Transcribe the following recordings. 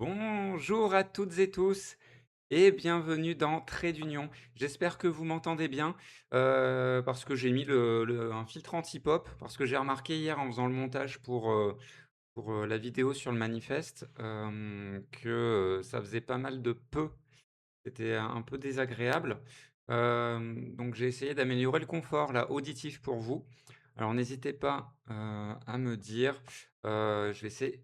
Bonjour à toutes et tous et bienvenue dans Trait d'Union. J'espère que vous m'entendez bien, parce que j'ai mis un filtre anti-pop, parce que j'ai remarqué hier en faisant le montage pour la vidéo sur le manifeste, que, ça faisait pas mal de c'était un peu désagréable. Donc j'ai essayé d'améliorer le confort là, auditif pour vous. Alors n'hésitez pas, à me dire, je vais essayer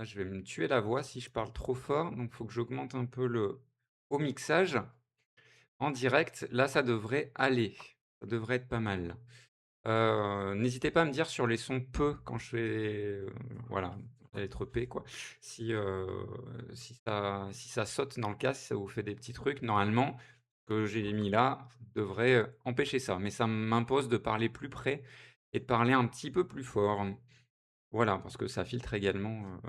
je vais me tuer la voix si je parle trop fort, donc il faut que j'augmente un peu le au mixage. En direct, là ça devrait aller, ça devrait être pas mal. N'hésitez pas à me dire sur les sons peu quand je fais, voilà, la lettre P quoi. Si, si ça saute dans le casque, si ça vous fait des petits trucs, normalement, que j'ai mis là, devrait, empêcher ça. Mais ça m'impose de parler plus près et de parler un petit peu plus fort. Voilà, parce que ça filtre également,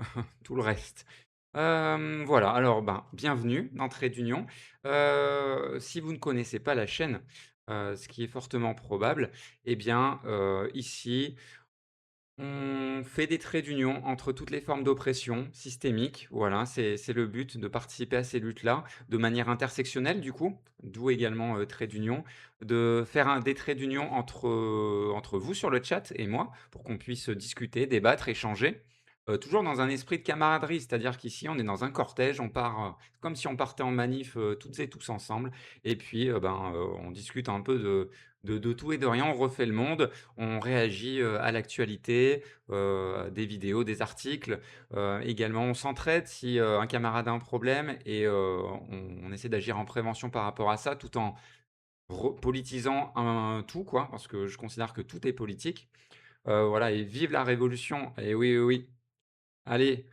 tout le reste. Voilà, alors, ben, bienvenue dans Trait d'Union. Si vous ne connaissez pas la chaîne, ce qui est fortement probable, eh bien, ici, on fait des traits d'union entre toutes les formes d'oppression systémique. Voilà, c'est le but de participer à ces luttes-là de manière intersectionnelle du coup, d'où également, trait d'union, de faire des traits d'union entre vous sur le chat et moi pour qu'on puisse discuter, débattre, échanger, toujours dans un esprit de camaraderie. C'est-à-dire qu'ici, on est dans un cortège, on part, comme si on partait en manif, toutes et tous ensemble et puis, on discute un peu de tout et de rien, on refait le monde, on réagit, à l'actualité, des vidéos, des articles. Également, on s'entraide si, un camarade a un problème et on essaie d'agir en prévention par rapport à ça, tout en politisant un tout quoi, parce que je considère que tout est politique. Voilà et vive la révolution et oui, oui, oui. Allez,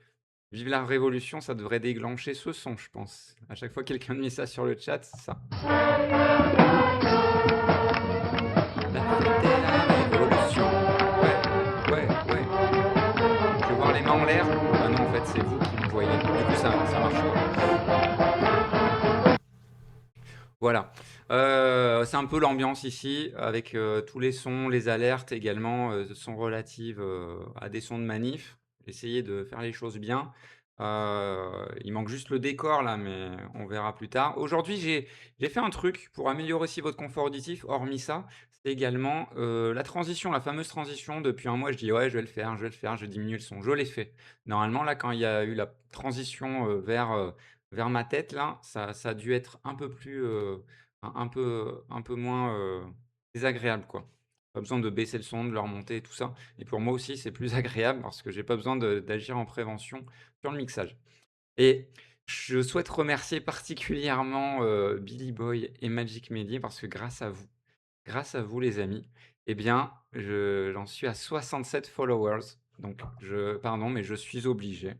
vive la révolution, ça devrait déclencher ce son, je pense. À chaque fois que quelqu'un met ça sur le chat, c'est ça. La fête est la révolution. Ouais, ouais, ouais. Je vais voir les mains en l'air. Ah non, en fait, c'est vous qui me voyez. Du coup, ça marche pas. Voilà. C'est un peu l'ambiance ici, avec tous les sons, les alertes également sont relatives à des sons de manif. Essayer de faire les choses bien. Il manque juste le décor là, mais on verra plus tard. Aujourd'hui, j'ai fait un truc pour améliorer aussi votre confort auditif. Hormis ça, c'est également la transition, la fameuse transition. Depuis un mois, je dis ouais, je vais le faire, je vais le faire, je vais diminuer le son. Je l'ai fait. Normalement, là, quand il y a eu la transition vers ma tête là, ça a dû être un peu plus, un peu moins, désagréable quoi. Pas besoin de baisser le son, de le remonter et tout ça et pour moi aussi, c'est plus agréable parce que j'ai pas besoin d'agir en prévention sur le mixage et je souhaite remercier particulièrement, Billy Boy et Magic Mehdi parce que grâce à vous les amis, eh bien, j'en suis à 67 followers donc pardon, mais je suis obligé.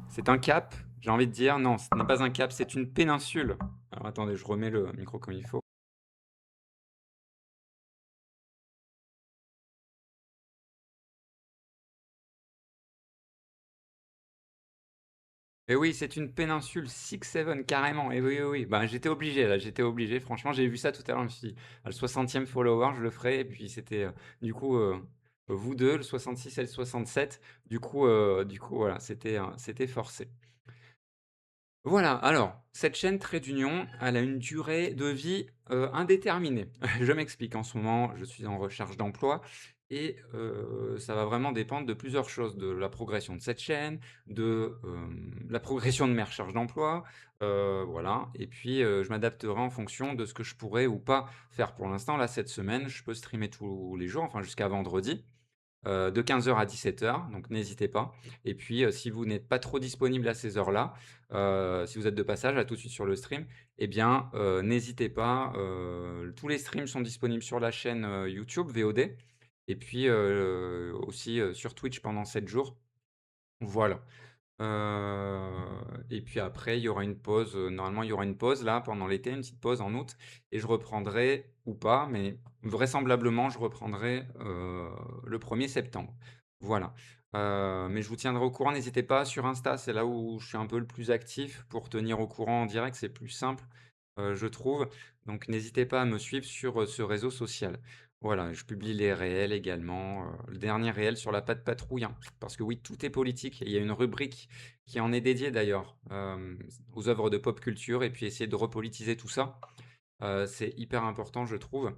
C'est un cap, j'ai envie de dire. Non, ce n'est pas un cap, c'est une péninsule. Alors attendez, je remets le micro comme il faut. Et oui, c'est une péninsule Six Seven carrément. Et oui, oui, oui. Ben, j'étais obligé là, j'étais obligé. Franchement, j'ai vu ça tout à l'heure. Je me suis dit, ah, le 60e follower, je le ferai. Et puis c'était du coup vous deux, le 66 et le 67. Du coup, voilà, c'était forcé. Voilà, alors, cette chaîne Trait d'Union, elle a une durée de vie indéterminée. Je m'explique, en ce moment, je suis en recherche d'emploi et ça va vraiment dépendre de plusieurs choses, de la progression de cette chaîne, de la progression de mes recherches d'emploi, voilà. Et puis, je m'adapterai en fonction de ce que je pourrais ou pas faire. Pour l'instant, là, cette semaine, je peux streamer tous les jours, enfin jusqu'à vendredi de 15 heures à 17 heures, donc n'hésitez pas. Et puis, si vous n'êtes pas trop disponible à ces heures-là, si vous êtes de passage, à tout de suite sur le stream, eh bien, n'hésitez pas. Tous les streams sont disponibles sur la chaîne YouTube VOD, et puis aussi sur Twitch pendant 7 jours. Voilà. Et puis après, il y aura une pause, normalement, il y aura une pause là pendant l'été, une petite pause en août et je reprendrai ou pas, mais vraisemblablement, je reprendrai, le 1er septembre. Voilà. Mais je vous tiendrai au courant. N'hésitez pas sur Insta, c'est là où je suis un peu le plus actif pour tenir au courant en direct, c'est plus simple, je trouve. Donc n'hésitez pas à me suivre sur, ce réseau social. Voilà, je publie les réels également, le dernier réel sur la patte patrouille, hein, parce que oui, tout est politique. Il y a une rubrique qui en est dédiée d'ailleurs, aux œuvres de pop culture et puis essayer de repolitiser tout ça. C'est hyper important, je trouve.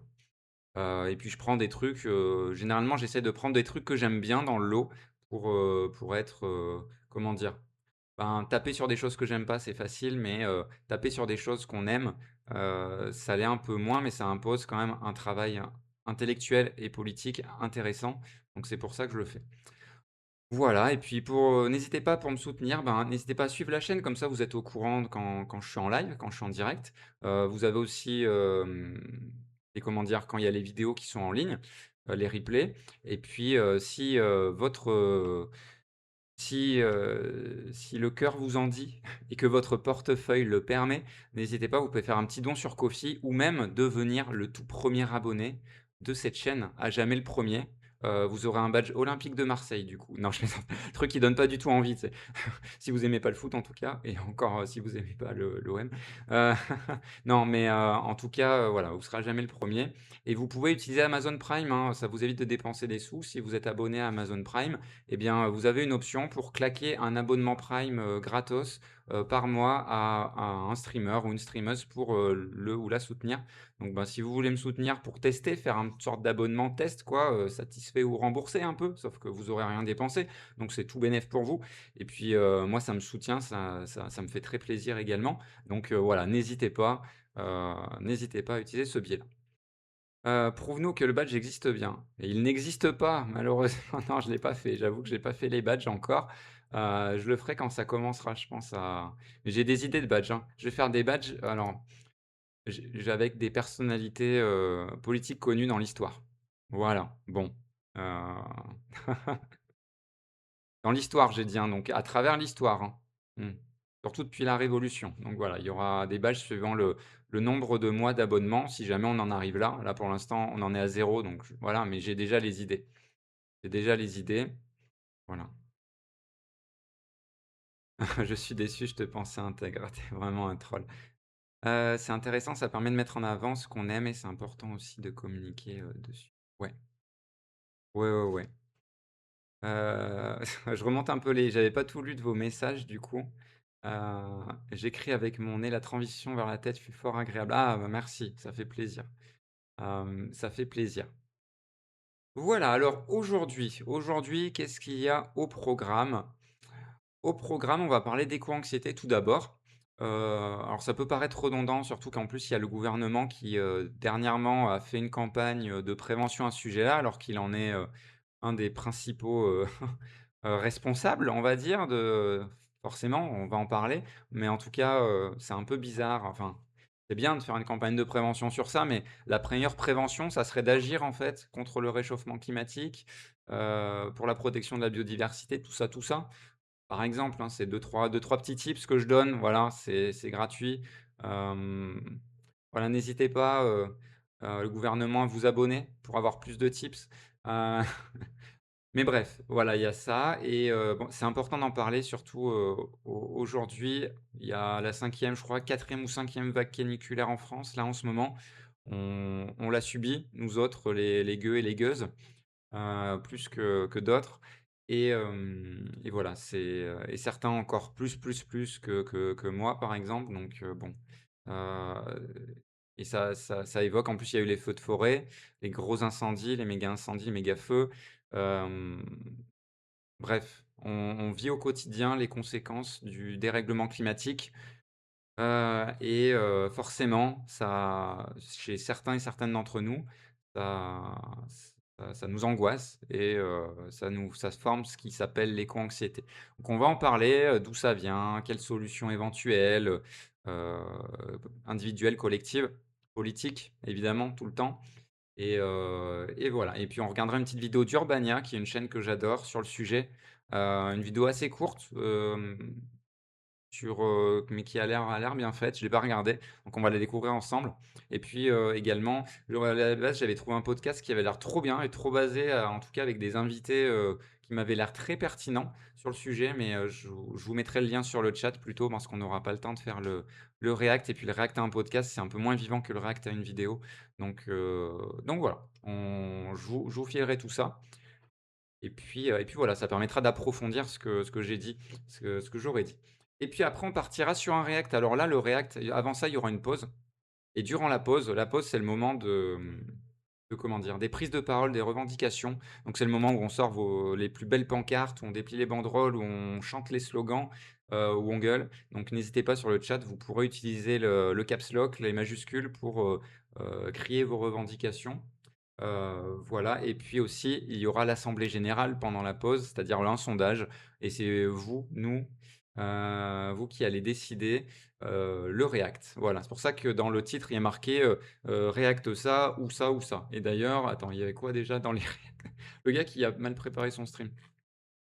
Et puis je prends des trucs, généralement j'essaie de prendre des trucs que j'aime bien dans le lot pour être, comment dire? Ben, taper sur des choses que j'aime pas, c'est facile, mais taper sur des choses qu'on aime, ça l'est un peu moins, mais ça impose quand même un travail intellectuel et politique intéressant. Donc c'est pour ça que je le fais. Voilà, et puis n'hésitez pas pour me soutenir, ben, n'hésitez pas à suivre la chaîne, comme ça vous êtes au courant de quand je suis en live, quand je suis en direct. Vous avez aussi, les comment dire? Quand il y a les vidéos qui sont en ligne, les replays, et puis, si, si le cœur vous en dit et que votre portefeuille le permet, n'hésitez pas, vous pouvez faire un petit don sur Ko-fi ou même devenir le tout premier abonné de cette chaîne, à jamais le premier. Vous aurez un badge olympique de Marseille du coup. Non, je plaisante. Truc qui donne pas du tout envie, tu sais. Si vous aimez pas le foot en tout cas, et encore, si vous aimez pas le l'OM. Heu, non, mais en tout cas, voilà, vous serez à jamais le premier. Et vous pouvez utiliser Amazon Prime, hein, ça vous évite de dépenser des sous. Si vous êtes abonné à Amazon Prime, eh bien, vous avez une option pour claquer un abonnement Prime, gratos, par mois à un streamer ou une streameuse pour, le ou la soutenir. Donc, ben, si vous voulez me soutenir pour tester, faire une sorte d'abonnement test quoi, satisfait ou remboursé un peu, sauf que vous aurez rien dépensé, donc c'est tout bénef pour vous. Et puis, moi ça me soutient, ça me fait très plaisir également. Donc, voilà, n'hésitez pas à utiliser ce biais-là. Prouve-nous que le badge existe bien. Et il n'existe pas malheureusement, non, je l'ai pas fait. J'avoue que j'ai pas fait les badges encore. Je le ferai quand ça commencera, je pense à mais j'ai des idées de badges, hein. Je vais faire des badges, alors, avec des personnalités, politiques connues dans l'histoire. Voilà, bon, heu, dans l'histoire, j'ai dit, hein, donc à travers l'histoire, hein. Mmh. Surtout depuis la Révolution. Donc voilà, il y aura des badges suivant le nombre de mois d'abonnement, si jamais on en arrive là. Là, pour l'instant, on en est à zéro, donc voilà, mais j'ai déjà les idées. J'ai déjà les idées, voilà. Je suis déçu, je te pensais intègre, tu vraiment un troll. C'est intéressant, ça permet de mettre en avant ce qu'on aime et c'est important aussi de communiquer, dessus. Ouais. Ouais, ouais, ouais. Je remonte un peu les j'avais pas tout lu de vos messages du coup. J'écris avec mon nez, la transition vers la tête fut fort agréable. Ah bah merci, ça fait plaisir. Ça fait plaisir. Voilà, alors aujourd'hui, qu'est-ce qu'il y a au programme? Au programme, on va parler d'éco-anxiété tout d'abord. Alors ça peut paraître redondant, surtout qu'en plus il y a le gouvernement qui, dernièrement a fait une campagne, de prévention à ce sujet-là, alors qu'il en est, un des principaux, responsables, on va dire, de forcément, on va en parler, mais en tout cas, c'est un peu bizarre, enfin, c'est bien de faire une campagne de prévention sur ça, mais la meilleure prévention, ça serait d'agir, en fait, contre le réchauffement climatique, pour la protection de la biodiversité, tout ça. Par exemple, hein, c'est deux trois petits tips que je donne, voilà, c'est gratuit. Hem, voilà, n'hésitez pas, le gouvernement, à vous abonner pour avoir plus de tips. Heu, mais bref, voilà, il y a ça et bon, c'est important d'en parler surtout, aujourd'hui. Il y a la cinquième, je crois, quatrième ou cinquième vague caniculaire en France, là, en ce moment. On l'a subie, nous autres, les gueux et les gueuses. Plus que d'autres et voilà, et certains encore plus que moi, par exemple, donc bon, heu et ça évoque en plus, il y a eu les feux de forêt, les gros incendies, les méga incendies, méga feux, hem, bref, on vit au quotidien les conséquences du dérèglement climatique, forcément, ça chez certains et certaines d'entre nous, ça ça nous angoisse et ça se forme ce qui s'appelle l'éco-anxiété. Donc on va en parler, d'où ça vient, quelles solutions éventuelles, individuelles, collectives, politiques, évidemment, tout le temps et voilà et puis on regardera une petite vidéo d'Urbania, qui est une chaîne que j'adore sur le sujet, une vidéo assez courte, mais qui a l'air bien faite, je l'ai pas regardée, donc on va la découvrir ensemble et puis, également, à la base, j'avais trouvé un podcast qui avait l'air trop bien et trop basé, en tout cas avec des invités, qui m'avait l'air très pertinent sur le sujet, mais je vous mettrai le lien sur le chat plutôt parce qu'on n'aura pas le temps de faire le React et puis le React à un podcast, c'est un peu moins vivant que le React à une vidéo. Donc voilà, je vous filerai tout ça et puis voilà, ça permettra d'approfondir ce que j'ai dit, ce que j'aurais dit. Et puis après on partira sur un React. Alors là, le React, avant ça, il y aura une pause et durant la pause, c'est le moment de comment dire? Des prises de parole, des revendications. Donc c'est le moment où on sort les plus belles pancartes, où on déplie les banderoles, où on chante les slogans, où on gueule. Donc n'hésitez pas sur le chat, vous pourrez utiliser le caps lock, les majuscules pour, crier vos revendications. Voilà et puis aussi, il y aura l'assemblée générale pendant la pause, c'est-à-dire là un sondage et c'est vous qui allez décider, le React. Voilà, c'est pour ça que dans le titre, il y a marqué, React ça ou ça ou ça et d'ailleurs, attends, il y avait quoi déjà dans les le gars qui a mal préparé son stream.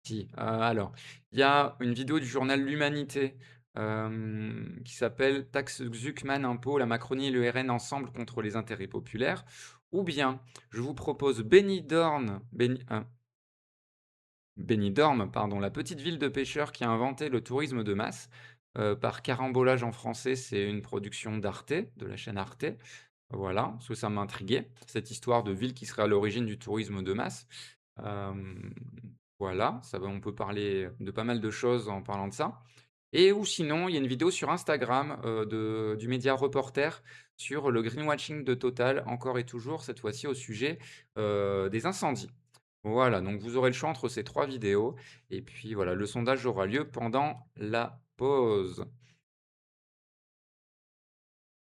Si, alors, il y a une vidéo du journal L'Humanité, qui s'appelle «Taxe Zuckman, impôts, la Macronie et le RN ensemble contre les intérêts populaires» ou bien je vous propose Benidorm, pardon, la petite ville de pêcheurs qui a inventé le tourisme de masse. Par carambolage en français, c'est une production d'Arte, de la chaîne Arte. Voilà, parce que ça m'intriguait, cette histoire de ville qui serait à l'origine du tourisme de masse. Hem, voilà, ça va on peut parler de pas mal de choses en parlant de ça. Et ou sinon, il y a une vidéo sur Instagram, du média Reporter sur le greenwashing de Total, encore et toujours, cette fois-ci au sujet, des incendies. Voilà, donc vous aurez le choix entre ces 3 vidéos et puis voilà, le sondage aura lieu pendant la pause.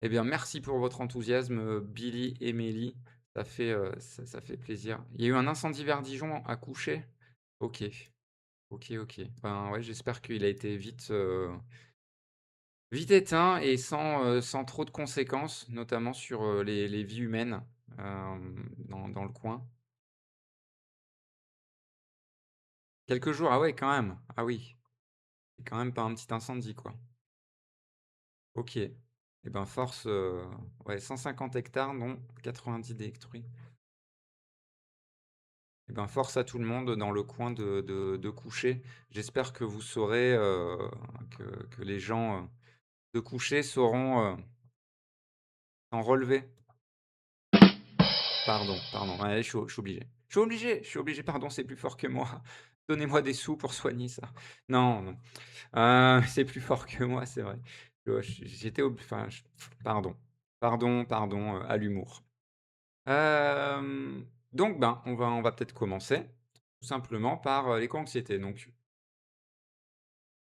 Eh bien, merci pour votre enthousiasme, Billy et Mélie. Ça fait plaisir. Il y a eu un incendie vers Dijon à Coucher? OK, OK, OK. Ben, ouais, j'espère qu'il a été vite éteint et sans trop de conséquences, notamment sur, les vies humaines, dans le coin. Quelques jours? Ah ouais, quand même. Ah oui, c'est quand même pas un petit incendie, quoi. OK. Et ben, force, ouais, 150 hectares, dont 90 détruits. Et ben, force à tout le monde dans le coin de Coucher. J'espère que vous saurez, que les gens, de Coucher sauront, s'en relever. Pardon, pardon, ouais, je suis obligé. Je suis obligé, pardon, c'est plus fort que moi. Donnez-moi des sous pour soigner ça. Non, non, c'est plus fort que moi, c'est vrai. J'étais enfin, pardon, pardon, à l'humour. Donc ben, on va peut-être commencer, tout simplement par, l'éco-anxiété. Donc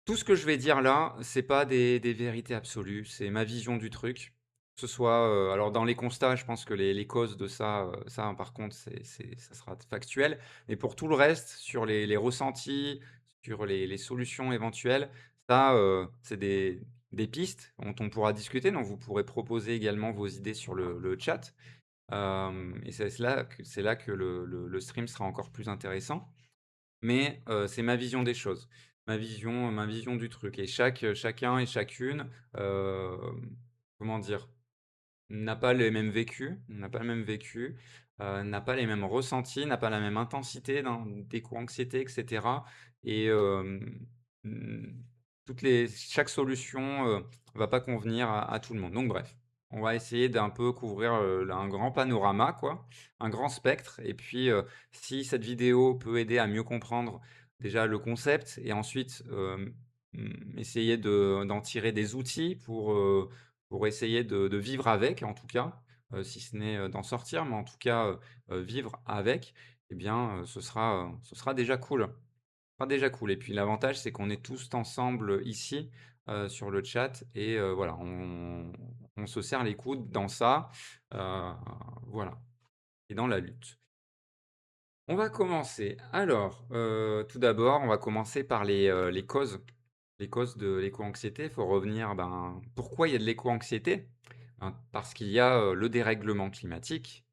tout ce que je vais dire là, c'est pas des vérités absolues, c'est ma vision du truc. Que ce soit, alors dans les constats, je pense que les causes de ça, ça par contre, ça sera factuel. Mais pour tout le reste, sur les ressentis, sur les solutions éventuelles, ça, c'est des pistes dont on pourra discuter. Donc vous pourrez proposer également vos idées sur le chat. Et c'est là que le stream sera encore plus intéressant. Mais, c'est ma vision des choses, ma vision du truc et chacun et chacune, comment dire? N'a pas les mêmes vécus, n'a pas le même vécu, n'a pas les mêmes ressentis, n'a pas la même intensité d'éco-anxiété et cetera et mmh, chaque solution, va pas convenir à tout le monde. Donc bref, on va essayer d'un peu couvrir, un grand panorama quoi, un grand spectre et puis, si cette vidéo peut aider à mieux comprendre déjà le concept et ensuite, essayer d'en tirer des outils pour essayer de vivre avec, en tout cas, si ce n'est, d'en sortir, mais en tout cas, vivre avec, eh bien, ce sera déjà cool. Ce sera déjà cool et puis l'avantage, c'est qu'on est tous ensemble ici, sur le chat et voilà, on se serre les coudes dans ça, heu, voilà et dans la lutte. On va commencer. Alors, tout d'abord, on va commencer par les causes. Les causes de l'éco-anxiété. Il faut revenir, ben, pourquoi il y a de l'éco-anxiété? Ben, parce qu'il y a, le dérèglement climatique,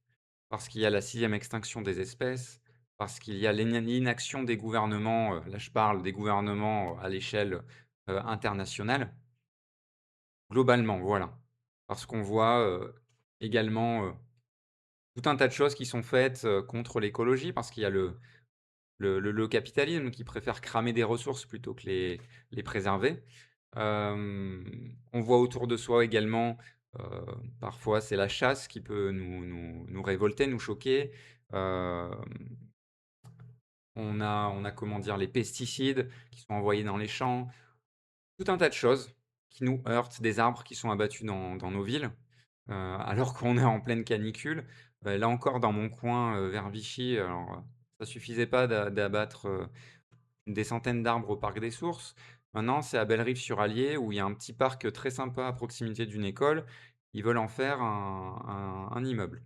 parce qu'il y a la sixième extinction des espèces, parce qu'il y a l'inaction des gouvernements, là je parle des gouvernements, à l'échelle, internationale. Globalement, voilà. Parce qu'on voit, également, tout un tas de choses qui sont faites, contre l'écologie, parce qu'il y a le capitalisme qui préfère cramer des ressources plutôt que les préserver. On voit autour de soi également, heu, parfois c'est la chasse qui peut nous révolter, nous choquer. Hem, on a comment dire? Les pesticides qui sont envoyés dans les champs, tout un tas de choses qui nous heurtent, des arbres qui sont abattus dans nos villes, alors qu'on est en pleine canicule. Là encore dans mon coin, vers Vichy, alors, ça suffisait pas d'abattre, des centaines d'arbres au parc des Sources. Maintenant, c'est à Bellerive-sur-Allier où il y a un petit parc très sympa à proximité d'une école. Ils veulent en faire un immeuble.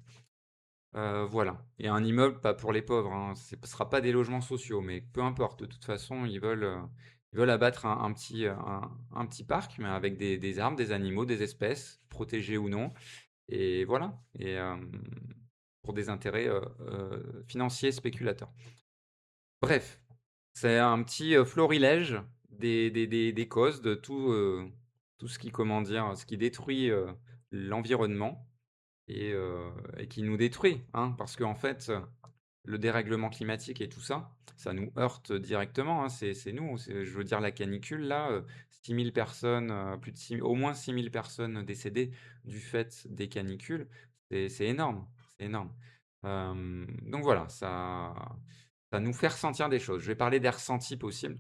Voilà, et un immeuble pas pour les pauvres, hein, ce sera pas des logements sociaux, mais peu importe, de toute façon, ils veulent abattre un petit parc, mais avec des arbres, des animaux, des espèces, protégées ou non, et voilà, et pour des intérêts, financiers spéculateurs. Bref, c'est un petit, florilège des causes de tout ce qui, comment dire, ce qui détruit, l'environnement et qui nous détruit, hein. Parce qu'en fait, le dérèglement climatique et tout ça, ça nous heurte directement, hein. C'est nous, je veux dire la canicule là, 6 000 personnes, plus de 6 000 au moins 6 000 personnes décédées du fait des canicules, c'est énorme, c'est énorme. Donc voilà, ça nous fait ressentir des choses. Je vais parler des ressentis possibles.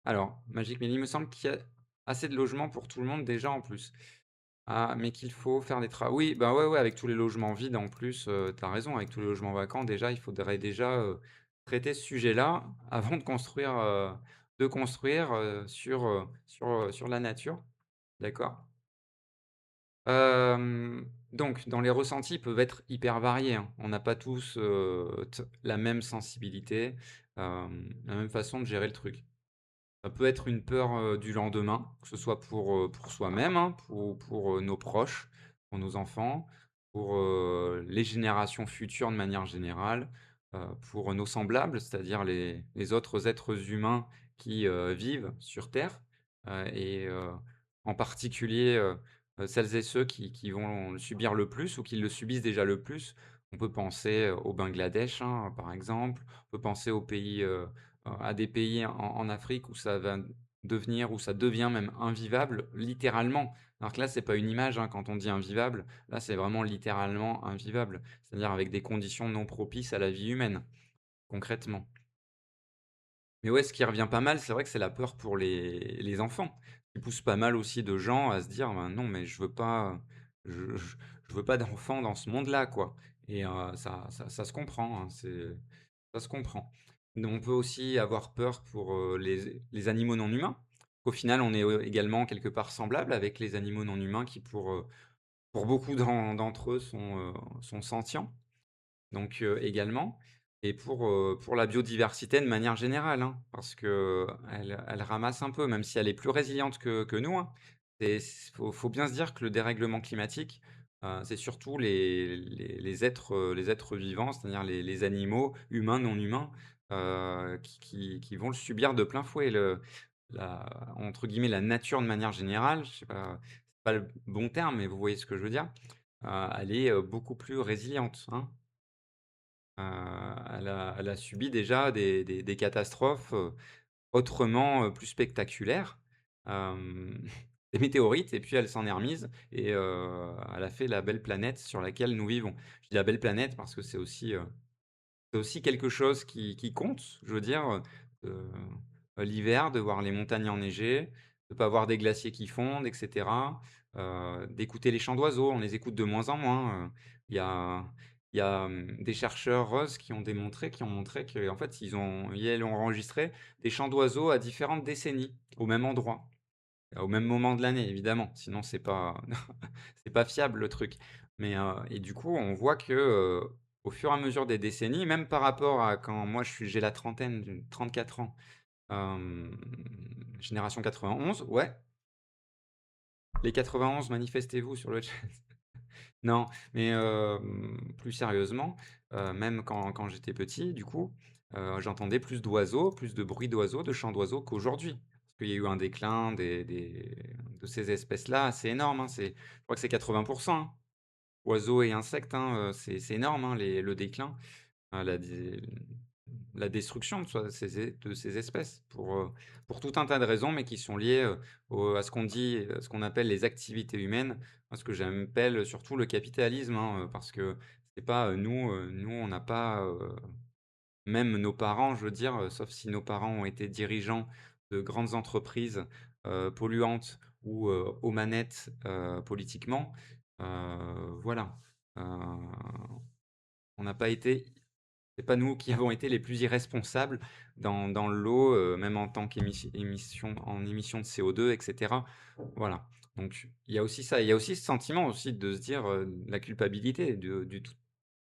Alors, Magic Milly, il me semble qu'il y a assez de logements pour tout le monde déjà en plus. Ah, mais qu'il faut faire des travaux. Oui, bah, ouais, ouais, avec tous les logements vides en plus, tu as raison, avec tous les logements vacants déjà, il faudrait déjà, traiter ce sujet-là avant de construire, sur la nature. D'accord? Donc dans les ressentis, ils peuvent être hyper variés, hein. On n'a pas tous, la même sensibilité, la même façon de gérer le truc. Ça peut être une peur, du lendemain, que ce soit pour soi-même, hein, pour nos proches, pour nos enfants, pour, les générations futures de manière générale, pour nos semblables, c'est-à-dire les autres êtres humains qui, vivent sur terre, en particulier, celles et ceux qui vont le subir le plus ou qui le subissent déjà le plus. On peut penser au Bangladesh, hein, par exemple. On peut penser aux pays, à des pays en Afrique où ça va devenir, où ça devient même invivable, littéralement. Alors que là, c'est pas une image, hein, quand on dit invivable, là, c'est vraiment littéralement invivable, c'est-à-dire avec des conditions non propices à la vie humaine, concrètement. Mais ouais, ce qui revient pas mal, c'est vrai que c'est la peur pour les enfants, qui pousse pas mal aussi de gens à se dire: «Ben non, mais je veux pas d'enfants dans ce monde-là, quoi», et ça se comprend, hein, ça se comprend. Mais on peut aussi avoir peur pour, les animaux non humains. Au final, on est, également quelque part semblable avec les animaux non humains qui pour beaucoup d'entre eux sont sentients. Donc également, et pour la biodiversité de manière générale, hein, parce qu'elle ramasse un peu, même si elle est plus résiliente que nous, hein. Faut bien se dire que le dérèglement climatique, c'est surtout les êtres vivants, c'est-à-dire les animaux, humains, non humains, qui vont le subir de plein fouet. La entre guillemets «la nature» de manière générale, je sais pas, c'est pas le bon terme, mais vous voyez ce que je veux dire? Elle est, beaucoup plus résiliente, hein. Elle a subi déjà des catastrophes, autrement, plus spectaculaires, hem, des météorites, et puis elle s'en est remise, et elle a fait la belle planète sur laquelle nous vivons. Je dis la belle planète parce que c'est aussi quelque chose qui compte. Je veux dire, heu l'hiver, de voir les montagnes enneigées, de pas voir des glaciers qui fondent, et cetera, d'écouter les chants d'oiseaux. On les écoute de moins en moins, il y a des chercheurs qui ont montré qu'en fait, ils ont enregistré des chants d'oiseaux à différentes décennies, au même endroit, au même moment de l'année évidemment, sinon c'est pas c'est pas fiable le truc. Et du coup, on voit que, au fur et à mesure des décennies, même par rapport à quand moi j'ai la trentaine, j'ai 34 ans, hem, génération 91, ouais, les 91, manifestez-vous sur le chat. Non, mais plus sérieusement, même quand j'étais petit, du coup, j'entendais plus d'oiseaux, plus de bruit d'oiseaux, de chants d'oiseaux qu'aujourd'hui. Parce qu'il y a eu un déclin de ces espèces-là assez énorme, hein, je crois que c'est 80, hein. Oiseaux et insectes, hein, c'est énorme, hein, le déclin, la di la destruction de ces espèces pour tout un tas de raisons, mais qui sont liées, à ce qu'on dit, ce qu'on appelle les activités humaines. Moi, ce que j'appelle surtout le capitalisme, hein, parce que c'est pas, nous on n'a pas, même nos parents, je veux dire, sauf si nos parents ont été dirigeants de grandes entreprises, polluantes ou, aux manettes, politiquement, voilà. Heu, on n'a pas été c'est pas nous qui avons été les plus irresponsables dans le lot, même en tant émission de CO2 et cetera. Voilà, donc il y a aussi ça. Il y a aussi ce sentiment aussi de se dire, la culpabilité du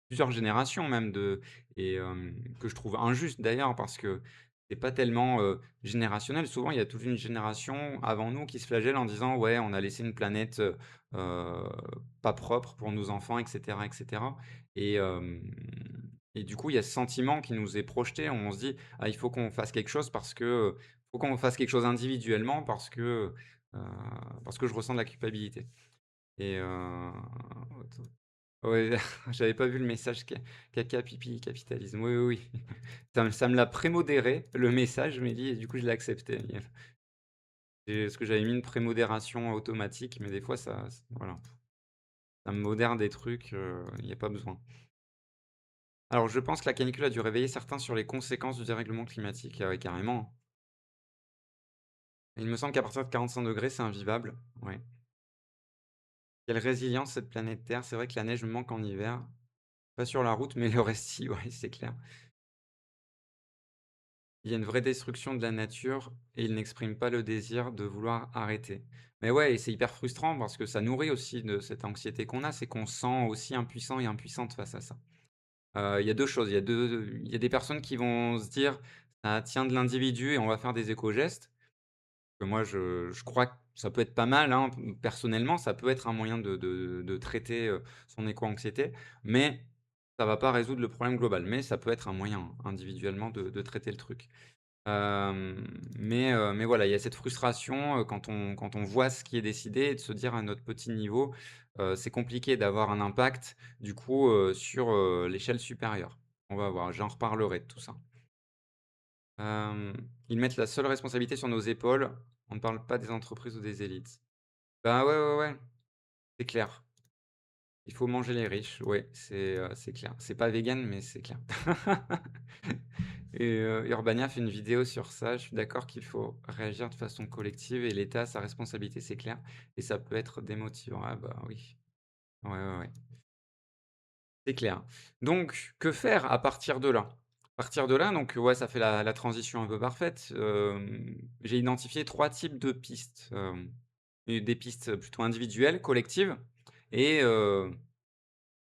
plusieurs générations même que je trouve injuste d'ailleurs parce que c'est pas tellement, générationnel. Souvent, il y a toute une génération avant nous qui se flagelle en disant: «Ouais, on a laissé une planète, heu, pas propre pour nos enfants» et cetera et cetera et et du coup, il y a ce sentiment qui nous est projeté. On se dit: «Ah, il faut qu'on fasse quelque chose parce que, faut qu'on fasse quelque chose individuellement heu, parce que je ressens de la culpabilité» et ouais, j'avais pas vu le message caca, pipi, capitalisme. Oui, oui, oui. Ça me l'a prémodéré, le message, je me dis et du coup, je l'ai accepté. Parce que j'avais mis une prémodération automatique, mais des fois, voilà, ça me modère des trucs, il y a pas besoin. Alors, je pense que la canicule a dû réveiller certains sur les conséquences du dérèglement climatique. Ah ouais, carrément. Il me semble qu'à partir de 45 degrés, c'est invivable. Ouais. Quelle résilience cette planète Terre. C'est vrai que la neige me manque en hiver. Pas sur la route, mais le reste, si, ouais, c'est clair. Il y a une vraie destruction de la nature et ils n'expriment pas le désir de vouloir arrêter. Mais ouais, et c'est hyper frustrant parce que ça nourrit aussi de cette anxiété qu'on a, c'est qu'on se sent aussi impuissant et impuissante face à ça. Il y a 2 choses, il y a des personnes qui vont se dire: «Ça tient de l'individu et on va faire des éco-gestes». Que moi je crois que ça peut être pas mal, hein, personnellement, ça peut être un moyen de traiter, son éco-anxiété, mais ça va pas résoudre le problème global. Mais ça peut être un moyen, individuellement, de traiter le truc. Mais voilà, il y a cette frustration, quand on voit ce qui est décidé et de se dire à notre petit niveau, c'est compliqué d'avoir un impact du coup, sur, l'échelle supérieure. On va voir, j'en reparlerai de tout ça. Ils mettent la seule responsabilité sur nos épaules. On ne parle pas des entreprises ou des élites. Bah, ouais, ouais, ouais, c'est clair. Il faut manger les riches, ouais, c'est clair. C'est pas végan, mais c'est clair. Et Urbania fait une vidéo sur ça. Je suis d'accord qu'il faut réagir de façon collective et l'État a sa responsabilité, c'est clair et ça peut être démotivant. Ah bah, oui. Ouais, ouais, ouais. C'est clair. Donc, que faire à partir de là? À partir de là, donc ouais, ça fait la transition un peu parfaite. J'ai identifié 3 types de pistes, et des pistes plutôt individuelles, collectives et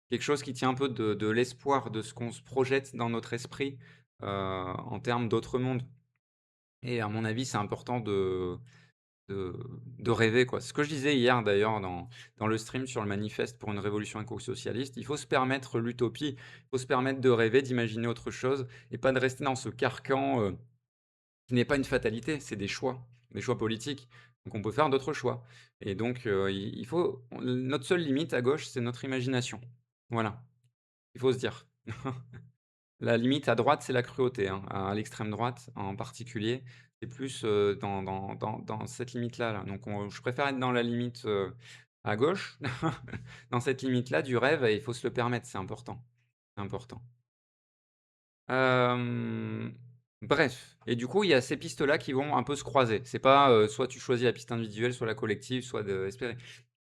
quelque chose qui tient un peu de l'espoir de ce qu'on se projette dans notre esprit, en termes d'autres mondes et à mon avis, c'est important de de rêver, quoi. Ce que je disais hier d'ailleurs dans le stream sur le manifeste pour une révolution éco-socialiste, il faut se permettre l'utopie, il faut se permettre de rêver, d'imaginer autre chose et pas de rester dans ce carcan, qui n'est pas une fatalité, c'est des choix politiques. Donc on peut faire d'autres choix et donc il faut notre seule limite à gauche, c'est notre imagination. Voilà, il faut se dire. La limite à droite, c'est la cruauté, hein, à l'extrême droite en particulier. C'est plus, dans cette limite-là, là. Donc je préfère être dans la limite, à gauche, dans cette limite-là du rêve et il faut se le permettre, c'est important, c'est important. Hem, Bref et du coup, il y a ces pistes-là qui vont un peu se croiser. C'est pas, soit tu choisis la piste individuelle, soit la collective, soit de espérer.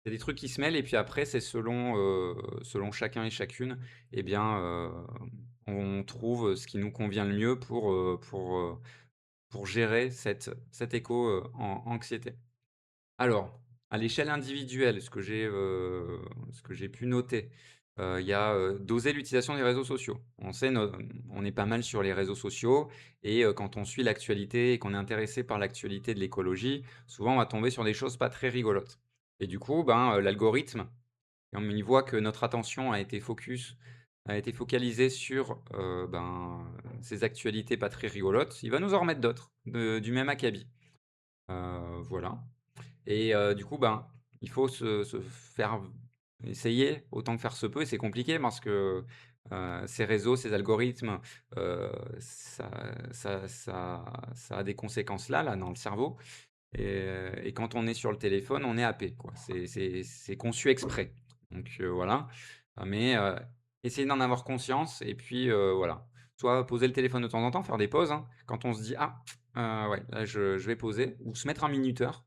Il y a des trucs qui se mêlent et puis après c'est selon chacun et chacune et bien, on trouve, ce qui nous convient le mieux pour gérer cette anxiété. Alors, à l'échelle individuelle, ce que j'ai pu noter, il y a, doser l'utilisation des réseaux sociaux. On est pas mal sur les réseaux sociaux et quand on suit l'actualité et qu'on est intéressé par l'actualité de l'écologie, souvent on va tomber sur des choses pas très rigolotes et du coup, ben, l'algorithme, comme il voit que notre attention a été focalisée sur, ben, ces actualités pas très rigolotes, il va nous en remettre d'autres, du même acabit. Voilà. Et du coup, ben, il faut se faire essayer autant que faire se peut et c'est compliqué parce que Ces réseaux, ces algorithmes, heu, ça ça a des conséquences là, dans le cerveau et quand on est sur le téléphone, on est happé, quoi. C'est conçu exprès. Donc voilà, mais essayez d'en avoir conscience et puis, voilà. Soit poser le téléphone de temps en temps, faire des pauses, hein. Quand on se dit: «Ah, ouais, là je vais poser» ou se mettre un minuteur.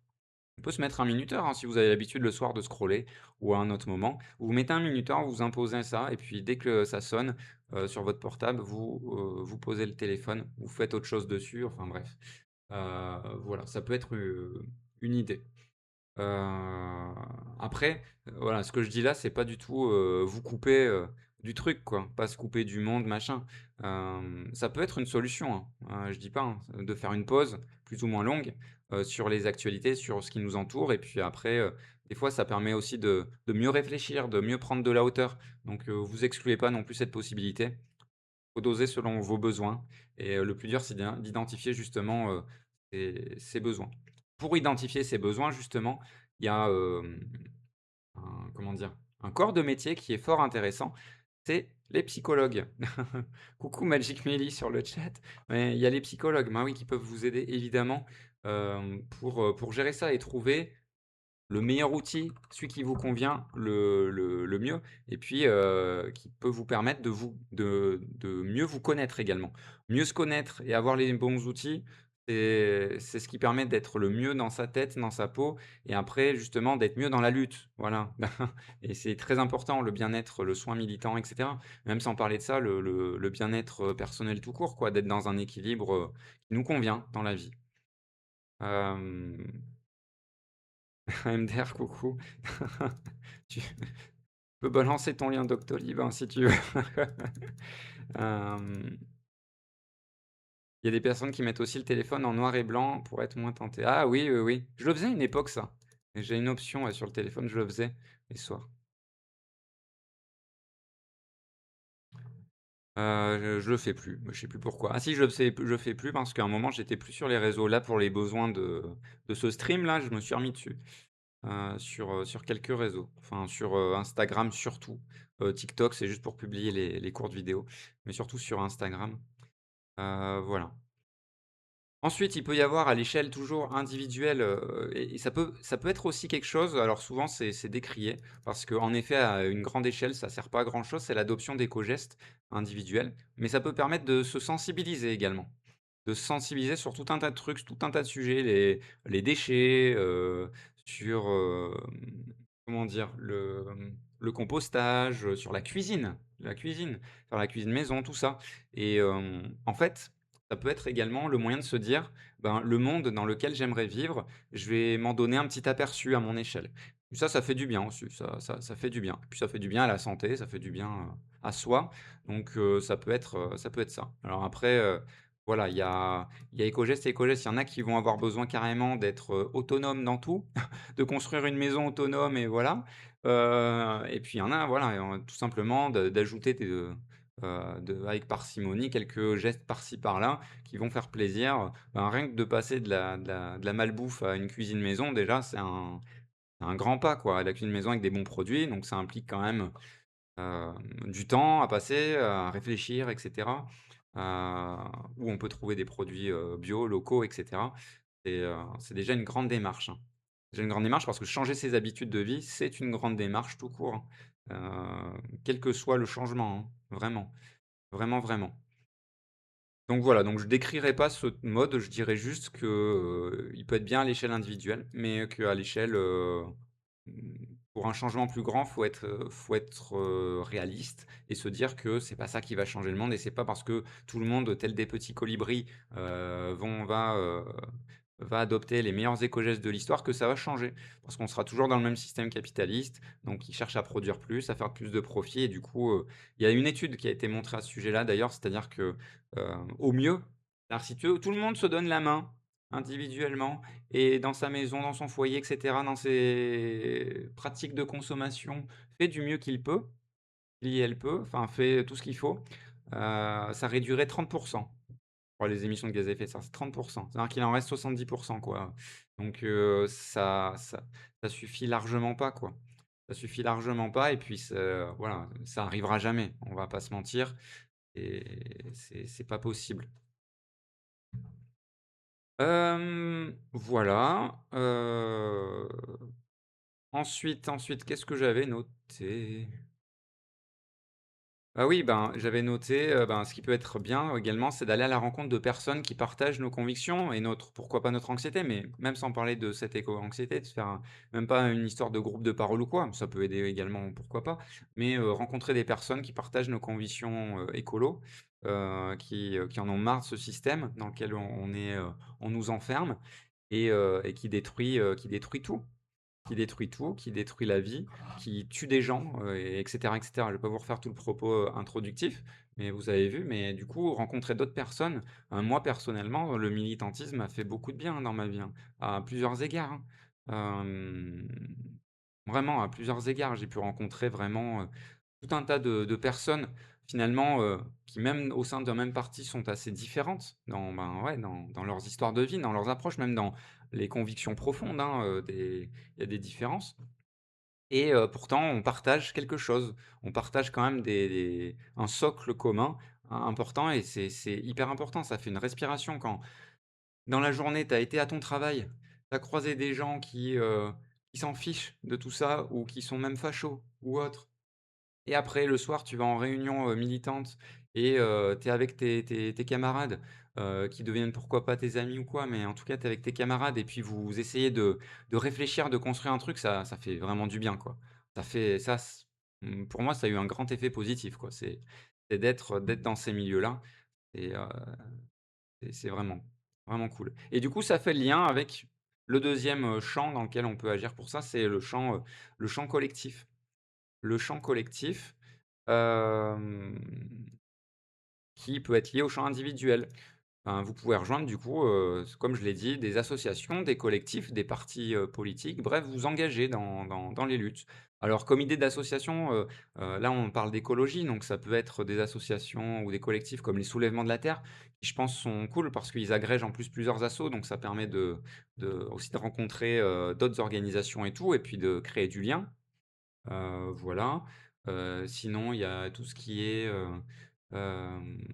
On peut se mettre un minuteur, hein, si vous avez l'habitude le soir de scroller ou à un autre moment. Vous mettez un minuteur, vous imposez ça et puis dès que ça sonne, sur votre portable, vous posez le téléphone, vous faites autre chose dessus, enfin bref. Voilà, ça peut être, une idée. Après, voilà, ce que je dis là, c'est pas du tout, vous couper, du truc quoi, pas se couper du monde machin. Ça peut être une solution, hein, je dis pas, hein, de faire une pause plus ou moins longue, sur les actualités, sur ce qui nous entoure et puis après, des fois ça permet aussi de mieux réfléchir, de mieux prendre de la hauteur. Donc, vous excluez pas non plus cette possibilité. Faut doser selon vos besoins et le plus dur, c'est d'identifier justement, ses besoins. Pour identifier ses besoins justement, il y a, un comment dire? Un corps de métier qui est fort intéressant, c'est les psychologues. Coucou Magic Melly sur le chat, mais il y a les psychologues, ben oui, qui peuvent vous aider évidemment, pour gérer ça et trouver le meilleur outil, celui qui vous convient le mieux et puis, qui peut vous permettre de mieux vous connaître également. Mieux se connaître et avoir les bons outils, c'est ce qui permet d'être le mieux dans sa tête, dans sa peau et après justement d'être mieux dans la lutte, voilà. Et c'est très important le bien-être, le soin militant et cetera. Même sans parler de ça, le bien-être, personnel tout court quoi, d'être dans un équilibre, qui nous convient dans la vie. Hem MDR, coucou. Tu peux balancer ton lien Doctolib, hein, si tu veux. Hem, il y a des personnes qui mettent aussi le téléphone en noir et blanc pour être moins tenté. Ah oui, oui, oui. Je le faisais à une époque ça. J'ai une option, sur le téléphone, je le faisais les soirs. Je le fais plus, je sais plus pourquoi. Ah si, je le fais plus parce qu'à un moment, j'étais plus sur les réseaux. Là, pour les besoins de ce stream là, je me suis remis dessus. Sur quelques réseaux, enfin sur, Instagram surtout. TikTok, c'est juste pour publier les courtes vidéos, mais surtout sur Instagram, voilà. Ensuite, il peut y avoir à l'échelle toujours individuelle, et ça peut être aussi quelque chose, alors souvent c'est décrié parce qu'en effet à une grande échelle ça sert pas à grand chose, c'est l'adoption d'éco-gestes individuels, mais ça peut permettre de se sensibiliser également. De se sensibiliser sur tout un tas de trucs, tout un tas de sujets, les déchets, sur, comment dire? Le compostage, sur la cuisine, faire la cuisine maison, tout ça et en fait, ça peut être également le moyen de se dire: «Ben, le monde dans lequel j'aimerais vivre, je vais m'en donner un petit aperçu à mon échelle». Ça fait du bien aussi, ça fait du bien. Puis ça fait du bien à la santé, ça fait du bien, à soi, donc ça peut être ça. Alors après, voilà, il y a éco-gestes et éco-gestes. Il y en a qui vont avoir besoin carrément d'être, autonomes dans tout, de construire une maison autonome et voilà. Et puis il y en a, voilà, tout simplement d'ajouter avec parcimonie quelques gestes par-ci par-là qui vont faire plaisir. Ben, rien que de passer de la malbouffe à une cuisine maison, déjà, c'est un grand pas, quoi. La cuisine maison avec des bons produits, donc ça implique quand même du temps à passer, à réfléchir et cetera, où on peut trouver des produits, bio, locaux et cetera. C'est déjà une grande démarche, hein. Déjà une grande démarche parce que changer ses habitudes de vie, c'est une grande démarche tout court, hein, quel que soit le changement, hein, vraiment, vraiment, vraiment. Donc voilà, donc je décrirais pas ce mode, je dirais juste que, il peut être bien à l'échelle individuelle, mais qu'à l'échelle, pour un changement plus grand, faut être, réaliste et se dire que c'est pas ça qui va changer le monde et c'est pas parce que tout le monde, tel des petits colibris, va adopter les meilleurs éco-gestes de l'histoire que ça va changer. Parce qu'on sera toujours dans le même système capitaliste, donc qui cherche à produire plus, à faire plus de profit et du coup, il y a une étude qui a été montrée à ce sujet-là d'ailleurs, c'est-à-dire que, au mieux, alors si tout le monde se donne la main, individuellement et dans sa maison, dans son foyer et cetera, dans ses pratiques de consommation, fait du mieux qu'il peut, il et elle peut, enfin fait tout ce qu'il faut, ça réduirait 30 pour les émissions de gaz à effet de serre, c'est 30. C'est-à-dire qu'il en reste 70 quoi. Donc ça suffit largement pas, quoi. Ça suffit largement pas et puis voilà, ça arrivera jamais, on va pas se mentir et c'est pas possible. Voilà, ensuite, qu'est-ce que j'avais noté? Ah oui, ben, j'avais noté, ben, ce qui peut être bien également, c'est d'aller à la rencontre de personnes qui partagent nos convictions et notre pourquoi pas notre anxiété, mais même sans parler de cette éco-anxiété, de se faire même pas une histoire de groupe de parole ou quoi, ça peut aider également, pourquoi pas, mais rencontrer des personnes qui partagent nos convictions, écolo, qui en ont marre de ce système dans lequel on nous enferme et qui détruit tout. Qui détruit tout, qui détruit la vie, qui tue des gens, et et cetera. Je vais pas vous refaire tout le propos, introductif, mais vous avez vu. Mais du coup, rencontrer d'autres personnes, moi personnellement, le militantisme m'a fait beaucoup de bien dans ma vie, hein, à plusieurs égards, hein. Vraiment à plusieurs égards, j'ai pu rencontrer vraiment, tout un tas de personnes finalement, qui même au sein d'un même parti sont assez différentes dans, ben, ouais, dans leurs histoires de vie, dans leurs approches, même dans les convictions profondes, hein, il y a des différences et pourtant on partage quelque chose. On partage quand même un socle commun important et c'est hyper important. Ça fait une respiration quand dans la journée, tu as été à ton travail, tu as croisé des gens qui s'en fichent de tout ça ou qui sont même fachos ou autres et après le soir, tu vas en réunion, militante et tu es avec tes camarades, qui deviennent pourquoi pas tes amis ou quoi, mais en tout cas, tu es avec tes camarades et puis vous essayez de réfléchir, de construire un truc, ça fait vraiment du bien, quoi. Ça fait ça c Pour moi, ça a eu un grand effet positif, quoi. C'est d'être dans ces milieux-là et c'est vraiment, vraiment cool et du coup, ça fait le lien avec le deuxième champ dans lequel on peut agir pour ça, c'est le champ collectif. Le champ collectif, hem, qui peut être lié au champ individuel. Vous pouvez rejoindre du coup, comme je l'ai dit, des associations, des collectifs, des partis, politiques, bref, vous engager dans les luttes. Alors comme idée d'association, là on parle d'écologie, donc ça peut être des associations ou des collectifs comme les Soulèvements de la Terre, qui je pense sont cool parce qu'ils agrègent en plus plusieurs assos, donc ça permet aussi de rencontrer, d'autres organisations et tout et puis de créer du lien. Voilà. Sinon, il y a tout ce qui est, hem,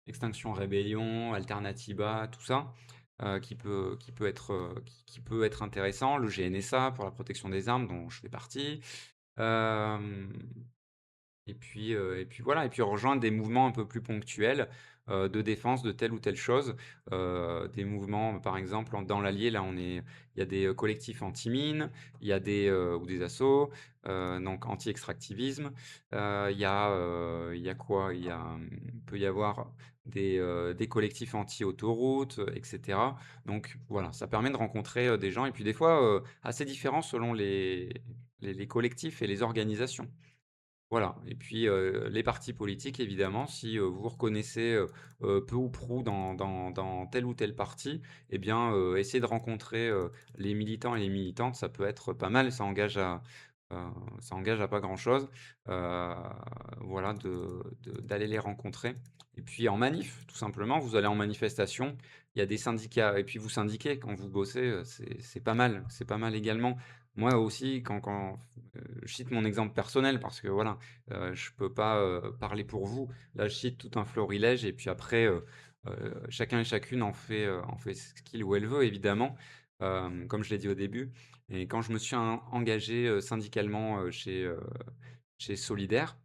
Extinction Rébellion, Alternatiba, tout ça, qui peut être intéressant. Le GNSA pour la protection des armes dont je fais partie. Hem et puis voilà et puis rejoindre des mouvements un peu plus ponctuels, de défense de telle ou telle chose. Des mouvements, par exemple, dans l'Allier, là, il y a des, collectifs anti-mines, il y a des assos, donc anti-extractivisme. Il y a quoi? Il peut y avoir des collectifs anti-autoroutes, et cetera. Donc voilà, ça permet de rencontrer, des gens et puis des fois, assez différents selon les collectifs et les organisations. Voilà et puis, les partis politiques évidemment, si, vous vous reconnaissez, peu ou prou dans tel ou tel parti et bien, essayez de rencontrer, les militants et les militantes, ça peut être pas mal, heu, ça engage à pas grand chose. Heu, voilà d'aller les rencontrer et puis en manif, tout simplement, vous allez en manifestation, il y a des syndicats et puis vous syndiquez quand vous bossez, c'est pas mal également. Moi aussi je cite mon exemple personnel parce que voilà, je peux pas, parler pour vous. Là, je cite tout un florilège et puis après, chacun et chacune en fait ce qu'il ou elle veut évidemment, comme je l'ai dit au début et quand je me suis engagé, syndicalement, chez Solidaire,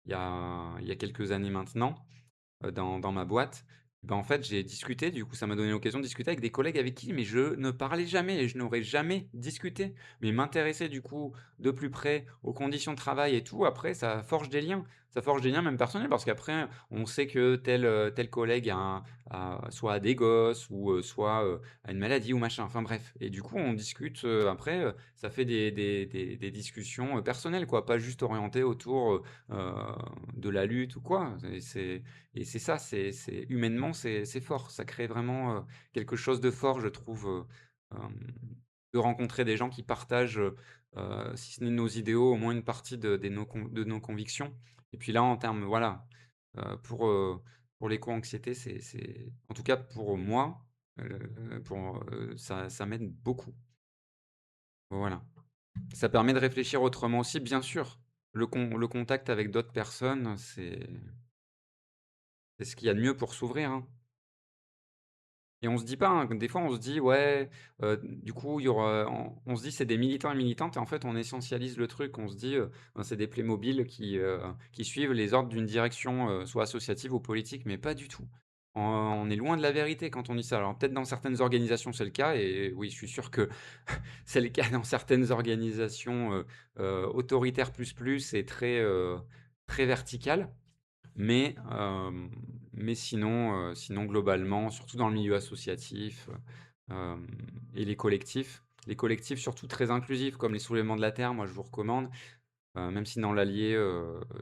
il y a quelques années maintenant, dans ma boîte, ben, en fait, j'ai discuté, du coup, ça m'a donné l'occasion de discuter avec des collègues avec qui mais je ne parlais jamais et je n'aurais jamais discuté. Mais m'intéresser, du coup, de plus près aux conditions de travail et tout, après, ça forge des liens. Ça forge des liens même personnels parce qu'après, on sait que tel collègue soit a des gosses ou, soit, a une maladie ou machin, enfin bref. Et du coup, on discute, après, ça fait des discussions, personnelles, quoi, pas juste orientées autour, de la lutte ou quoi. Et c'est ça, c'est humainement, c'est fort. Ça crée vraiment, quelque chose de fort, je trouve, hem, de rencontrer des gens qui partagent, si ce n'est nos idéaux, au moins une partie de nos convictions. Et puis là, en termes voilà, heu, pour, heu, pour l'éco-anxiété, c'est en tout cas pour moi, ça m'aide beaucoup. Voilà. Ça permet de réfléchir autrement aussi, bien sûr. Le contact avec d'autres personnes, c'est ce qu'il y a de mieux pour s'ouvrir, hein. Et on se dit pas, hein, des fois on se dit: «Ouais, du coup il y aura» on se dit: «C'est des militants et militantes» et en fait on essentialise le truc. On se dit, ben, c'est des Playmobil qui suivent les ordres d'une direction, soit associative ou politique, mais pas du tout. On est loin de la vérité quand on dit ça. Alors peut-être dans certaines organisations c'est le cas et oui, je suis sûr que c'est le cas dans certaines organisations, autoritaires plus et très verticales. Mais, sinon globalement, surtout dans le milieu associatif, hem et les collectifs surtout très inclusifs comme les Soulèvements de la Terre, moi je vous recommande, même si dans l'Allier,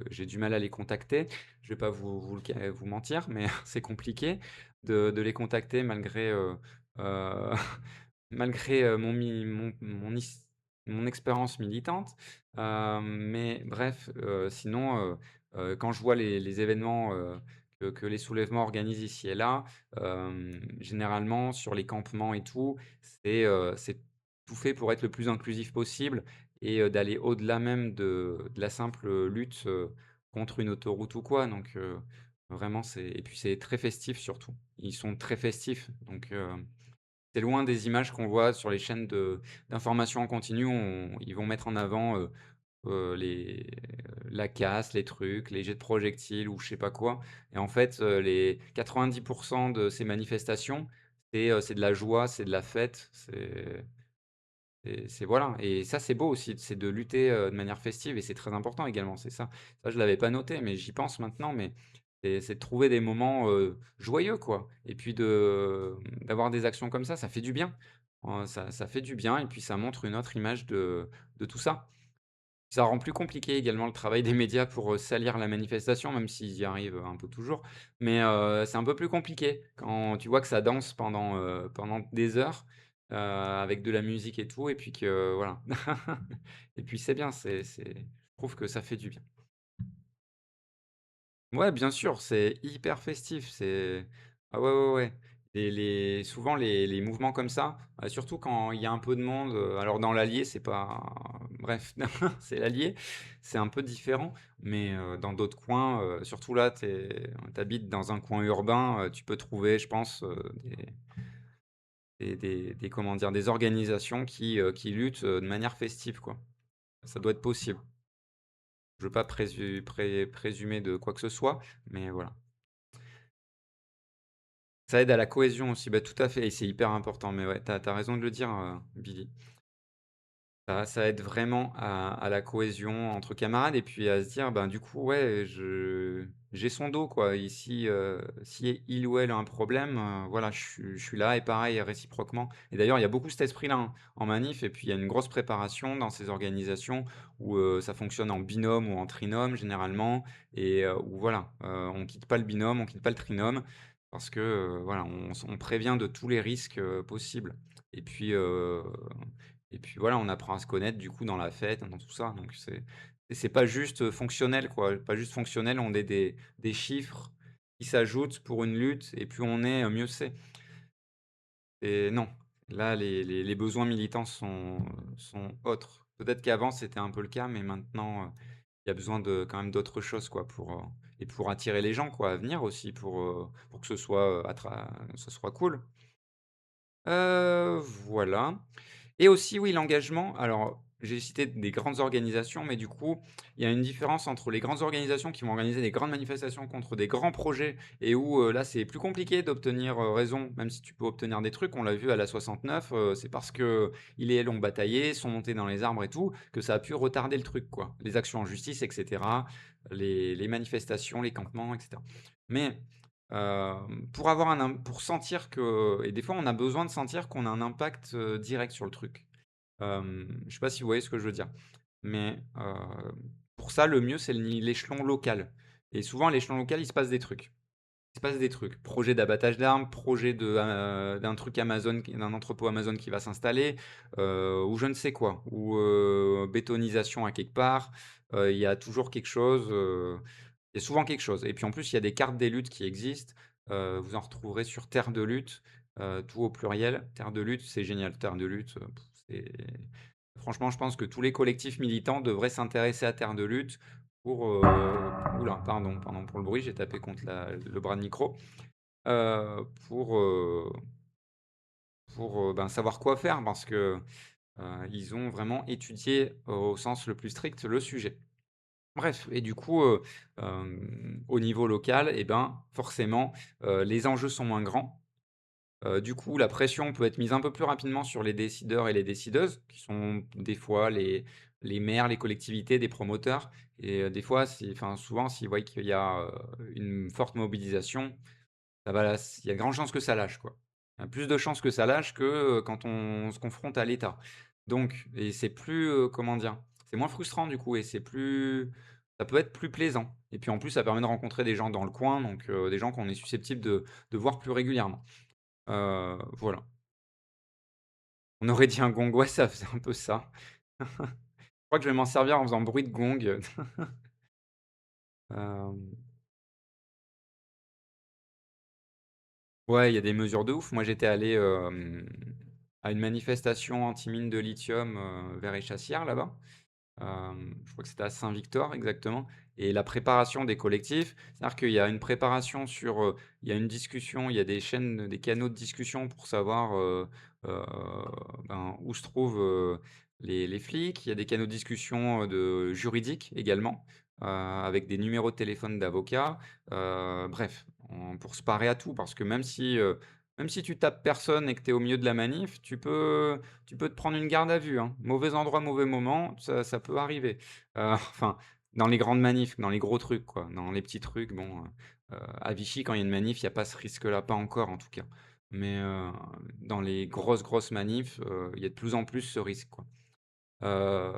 j'ai du mal à les contacter. Je vais pas vous mentir, mais c'est compliqué de les contacter heu, malgré, mon expérience militante. Mais bref, sinon, quand je vois les événements, que les soulèvements organisent ici et là, généralement sur les campements et tout, c'est tout fait pour être le plus inclusif possible et d'aller au-delà même de la simple, lutte, contre une autoroute ou quoi. Donc vraiment c'est et puis c'est très festif surtout. Ils sont très festifs donc c'est loin des images qu'on voit sur les chaînes d'information en continu. Ils vont mettre en avant, la casse, les trucs, les jets de projectiles ou je sais pas quoi et en fait, les 90 de ces manifestations, c'est de la joie, c'est de la fête, c'est voilà et ça, c'est beau aussi, c'est de lutter, de manière festive et c'est très important également, c'est ça. Ça, je l'avais pas noté, mais j'y pense maintenant, mais c'est de trouver des moments, joyeux, quoi et puis d'avoir des actions comme ça fait du bien. Ça fait du bien et puis ça montre une autre image de tout ça. Ça rend plus compliqué également le travail des médias pour, salir la manifestation, même s'ils y arrivent, un peu toujours. Mais, c'est un peu plus compliqué quand tu vois que ça danse pendant des heures, avec de la musique et tout et puis que voilà. Et puis c'est bien, je trouve que ça fait du bien. Ouais, bien sûr, c'est hyper festif, c'est ah ouais, ouais, ouais. Et souvent les mouvements comme ça, surtout quand il y a un peu de monde, alors dans l'Allier, c'est pas bref, c'est l'Allier, c'est un peu différent, mais dans d'autres coins, surtout là, tu habites dans un coin urbain, tu peux trouver, je pense, des comment dire? Des organisations qui luttent, de manière festive, quoi. Ça doit être possible. Je veux pas présumer de quoi que ce soit, mais voilà. Ça aide à la cohésion aussi, bah, tout à fait et c'est hyper important, mais ouais, tu as raison de le dire, Billy. Ça aide vraiment à la cohésion entre camarades et puis à se dire, ben, du coup, ouais, j'ai son dos, quoi. Ici, si il ou elle a un problème, voilà, je suis là et pareil réciproquement et d'ailleurs, il y a beaucoup cet esprit-là, hein, en manif et puis il y a une grosse préparation dans ces organisations où, ça fonctionne en binôme ou en trinôme généralement et où voilà, on quitte pas le binôme, on quitte pas le trinôme parce que, voilà, on prévient de tous les risques, possibles et puis, voilà, on apprend à se connaître du coup dans la fête, dans tout ça, donc c'est pas juste, fonctionnel quoi, pas juste fonctionnel, on est des chiffres qui s'ajoutent pour une lutte et plus on est, mieux c'est et non, là les besoins militants sont autres. Peut-être qu'avant c'était un peu le cas, mais maintenant, il y a besoin de quand même d'autres choses quoi pour attirer les gens quoi à venir aussi pour que ce soit cool. Voilà. Et aussi, oui, l'engagement. Alors, j'ai cité des grandes organisations, mais du coup, il y a une différence entre les grandes organisations qui vont organiser des grandes manifestations contre des grands projets et où, là, c'est plus compliqué d'obtenir, raison, même si tu peux obtenir des trucs. On l'a vu à la 69, c'est parce qu'ils et elles ont bataillé, sont montés dans les arbres et tout, que ça a pu retarder le truc, quoi. Les actions en justice et cetera, les manifestations, les campements et cetera. Mais pour avoir pour sentir que et des fois, on a besoin de sentir qu'on a un impact, direct sur le truc. Je sais pas si vous voyez ce que je veux dire? Mais, pour ça, le mieux, c'est l'échelon local et souvent, à l'échelon local, il se passe des trucs. Il se passe des trucs. Projet d'abattage d'armes, projet d'un truc Amazon d'un entrepôt Amazon qui va s'installer, ou je ne sais quoi, ou, bétonisation à quelque part. Il y a toujours quelque chose, il y a souvent quelque chose et puis en plus, il y a des cartes des luttes qui existent. Vous en retrouverez sur Terre de lutte, tout au pluriel. Terre de lutte, c'est génial. Terre de lutte, c'est Franchement, je pense que tous les collectifs militants devraient s'intéresser à Terre de Lutte pour, ouh pardon pour le bruit, j'ai tapé contre le bras de micro. Heu, pour, heu, ben, savoir quoi faire parce que, ils ont vraiment étudié au sens le plus strict le sujet. Bref et du coup, au niveau local et ben, forcément, les enjeux sont moins grands. Du coup, la pression peut être mise un peu plus rapidement sur les décideurs et les décideuses, qui sont des fois les maires, les collectivités, des promoteurs et des fois, souvent, s'ils voient qu'il y a, une forte mobilisation, ça va il y a de grandes chances que ça lâche, quoi. Il y a plus de chances que ça lâche que, quand on se confronte à l'État. Donc et c'est plus, comment dire? C'est moins frustrant du coup et ça peut être plus plaisant et puis en plus, ça permet de rencontrer des gens dans le coin, donc des gens qu'on est susceptible de voir plus régulièrement. Voilà. On aurait dit un gong, ouais, ça faisait un peu ça. Je crois que je vais m'en servir en faisant bruit de gong. Hem, ouais, il y a des mesures de ouf. Moi, j'étais allé, à une manifestation anti-mine de lithium, vers Échassières, là-bas. Je crois que c'était à Saint-Victor exactement et la préparation des collectifs, c'est-à-dire qu'il y a une préparation sur, il y a une discussion, il y a des chaînes, des canaux de discussion pour savoir, heu, ben, où se trouvent, les flics. Il y a des canaux de discussion, de juridiques également, avec des numéros de téléphone d'avocats. Bref, pour se parer à tout parce que même si tu tapes personne et que tu es au milieu de la manif, tu peux te prendre une garde à vue, hein. Mauvais endroit, mauvais moment, ça peut arriver. Enfin, dans les grandes manifs, dans les gros trucs, quoi. Dans les petits trucs, bon, à Vichy, quand il y a une manif, il y a pas ce risque-là, pas encore en tout cas. Mais, dans les grosses, grosses manifs, il y a de plus en plus ce risque, quoi. Hem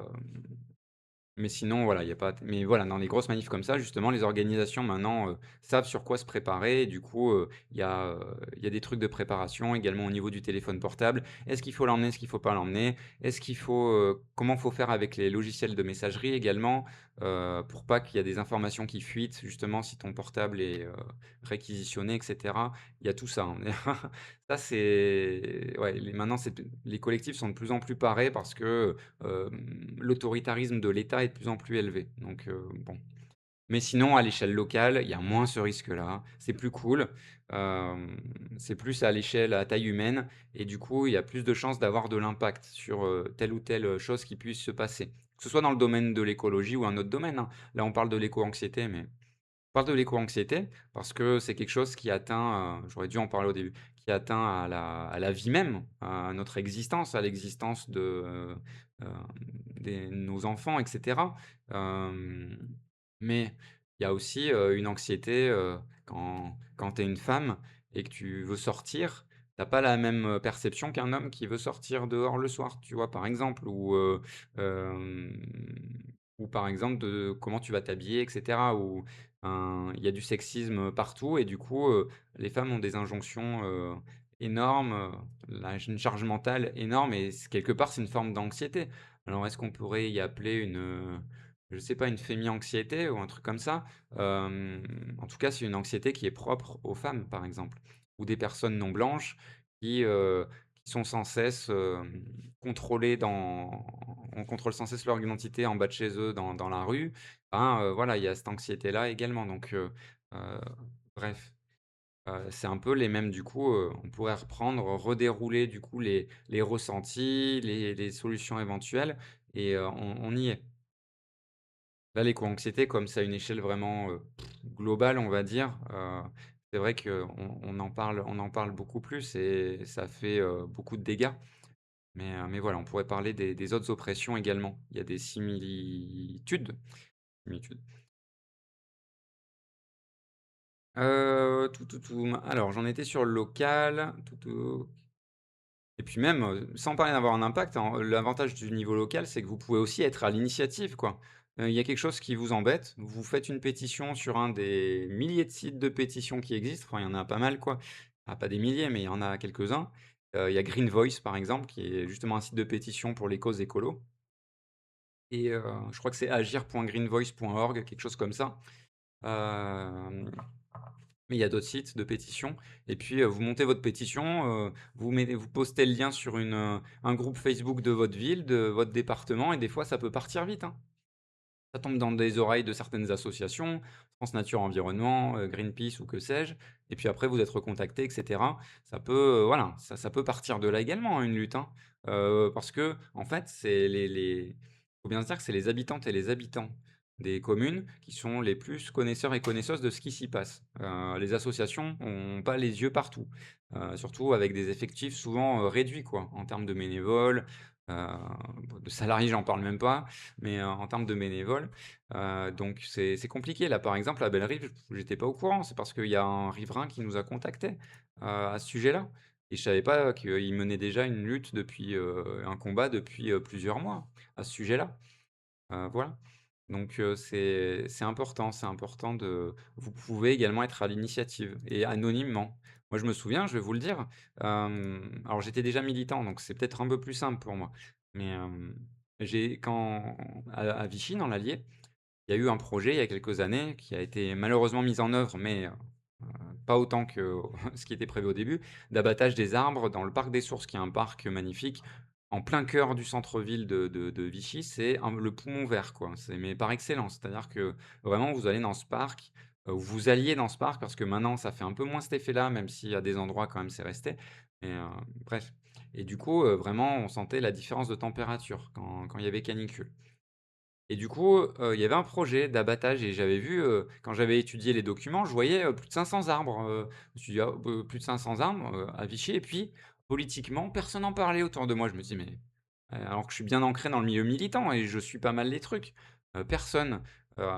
mais sinon, voilà, il y a pas mais voilà, dans les grosses manifs comme ça, justement, les organisations maintenant, savent sur quoi se préparer et du coup, il y a des trucs de préparation également au niveau du téléphone portable. Est-ce qu'il faut l'emmener? Est-ce qu'il faut pas l'emmener? Est-ce qu'il faut, comment faut faire avec les logiciels de messagerie également, pour pas qu'il y a des informations qui fuitent, justement, si ton portable est, réquisitionné et cetera. Il y a tout ça, hein. Ça, c'est ouais, maintenant, les collectifs sont de plus en plus parés parce que, l'autoritarisme de l'État est de plus en plus élevé. Donc, bon. Mais sinon, à l'échelle locale, il y a moins ce risque-là. C'est plus cool. Hem, c'est plus à l'échelle à taille humaine et du coup, il y a plus de chances d'avoir de l'impact sur, telle ou telle, chose qui puisse se passer. Que ce soit dans le domaine de l'écologie ou un autre domaine, hein. Là, on parle de l'éco-anxiété, mais on parle de l'éco-anxiété parce que c'est quelque chose qui atteint, j'aurais dû en parler au début, qui atteint à la vie même, à notre existence, à l'existence heu, des nos enfants et cetera. Hem, mais il y a aussi, une anxiété, quand tu es une femme et que tu veux sortir, tu as pas la même, perception qu'un homme qui veut sortir dehors le soir, tu vois? Par exemple hem, ou par exemple de comment tu vas t'habiller et cetera. Ou il y a du sexisme partout et du coup, les femmes ont des injonctions, énormes, la une charge mentale énorme et quelque part, c'est une forme d'anxiété. Alors est-ce qu'on pourrait y appeler je sais pas, une fémi-anxiété ou un truc comme ça? En tout cas, c'est une anxiété qui est propre aux femmes, par exemple, ou des personnes non blanches qui, heu, qui sont sans cesse, contrôlées on contrôle sans cesse leur identité en bas de chez eux dans la rue. Ben, voilà, il y a cette anxiété-là également donc heu, bref, c'est un peu les mêmes du coup, on pourrait reprendre, redérouler du coup les ressentis, les solutions éventuelles et on y est. Là, l'éco-anxiété, comme c'est à une échelle vraiment, globale, on va dire, c'est vrai qu'on on en parle beaucoup plus et ça fait, beaucoup de dégâts. Mais voilà, on pourrait parler des autres oppressions également. Il y a des similitudes. Alors j'en étais sur le local, et puis même, sans parler d'avoir un impact, hein, l'avantage du niveau local, c'est que vous pouvez aussi être à l'initiative, quoi. Il y a quelque chose qui vous embête, vous faites une pétition sur un des milliers de sites de pétitions qui existent, enfin il y en a pas mal, quoi. Ah, pas des milliers, mais il y en a quelques-uns. Il y a Green Voice, par exemple, qui est justement un site de pétition pour les causes écolo et je crois que c'est agir.greenvoice.org, quelque chose comme ça. Hem Mais il y a d'autres sites de pétition et puis, vous montez votre pétition, vous postez le lien sur un groupe Facebook de votre ville, de votre département et des fois ça peut partir vite, hein. Ça tombe dans des oreilles de certaines associations, France Nature Environnement, Greenpeace ou que sais-je et puis après vous êtes recontacté et cetera. Ça peut, voilà, ça peut partir de là également, hein, une lutte, hein. Parce que en fait, c'est les faut bien se dire que c'est les habitantes et les habitants des communes qui sont les plus connaisseurs et connaisseuses de ce qui s'y passe. Les associations ont pas les yeux partout, surtout avec des effectifs souvent, réduits quoi, en termes de bénévoles, heu, de salariés, j'en parle même pas, mais en termes de bénévoles, donc c'est compliqué. Là, par exemple, à Bellerive, j'étais pas au courant. C'est parce qu'il y a un riverain qui nous a contactés, à ce sujet-là et je savais pas qu'il menait déjà une lutte depuis, un combat depuis, plusieurs mois à ce sujet-là. Voilà. Donc c'est important de vous pouvez également être à l'initiative et anonymement. Moi, je me souviens, je vais vous le dire, alors j'étais déjà militant, donc c'est peut-être un peu plus simple pour moi. Mais, j'ai quand à Vichy, dans l'Allier, il y a eu un projet il y a quelques années qui a été malheureusement mis en œuvre, mais, pas autant que ce qui était prévu au début, d'abattage des arbres dans le parc des Sources, qui est un parc magnifique en plein cœur du centre-ville de Vichy. C'est le poumon vert, quoi. C'est mais par excellence. C'est-à-dire que vraiment vous allez dans ce parc, vous alliez dans ce parc parce que maintenant ça fait un peu moins cet effet-là, même s'il y a des endroits quand même c'est resté. Mais, bref et du coup, vraiment on sentait la différence de température quand il y avait canicule. Et du coup, il y avait un projet d'abattage et j'avais vu, quand j'avais étudié les documents, je voyais, plus de 500 arbres, je me suis dit: «Ah, plus de 500 arbres, à Vichy» et puis politiquement, personne n'en parlait autour de moi. Je me dis: «Mais» alors que je suis bien ancré dans le milieu militant et je suis pas mal les trucs. Personne, heu,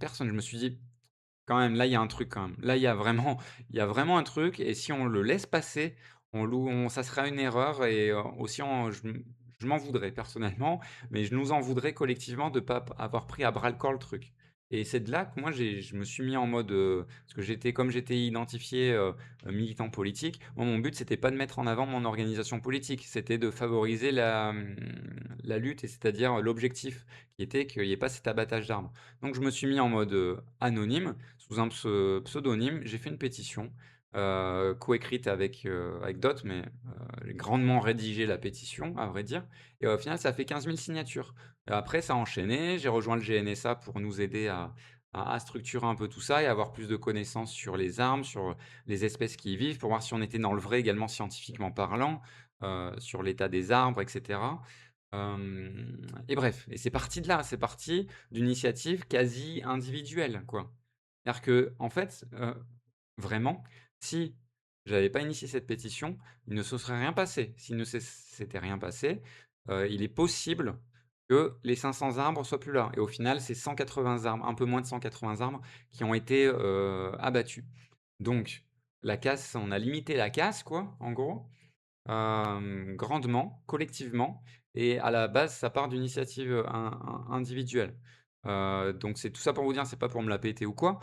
personne. Je me suis dit: «Quand même, là, il y a un truc quand même. Là, il y a vraiment un truc et si on le laisse passer, on ça sera une erreur et aussi on je m'en voudrais personnellement, mais je nous en voudrais collectivement de pas avoir pris à bras le corps le truc et c'est de là que moi je me suis mis en mode, parce que comme j'étais identifié, militant politique, moi mon but c'était pas de mettre en avant mon organisation politique, c'était de favoriser la lutte et c'est-à-dire l'objectif qui était qu'il y ait pas cet abattage d'arbres. Donc je me suis mis en mode, anonyme sous un pseudonyme, j'ai fait une pétition, coécrite avec d'autres, mais j'ai grandement rédigé la pétition, à vrai dire et au final, ça fait 15 000 signatures. Et après, ça a enchaîné, j'ai rejoint le GNSA pour nous aider à structurer un peu tout ça et avoir plus de connaissances sur les arbres, sur les espèces qui y vivent, pour voir si on était dans le vrai également scientifiquement parlant, sur l'état des arbres et cetera. Et bref, et c'est parti de là, c'est parti d'une initiative quasi individuelle, quoi. C'est-à-dire qu'en fait, vraiment, si j'avais pas initié cette pétition, il ne se serait rien passé. S'il ne s'était rien passé, il est possible que les 500 arbres soient plus là et au final, c'est 180 arbres, un peu moins de 180 arbres qui ont été, abattus. Donc la casse, on a limité la casse quoi, en gros. Grandement, collectivement et à la base, ça part d'initiatives, individuelles. Donc c'est tout ça pour vous dire, c'est pas pour me la péter ou quoi,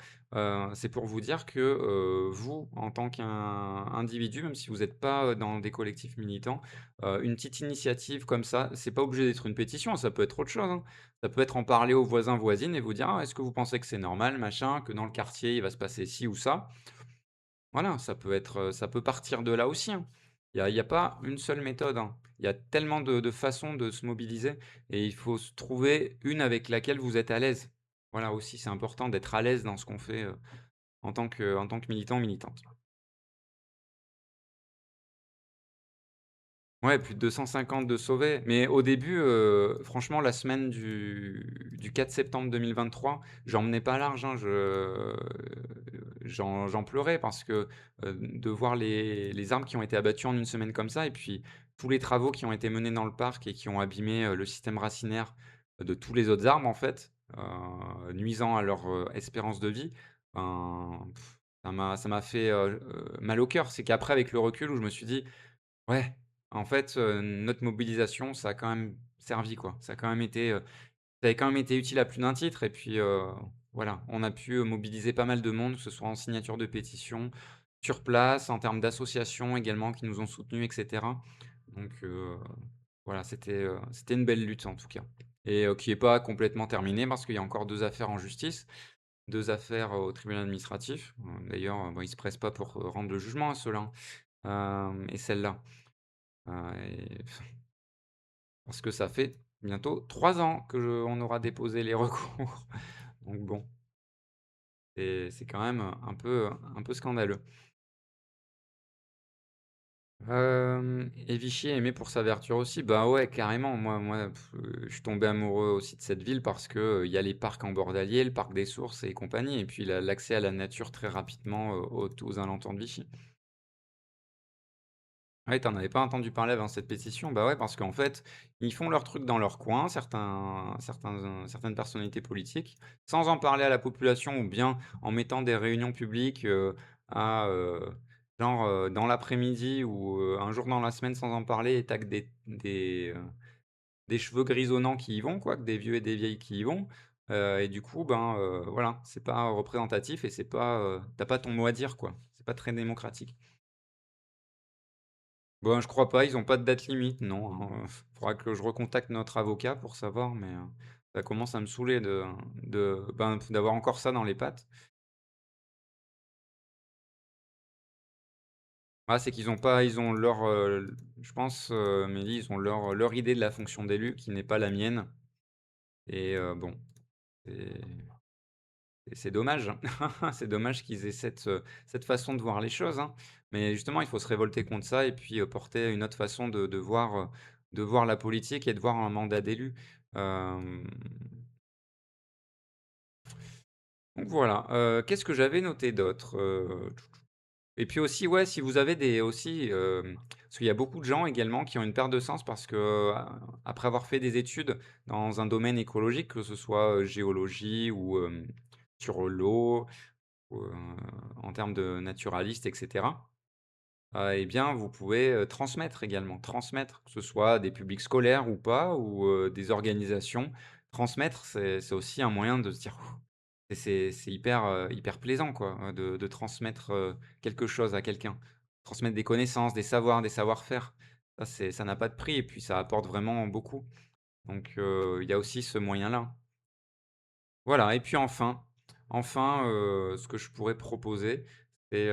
c'est pour vous dire que, vous, en tant qu'individu, même si vous êtes pas, dans des collectifs militants, une petite initiative comme ça, c'est pas obligé d'être une pétition, ça peut être autre chose, hein. Ça peut être en parler aux voisins, voisines et vous dire: «Ah, est-ce que vous pensez que c'est normal, machin, que dans le quartier, il va se passer ci ou ça?» Voilà, ça peut partir de là aussi, hein. Il y a pas une seule méthode, hein. Il y a tellement de façons de se mobiliser et il faut se trouver une avec laquelle vous êtes à l'aise. Voilà aussi, c'est important d'être à l'aise dans ce qu'on fait, en tant que militant, militante. Ouais, plus de 250 de sauvés, mais au début, franchement, la semaine du 4 septembre 2023, j'en menais pas large, hein. J'en pleurais parce que, de voir les arbres qui ont été abattus en une semaine comme ça et puis tous les travaux qui ont été menés dans le parc et qui ont abîmé, le système racinaire de tous les autres arbres, en fait, nuisant à leur, espérance de vie, ben, ça m'a fait, mal au cœur. C'est qu'après, avec le recul, où je me suis dit: «Ouais, en fait, notre mobilisation, ça a quand même servi, quoi. Ça avait quand même été utile à plus d'un titre» et puis, voilà, on a pu, mobiliser pas mal de monde, que ce soit en signature de pétition, sur place, en termes d'associations également qui nous ont soutenus et cetera. Donc, voilà, c'était une belle lutte en tout cas et qui est pas complètement terminée parce qu'il y a encore 2 affaires en justice. 2 affaires au tribunal administratif. D'ailleurs, bon, ils se pressent pas pour, rendre le jugement, hein, ceux-là, hein, et celle-là. Et parce que ça fait bientôt 3 ans que je on aura déposé les recours. Donc bon, c'est quand même, un peu scandaleux. Et Vichy est aimé pour sa vertu aussi? Bah, ouais, carrément. Je suis tombé amoureux aussi de cette ville parce que, il y a les parcs en bord d'Allier, le parc des Sources et compagnie et puis l'accès à la nature très rapidement, aux alentours de Vichy. Ouais, tu avais pas entendu parler avant cette pétition? Bah, ouais, parce qu'en fait, ils font leur truc dans leur coin, certaines personnalités politiques, sans en parler à la population ou bien en mettant des réunions publiques, à, genre, dans l'après-midi ou, un jour dans la semaine sans en parler et tu que des cheveux grisonnants qui y vont quoi, que des vieux et des vieilles qui y vont, et du coup, ben, voilà, c'est pas représentatif et c'est pas, tu pas ton mot à dire quoi. C'est pas très démocratique. Bon, je crois pas, ils ont pas de date limite, non, hein, faudra que je recontacte notre avocat pour savoir, mais ça commence à me saouler d'avoir encore ça dans les pattes. Ah, c'est qu'ils ont pas ils ont leur, je pense, Mélie, ils ont leur idée de la fonction d'élu qui n'est pas la mienne et bon, c'est c'est dommage. C'est dommage qu'ils aient cette façon de voir les choses, hein, mais justement, il faut se révolter contre ça et puis, porter une autre façon de voir la politique et de voir un mandat d'élu. Hem, donc voilà, qu'est-ce que j'avais noté d'autre? Et puis aussi, ouais, si vous avez des aussi, parce qu'il y a beaucoup de gens également qui ont une perte de sens parce que, après avoir fait des études dans un domaine écologique, que ce soit, géologie ou, sur l'eau ou, en termes de naturaliste et cetera. Et bien, vous pouvez, transmettre également. Transmettre, que ce soit des publics scolaires ou pas ou, des organisations. Transmettre, c'est aussi un moyen de se dire: C'est hyper, hyper plaisant quoi, de transmettre, quelque chose à quelqu'un. Transmettre des connaissances, des savoirs, des savoir-faire. Ça n'a pas de prix et puis ça apporte vraiment beaucoup. Donc, il y a aussi ce moyen-là. Voilà et puis enfin, ce que je pourrais proposer, c'est,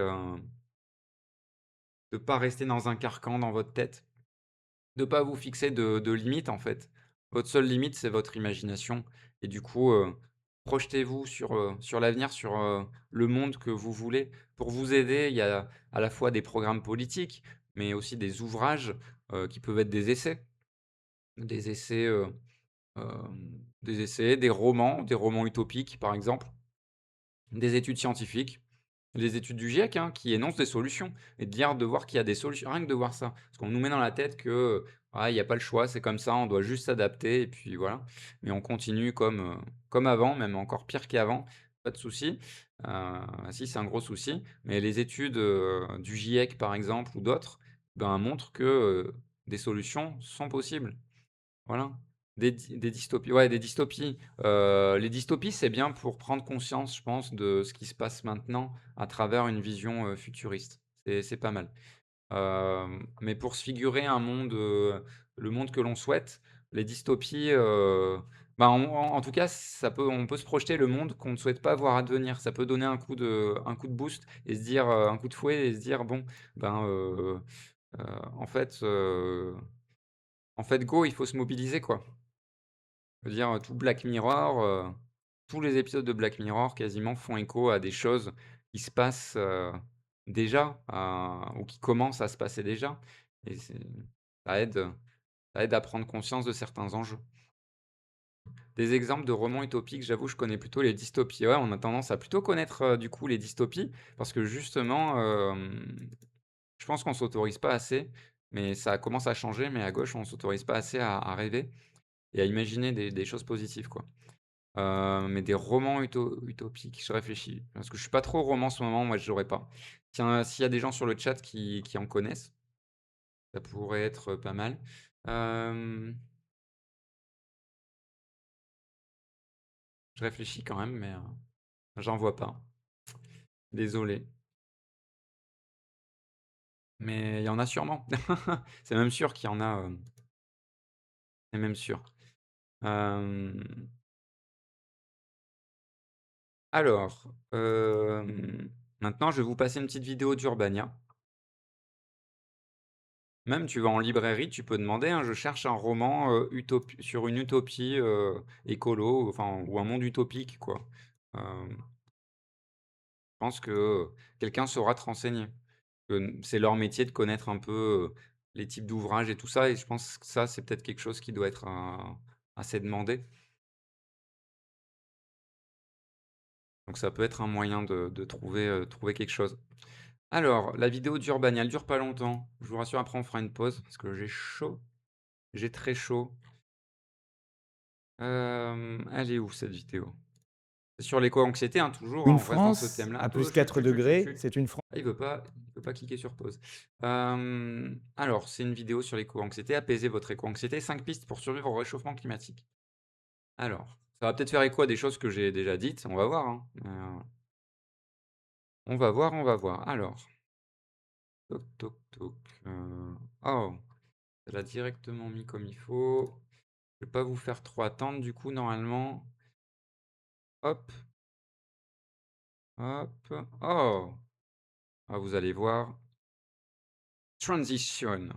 de pas rester dans un carcan dans votre tête. De pas vous fixer de limites, en fait. Votre seule limite, c'est votre imagination et du coup, projetez-vous sur l'avenir, le monde que vous voulez. Pour vous aider, il y a à la fois des programmes politiques, mais aussi des ouvrages, qui peuvent être des essais, des romans utopiques, par exemple. Des études scientifiques, les études du GIEC, hein, qui énoncent des solutions et de voir qu'il y a des solutions rien que de voir ça. Parce qu'on nous met dans la tête que, ah, il y a pas le choix, c'est comme ça, on doit juste s'adapter et puis voilà. Mais on continue comme avant, même encore pire qu'avant, pas de souci. Si, c'est un gros souci, mais les études, du GIEC, par exemple, ou d'autres, ben, montrent que, des solutions sont possibles. Voilà. Des dystopies, ouais, des dystopies. Les dystopies, c'est bien pour prendre conscience, je pense, de ce qui se passe maintenant à travers une vision, futuriste. C'est pas mal. Mais pour se figurer un monde, le monde que l'on souhaite, les dystopies, bah, en tout cas, on peut se projeter le monde qu'on ne souhaite pas voir advenir. Ça peut donner un coup de boost et se dire, un coup de fouet et se dire: «Bon, ben, heu, en fait, heu, en fait, go, il faut se mobiliser, quoi». Je veux dire, tous les épisodes de Black Mirror quasiment font écho à des choses qui se passent, déjà, ou qui commencent à se passer déjà et ça aide, ça aide à prendre conscience de certains enjeux. Des exemples de romans utopiques, j'avoue, je connais plutôt les dystopies. Ouais, on a tendance à plutôt connaître, du coup, les dystopies parce que justement, je pense qu'on s'autorise pas assez, mais ça commence à changer, mais à gauche, on s'autorise pas assez à rêver et à imaginer des choses positives, quoi. Mais des romans utopiques, je réfléchis, parce que je suis pas trop roman en ce moment, moi je l'aurais pas. Tiens, s'il y a des gens sur le chat qui en connaissent, ça pourrait être, pas mal. Hem, je réfléchis quand même, mais, j'en vois pas. Désolé, mais il y en a sûrement. C'est même sûr qu'il y en a, c'est même sûr. Hem, Alors, maintenant je vais vous passer une petite vidéo d'Urbania. Même tu vas en librairie, tu peux demander, hein: «Je cherche un roman, sur une utopie, écolo, enfin ou un monde utopique», quoi. Je pense que quelqu'un saura te renseigner. C'est leur métier de connaître un peu, les types d'ouvrages et tout ça et je pense que ça, c'est peut-être quelque chose qui doit être, assez demandé. Donc ça peut être un moyen de trouver, trouver quelque chose. Alors, la vidéo d'Urbania, elle dure pas longtemps. Je vous rassure, après on fera une pause parce que j'ai chaud, j'ai très chaud. Elle est où cette vidéo? C'est sur l'éco-anxiété, hein, toujours, hein, Une on reste dans ce France thème-là. à plus Chut, 4 chut, chut, chut, degrés, chut. c'est une France. Ah, il veut pas cliquer sur pause. Alors, c'est une vidéo sur l'éco-anxiété. Apaiser votre éco-anxiété, 5 pistes pour survivre au réchauffement climatique. Alors, ça va peut-être faire écho à des choses que j'ai déjà dites, on va voir, hein. On va voir, on va voir. Alors, toc, toc, toc, oh, elle a directement mis comme il faut. Je vais pas vous faire trop attendre du coup, normalement. Hop, hop. Oh! Ah, vous allez voir. Transition.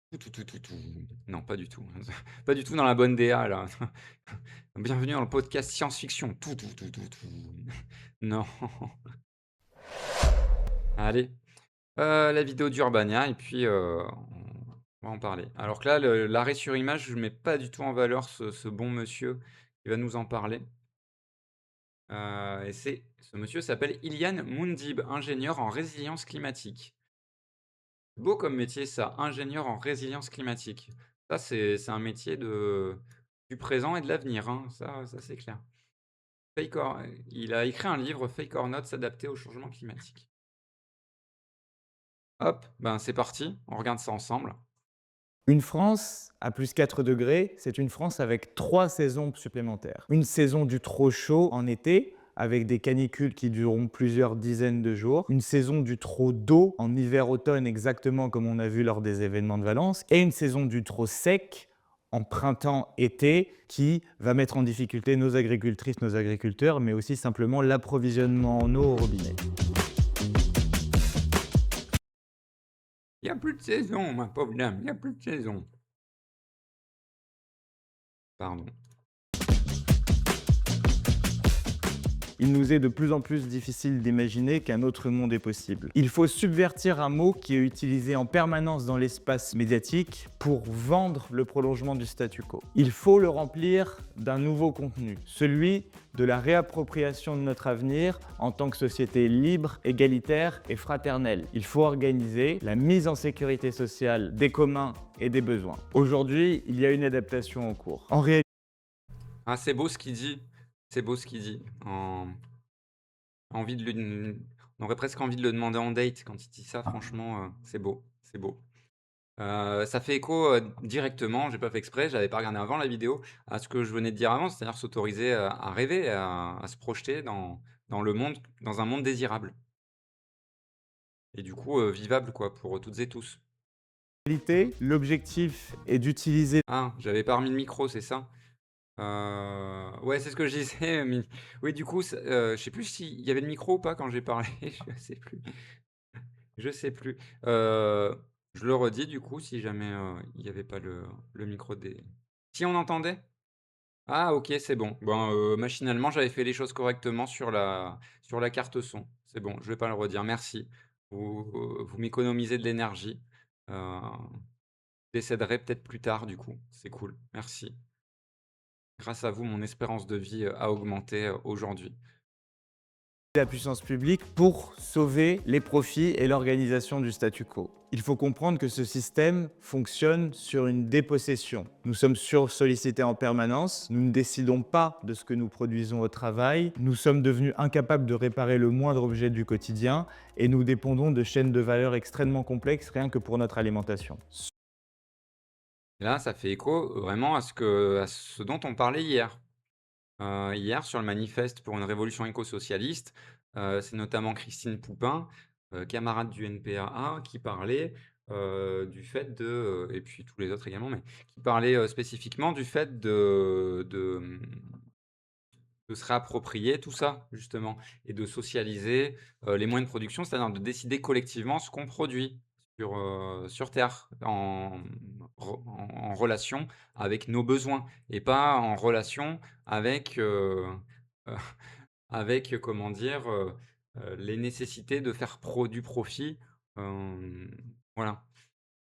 Tout, tout, tout, tout, tout. Non, pas du tout. Pas du tout dans la bonne DA là. Bienvenue dans le podcast science-fiction. Tout, tout, tout, tout, tout. Non. Allez, la vidéo d'Urbania et puis, on va en parler. Alors que là, l'arrêt sur image, je mets pas du tout en valeur ce bon monsieur qui va nous en parler. Et ce monsieur s'appelle Ilian Moundib, ingénieur en résilience climatique. Beau comme métier ça, ingénieur en résilience climatique. Ça, c'est un métier du présent et de l'avenir, hein, ça c'est clair. Fake or Il a écrit un livre, Fake or Not, s'adapter au changement climatique. Hop, ben, c'est parti, on regarde ça ensemble. Une France à plus 4 degrés, c'est une France avec 3 saisons supplémentaires. Une saison du trop chaud en été, avec des canicules qui dureront plusieurs dizaines de jours. Une saison du trop d'eau en hiver-automne, exactement comme on a vu lors des événements de Valence. Et une saison du trop sec en printemps-été, qui va mettre en difficulté nos agricultrices, nos agriculteurs, mais aussi simplement l'approvisionnement en eau au robinet. Il y a plus de saison, ma pauvre dame, il y a plus de saison. Pardon. Il nous est de plus en plus difficile d'imaginer qu'un autre monde est possible. Il faut subvertir un mot qui est utilisé en permanence dans l'espace médiatique pour vendre le prolongement du statu quo. Il faut le remplir d'un nouveau contenu, celui de la réappropriation de notre avenir en tant que société libre, égalitaire et fraternelle. Il faut organiser la mise en sécurité sociale des communs et des besoins. Aujourd'hui, il y a une adaptation en cours. En réalité, Ah, c'est beau ce qu'il dit, c'est beau ce qu'il dit. Envie de lui On aurait presque envie de le demander en date quand il dit ça, franchement, c'est beau, c'est beau. Ça fait écho, directement, j'ai pas fait exprès, j'avais pas regardé avant la vidéo, à ce que je venais de dire avant, c'est-à-dire s'autoriser, à rêver, à se projeter dans le monde dans un monde désirable et du coup, vivable quoi, pour toutes et tous. l'objectif est d'utiliser. Ah, j'avais pas remis le micro, c'est ça? Ouais, c'est ce que je disais, mais oui, du coup, je sais plus s'il y avait le micro ou pas quand j'ai parlé, je sais plus. Je sais plus. Je le redis du coup si jamais, il y avait pas le micro des si on entendait? Ah OK, c'est bon. Ben, machinalement, j'avais fait les choses correctement sur la carte son. C'est bon, je vais pas le redire, merci. Vous m'économisez de l'énergie. Heu, je décéderai peut-être plus tard du coup, c'est cool, merci. Grâce à vous, mon espérance de vie, a augmenté, aujourd'hui. La puissance publique pour sauver les profits et l'organisation du statu quo. Il faut comprendre que ce système fonctionne sur une dépossession. Nous sommes sursollicités en permanence, nous ne décidons pas de ce que nous produisons au travail, nous sommes devenus incapables de réparer le moindre objet du quotidien et nous dépendons de chaînes de valeur extrêmement complexes rien que pour notre alimentation. Et là, ça fait écho, vraiment à ce dont on parlait hier. Hier sur le manifeste pour une révolution écosocialiste, c'est notamment Christine Poupin, camarade du NPAA qui parlait, du fait et puis tous les autres également, mais qui parlait, spécifiquement du fait de se réapproprier tout ça, justement, et de socialiser, les moyens de production, c'est-à-dire de décider collectivement ce qu'on produit sur terre, en relation avec nos besoins et pas en relation avec, heu, avec, comment dire, les nécessités de faire du profit, hem, voilà.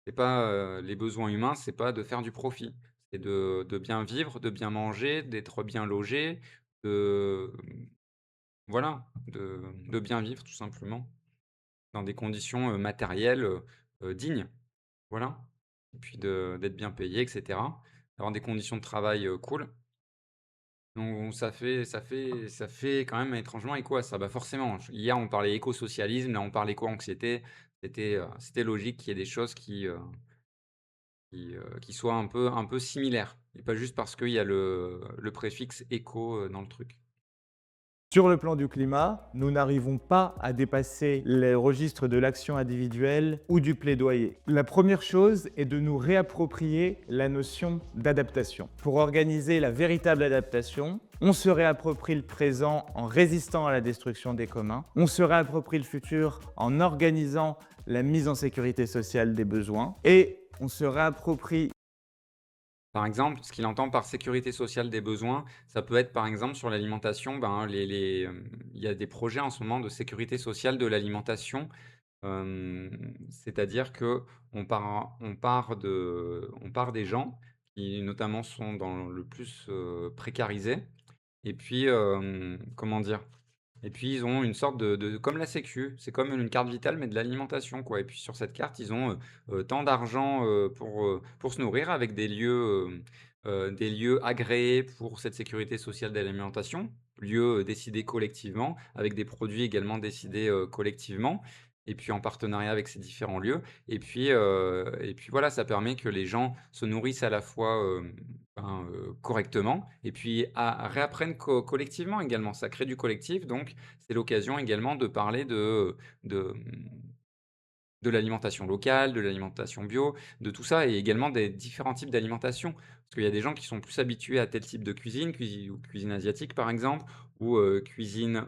C'est pas, les besoins humains, c'est pas de faire du profit. C'est de bien vivre, de bien manger, d'être bien logé, de, voilà, de bien vivre tout simplement, dans des conditions, matérielles, dignes, voilà. Et puis d'être bien payé et cetera. D'avoir des conditions de travail, cool. Donc ça fait quand même étrangement écho à ça. Bah, forcément, hier on parlait écosocialisme, là on parle éco-anxiété. C'était logique qu'il y ait des choses qui soient un peu similaires et pas juste parce qu'il y a le préfixe éco, dans le truc. Sur le plan du climat, nous n'arrivons pas à dépasser les registres de l'action individuelle ou du plaidoyer. La première chose est de nous réapproprier la notion d'adaptation. Pour organiser la véritable adaptation, on se réapproprie le présent en résistant à la destruction des communs, on se réapproprie le futur en organisant la mise en sécurité sociale des besoins et on se réapproprie. Par exemple, ce qu'il entend par sécurité sociale des besoins, ça peut être par exemple sur l'alimentation, ben, il y a des projets en ce moment de sécurité sociale de l'alimentation. C'est-à-dire qu'on part des gens qui notamment sont dans le plus, précarisés et puis, comment dire? Et puis ils ont une sorte de comme la sécu, c'est comme une carte vitale mais de l'alimentation, quoi. Et puis sur cette carte, ils ont, tant d'argent, pour se nourrir avec des lieux agréés pour cette sécurité sociale de l'alimentation, lieux, décidés collectivement, avec des produits également décidés, collectivement et puis en partenariat avec ces différents lieux. Et puis voilà, ça permet que les gens se nourrissent à la fois, correctement et puis réapprennent collectivement également. Ça crée du collectif, donc c'est l'occasion également de parler de, de l'alimentation locale, de l'alimentation bio, de tout ça et également des différents types d'alimentation. Parce qu'il y a des gens qui sont plus habitués à tel type de cuisine, ou cuisine asiatique par exemple, ou cuisine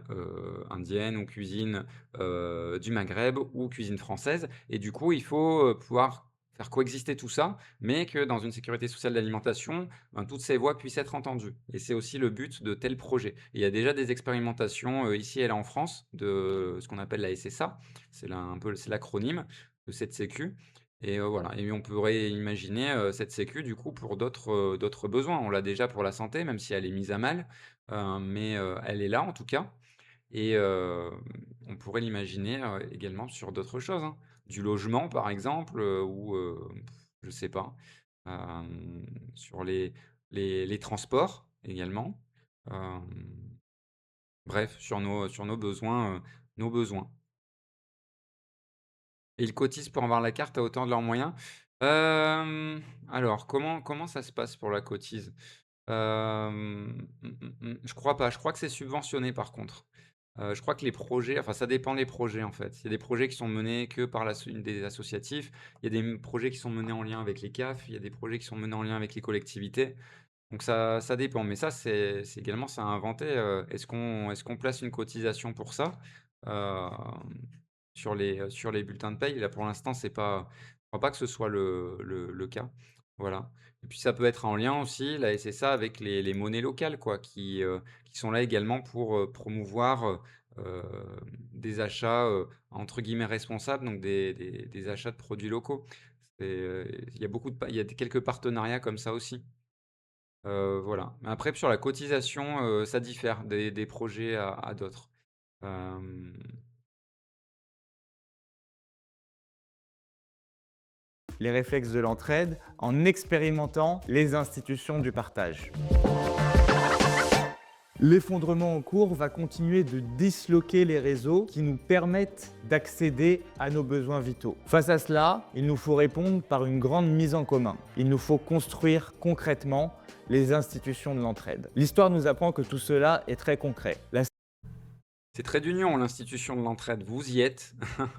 indienne, ou cuisine du Maghreb, ou cuisine française. Et du coup, il faut pouvoir faire coexister tout ça, mais que dans une sécurité sociale d'alimentation, ben, toutes ces voix puissent être entendues. Et c'est aussi le but de tel projet. Et il y a déjà des expérimentations ici et là en France de ce qu'on appelle la SSA, c'est l'acronyme de cette sécu et voilà et on pourrait imaginer, cette sécu du coup pour d'autres besoins. On l'a déjà pour la santé, même si elle est mise à mal, mais elle est là en tout cas et on pourrait l'imaginer, également sur d'autres choses, hein. Du logement par exemple, ou je sais pas, sur les transports également, hem, bref sur nos besoins, nos besoins. Et ils cotisent pour avoir la carte à hauteur de leurs moyens? Alors comment ça se passe pour la cotise? Je crois pas. Je crois que c'est subventionné par contre. Je crois que les projets enfin ça dépend des projets en fait. Il y a des projets qui sont menés que par des associatifs. Il y a des projets qui sont menés en lien avec les CAF. Il y a des projets qui sont menés en lien avec les collectivités. Donc ça dépend. Mais ça c'est également c'est à inventer, est-ce qu'on place une cotisation pour ça? Hem sur les bulletins de paye. Là, pour l'instant, c'est pas je crois pas que ce soit le cas. Voilà et puis ça peut être en lien aussi, la SSA, avec les monnaies locales, quoi, qui sont là également pour, promouvoir, des achats, entre guillemets «responsables», donc des achats de produits locaux. Il y a il y a quelques partenariats comme ça aussi. Voilà. Mais après sur la cotisation, ça diffère des projets à d'autres. Hem Les réflexes de l'entraide en expérimentant les institutions du partage. L'effondrement en cours va continuer de disloquer les réseaux qui nous permettent d'accéder à nos besoins vitaux. Face à cela, il nous faut répondre par une grande mise en commun. Il nous faut construire concrètement les institutions de l'entraide. L'histoire nous apprend que tout cela est très concret. C'est Trait d'Union, l'institution de l'entraide. Vous y êtes.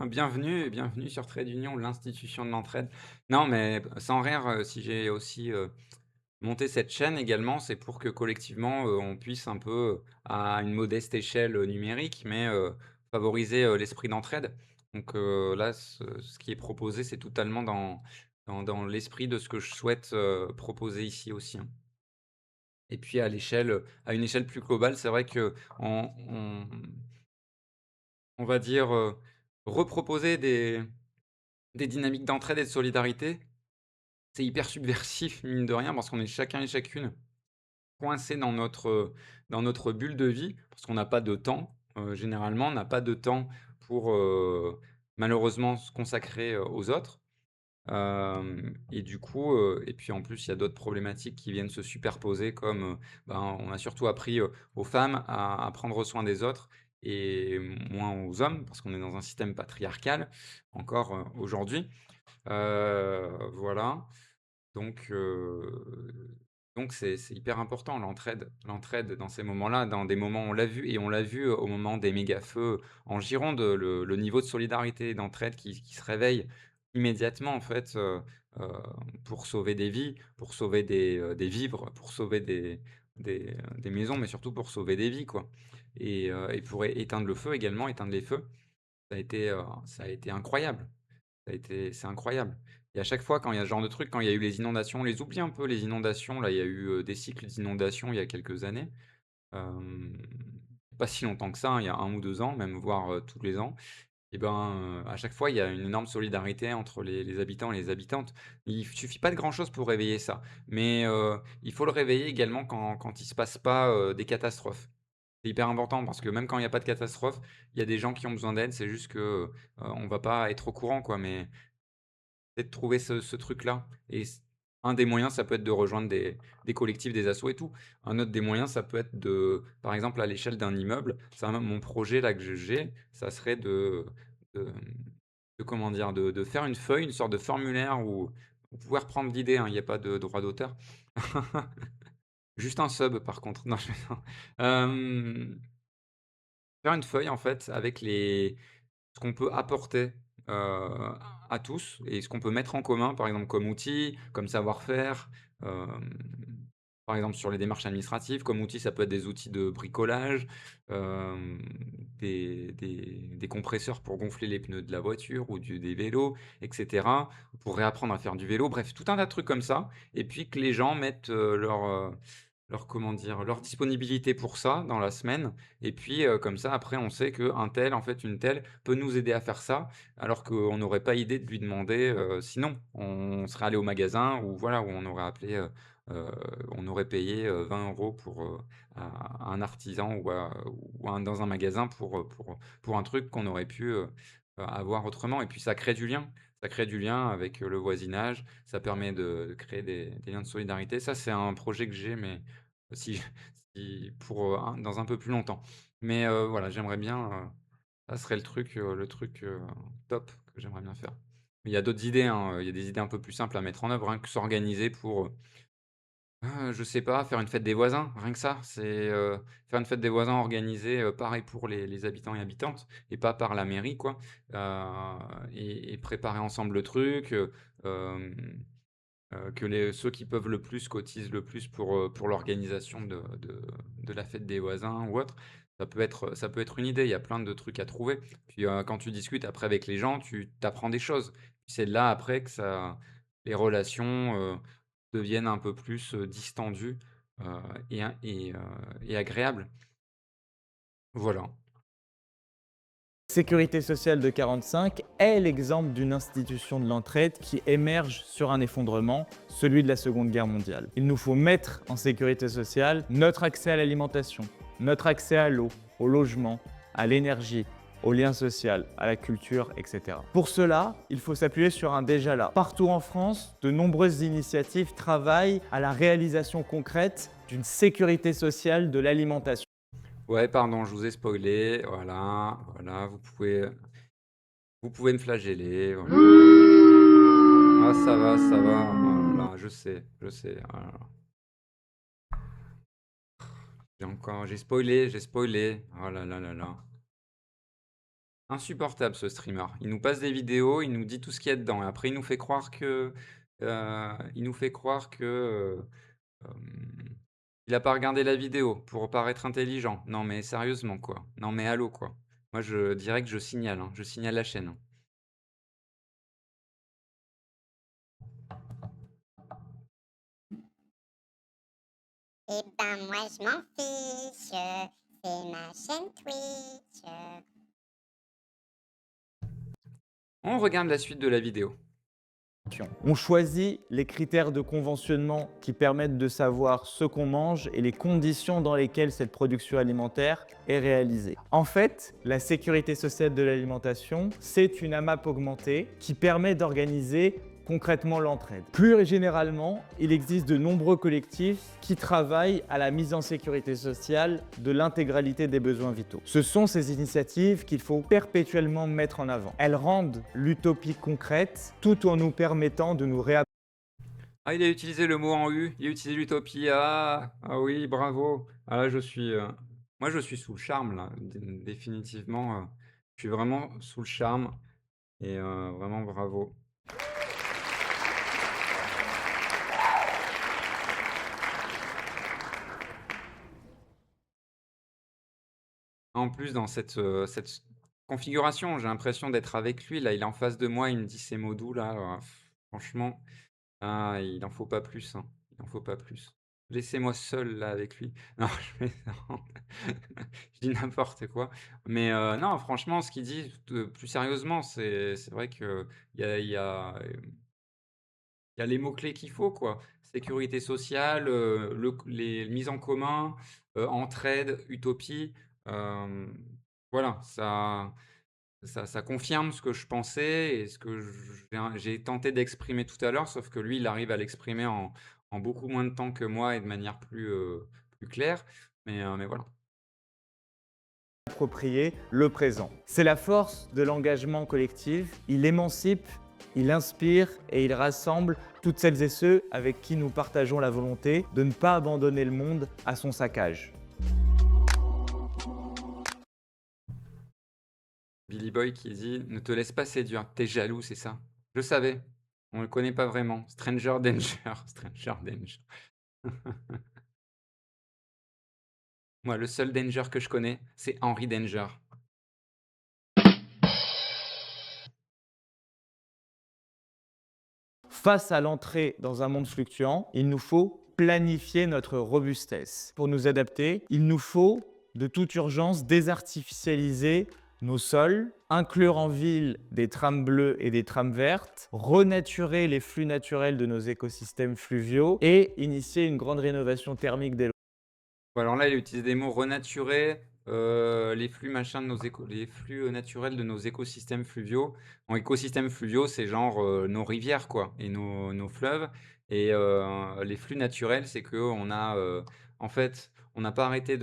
Bienvenue et bienvenue sur Trait d'Union, l'institution de l'entraide. Non, mais sans rire, si j'ai aussi, Monter cette chaîne également, c'est pour que collectivement, on puisse un peu, à une modeste échelle, numérique, mais favoriser, l'esprit d'entraide. Donc là, ce qui est proposé, c'est totalement dans l'esprit de ce que je souhaite, proposer ici aussi, hein. Et puis à une échelle plus globale, c'est vrai qu'on on va dire, reproposer des dynamiques d'entraide et de solidarité, c'est hyper subversif mine de rien parce qu'on est chacun et chacune coincés dans notre bulle de vie, parce qu'on n'a pas de temps, généralement, on n'a pas de temps pour, malheureusement se consacrer, aux autres. Et du coup, et puis en plus, il y a d'autres problématiques qui viennent se superposer comme, ben, on a surtout appris, aux femmes à prendre soin des autres et moins aux hommes, parce qu'on est dans un système patriarcal encore, aujourd'hui. Voilà. Donc c'est hyper important l'entraide dans ces moments-là, dans des moments on l'a vu et on l'a vu, au moment des méga-feux en Gironde, le niveau de solidarité et d'entraide qui se réveille immédiatement en fait, heu, pour sauver des vies, pour sauver des vivres, pour sauver des maisons, mais surtout pour sauver des vies quoi et pour éteindre le feu également, éteindre les feux. Ça a été incroyable. C'est incroyable et à chaque fois quand il y a ce genre de truc, quand il y a eu les inondations, on les oublie un peu les inondations, là, il y a eu, des cycles d'inondations il y a quelques années, hem, pas si longtemps que ça, hein, il y a 1 ou 2 ans, même voire, tous les ans et ben, à chaque fois, il y a une énorme solidarité entre les habitants et les habitantes. Il suffit pas de grand chose pour réveiller ça, mais il faut le réveiller également quand il se passe pas, des catastrophes. C'est hyper important parce que même quand il y a pas de catastrophe, il y a des gens qui ont besoin d'aide, c'est juste que, on va pas être au courant quoi, mais peut-être trouver ce truc-là et un des moyens, ça peut être de rejoindre des collectifs, des assos et tout. Un autre des moyens, ça peut être de par exemple, à l'échelle d'un immeuble, ça mon projet là que j'ai, ça serait de, de comment dire? De faire une feuille, une sorte de formulaire où vous pouvez reprendre l'idée, hein, il y a pas de droit d'auteur. Juste un sub par contre. Non, je hem, faire une feuille en fait avec les ce qu'on peut apporter, à tous et ce qu'on peut mettre en commun, par exemple, comme outil, comme savoir-faire, hem, par exemple, sur les démarches administratives. Comme outil, ça peut être des outils de bricolage, hem, des compresseurs pour gonfler les pneus de la voiture ou des vélos et cetera, pour réapprendre à faire du vélo. Bref, tout un tas de trucs comme ça et puis que les gens mettent, leur comment dire? Leur disponibilité pour ça dans la semaine et puis, comme ça après on sait qu'un tel, en fait, une telle peut nous aider à faire ça, alors qu'on n'aurait pas idée de lui demander, sinon. On serait allé au magasin ou voilà, où on aurait appelé, heu, on aurait payé, 20 € pour, à un artisan ou dans un magasin pour un truc qu'on aurait pu, avoir autrement et puis ça crée du lien. Ça crée du lien avec, le voisinage, ça permet de créer des liens de solidarité. Ça, c'est un projet que j'ai, mais si si pour, dans un peu plus longtemps. Mais voilà, j'aimerais bien, ça serait le truc, top que j'aimerais bien faire. Mais il y a d'autres idées, hein, il y a des idées un peu plus simples à mettre en œuvre, rien que s'organiser pour, je sais pas, faire une fête des voisins, rien que ça. C'est, faire une fête des voisins organisée, pareil pour les habitants et habitantes et pas par la mairie quoi, et préparer ensemble le truc, hem que ceux qui peuvent le plus cotisent le plus pour l'organisation de la fête des voisins ou autre. Ça peut être une idée, il y a plein de trucs à trouver. Puis, quand tu discutes après avec les gens, tu apprends des choses. C'est là après que ça les relations, deviennent un peu plus, distendues, heu, et agréables. Voilà. Sécurité sociale de 45 est l'exemple d'une institution de l'entraide qui émerge sur un effondrement, celui de la Seconde Guerre mondiale. Il nous faut mettre en sécurité sociale notre accès à l'alimentation, notre accès à l'eau, au logement, à l'énergie, au lien social, à la culture, etc. Pour cela, il faut s'appuyer sur un déjà là. Partout en France, de nombreuses initiatives travaillent à la réalisation concrète d'une sécurité sociale de l'alimentation. Ouais, pardon, je vous ai spoilé, voilà, voilà, vous pouvez me flageller, voilà. Ah ça va, oh là là, je sais, oh là là. J'ai spoilé, j'ai spoilé. Oh là là là là. Insupportable ce streamer. Il nous passe des vidéos, il nous dit tout ce qu'il y a dedans et après il nous fait croire que, Hem, il a pas regardé la vidéo pour paraître intelligent. Non mais sérieusement quoi. Non mais allô quoi. Moi je dirais que je signale, hein, je signale la chaîne, hein. Eh ben moi je m'en fiche, c'est ma chaîne Twitch. On regarde la suite de la vidéo. On choisit les critères de conventionnement qui permettent de savoir ce qu'on mange et les conditions dans lesquelles cette production alimentaire est réalisée. En fait, la sécurité sociale de l'alimentation, c'est une AMAP augmentée qui permet d'organiser concrètement l'entraide. Plus généralement, il existe de nombreux collectifs qui travaillent à la mise en sécurité sociale de l'intégralité des besoins vitaux. Ce sont ces initiatives qu'il faut perpétuellement mettre en avant. Elles rendent l'utopie concrète tout en nous permettant de nous réapproprier. Ah, il a utilisé le mot en U, il a utilisé l'utopie. Ah! Ah oui, bravo. Ah là, moi, je suis sous le charme là, définitivement, je suis vraiment sous le charme et vraiment bravo. En plus, dans cette configuration, j'ai l'impression d'être avec lui là, il est en face de moi, il me dit ces mots doux là, franchement, ah, il en faut pas plus, hein, il en faut pas plus. Laissez-moi seul là avec lui. Non, je plaisante. Je dis n'importe quoi, mais non, franchement, ce qu'il dit, plus sérieusement, c'est vrai qu'il y a, il y a les mots-clés qu'il faut, quoi. Sécurité sociale, les mises en commun, entraide, utopie, hem, voilà, ça confirme ce que je pensais et ce que j'ai tenté d'exprimer tout à l'heure, sauf que lui, il arrive à l'exprimer en beaucoup moins de temps que moi et de manière plus claire, mais voilà. Le présent. C'est la force de l'engagement collectif. Il émancipe, il inspire et il rassemble toutes celles et ceux avec qui nous partageons la volonté de ne pas abandonner le monde à son saccage. Billy Boy qui dit: «Ne te laisse pas séduire, tu jaloux, c'est ça?» Je savais, on le connaît pas vraiment. Stranger danger, stranger danger. Moi, le seul Danger que je connais, c'est Henry Danger. Face à l'entrée dans un monde fluctuant, il nous faut planifier notre robustesse. Pour nous adapter, il nous faut de toute urgence désartificialiser nos sols, inclure en ville des trames bleues et des trames vertes, renaturer les flux naturels de nos écosystèmes fluviaux et initier une grande rénovation thermique des. Bon, alors là, il a utilisé des mots renaturés, les flux machin de les flux, naturels de nos écosystèmes fluviaux. En écosystèmes fluviaux, c'est genre, nos rivières quoi et nos fleuves et les flux naturels, c'est qu'on a, en fait, on n'a pas arrêté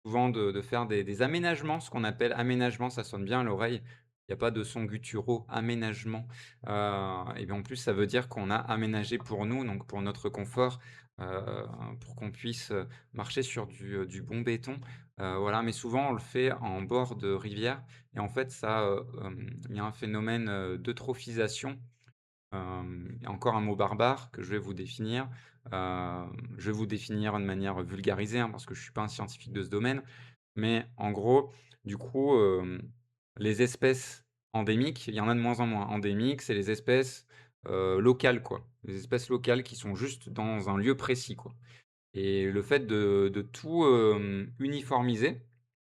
souvent de faire des aménagements, ce qu'on appelle aménagement, ça sonne bien à l'oreille. Il y a pas de son gutturaux, aménagement, et bien en plus, ça veut dire qu'on a aménagé pour nous, donc pour notre confort, heu, pour qu'on puisse, marcher sur du bon béton, voilà, mais souvent on le fait en bord de rivière et en fait ça, il y a un phénomène, d'eutrophisation, encore un mot barbare que je vais vous définir. Je vais vous définir de manière vulgarisée, hein, parce que je ne suis pas un scientifique de ce domaine, mais en gros, du coup, les espèces endémiques, il y en a de moins en moins. Endémiques, c'est les espèces, locales, quoi. Les espèces locales qui sont juste dans un lieu précis, quoi. Et le fait de tout, uniformiser,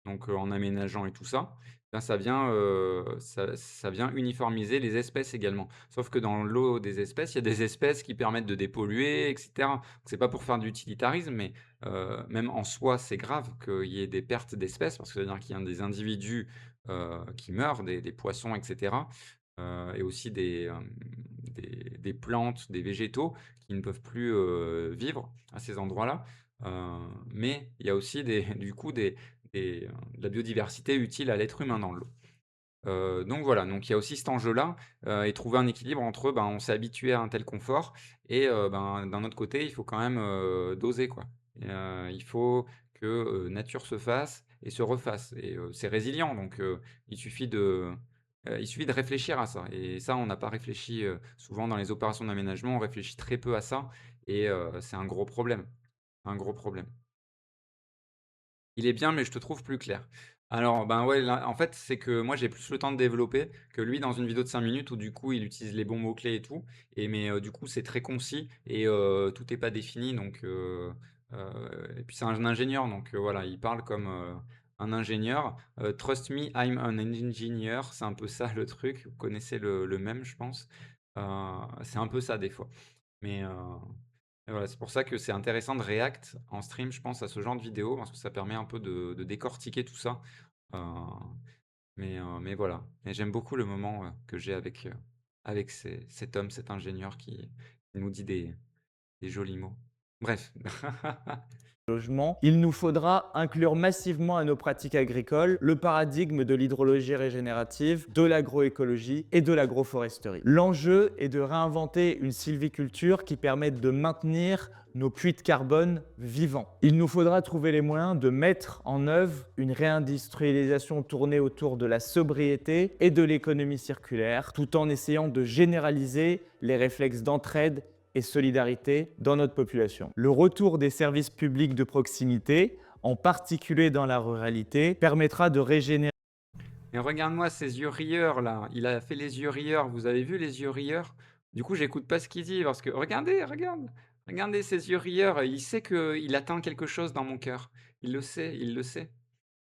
donc en aménageant et tout ça, ben ça vient uniformiser les espèces également. Sauf que dans l'eau des espèces, il y a des espèces qui permettent de dépolluer et cetera. C'est pas pour faire de l'utilitarisme, mais même en soi, c'est grave qu'il y ait des pertes d'espèces parce que ça veut dire qu'il y a des individus, qui meurent, des poissons et cetera, et aussi des plantes, des végétaux qui ne peuvent plus, vivre à ces endroits-là. Mais il y a aussi du coup de la biodiversité utile à l'être humain dans l'eau. Donc voilà, donc il y a aussi cet enjeu-là, et trouver un équilibre entre, ben, on s'est habitué à un tel confort et ben, d'un autre côté, il faut quand même, doser quoi. Et il faut que, nature se fasse et se refasse et c'est résilient donc il suffit de réfléchir à ça et ça, on n'a pas réfléchi, souvent dans les opérations d'aménagement, on réfléchit très peu à ça et c'est un gros problème, un gros problème. Il est bien, mais je te trouve plus clair. Alors, ben, ouais, là, en fait, c'est que moi, j'ai plus le temps de développer que lui dans une vidéo de 5 minutes où du coup, il utilise les bons mots-clés et tout et mais du coup, c'est très concis et tout est pas défini donc et puis c'est un ingénieur donc voilà, il parle comme, un ingénieur. «Trust me, I'm an engineer», c'est un peu ça le truc. Vous connaissez le mème, je pense. Heu, c'est un peu ça des fois mais et voilà, c'est pour ça que c'est intéressant de react en stream, je pense, à ce genre de vidéo, parce que ça permet un peu de décortiquer tout ça. Heu, mais voilà. Et j'aime beaucoup le moment, que j'ai avec cet homme, cet ingénieur qui nous dit des jolis mots. Bref. Logement, il nous faudra inclure massivement à nos pratiques agricoles le paradigme de l'hydrologie régénérative, de l'agroécologie et de l'agroforesterie. L'enjeu est de réinventer une sylviculture qui permette de maintenir nos puits de carbone vivants. Il nous faudra trouver les moyens de mettre en œuvre une réindustrialisation tournée autour de la sobriété et de l'économie circulaire, tout en essayant de généraliser les réflexes d'entraide et solidarité dans notre population. Le retour des services publics de proximité, en particulier dans la ruralité, permettra de régénérer. Mais regarde-moi ces yeux rieurs là, il a fait les yeux rieurs, vous avez vu les yeux rieurs? Du coup, j'écoute pas ce qu'il dit parce que regardez, regardez ses yeux rieurs, il sait qu'il atteint quelque chose dans mon cœur. Il le sait, il le sait.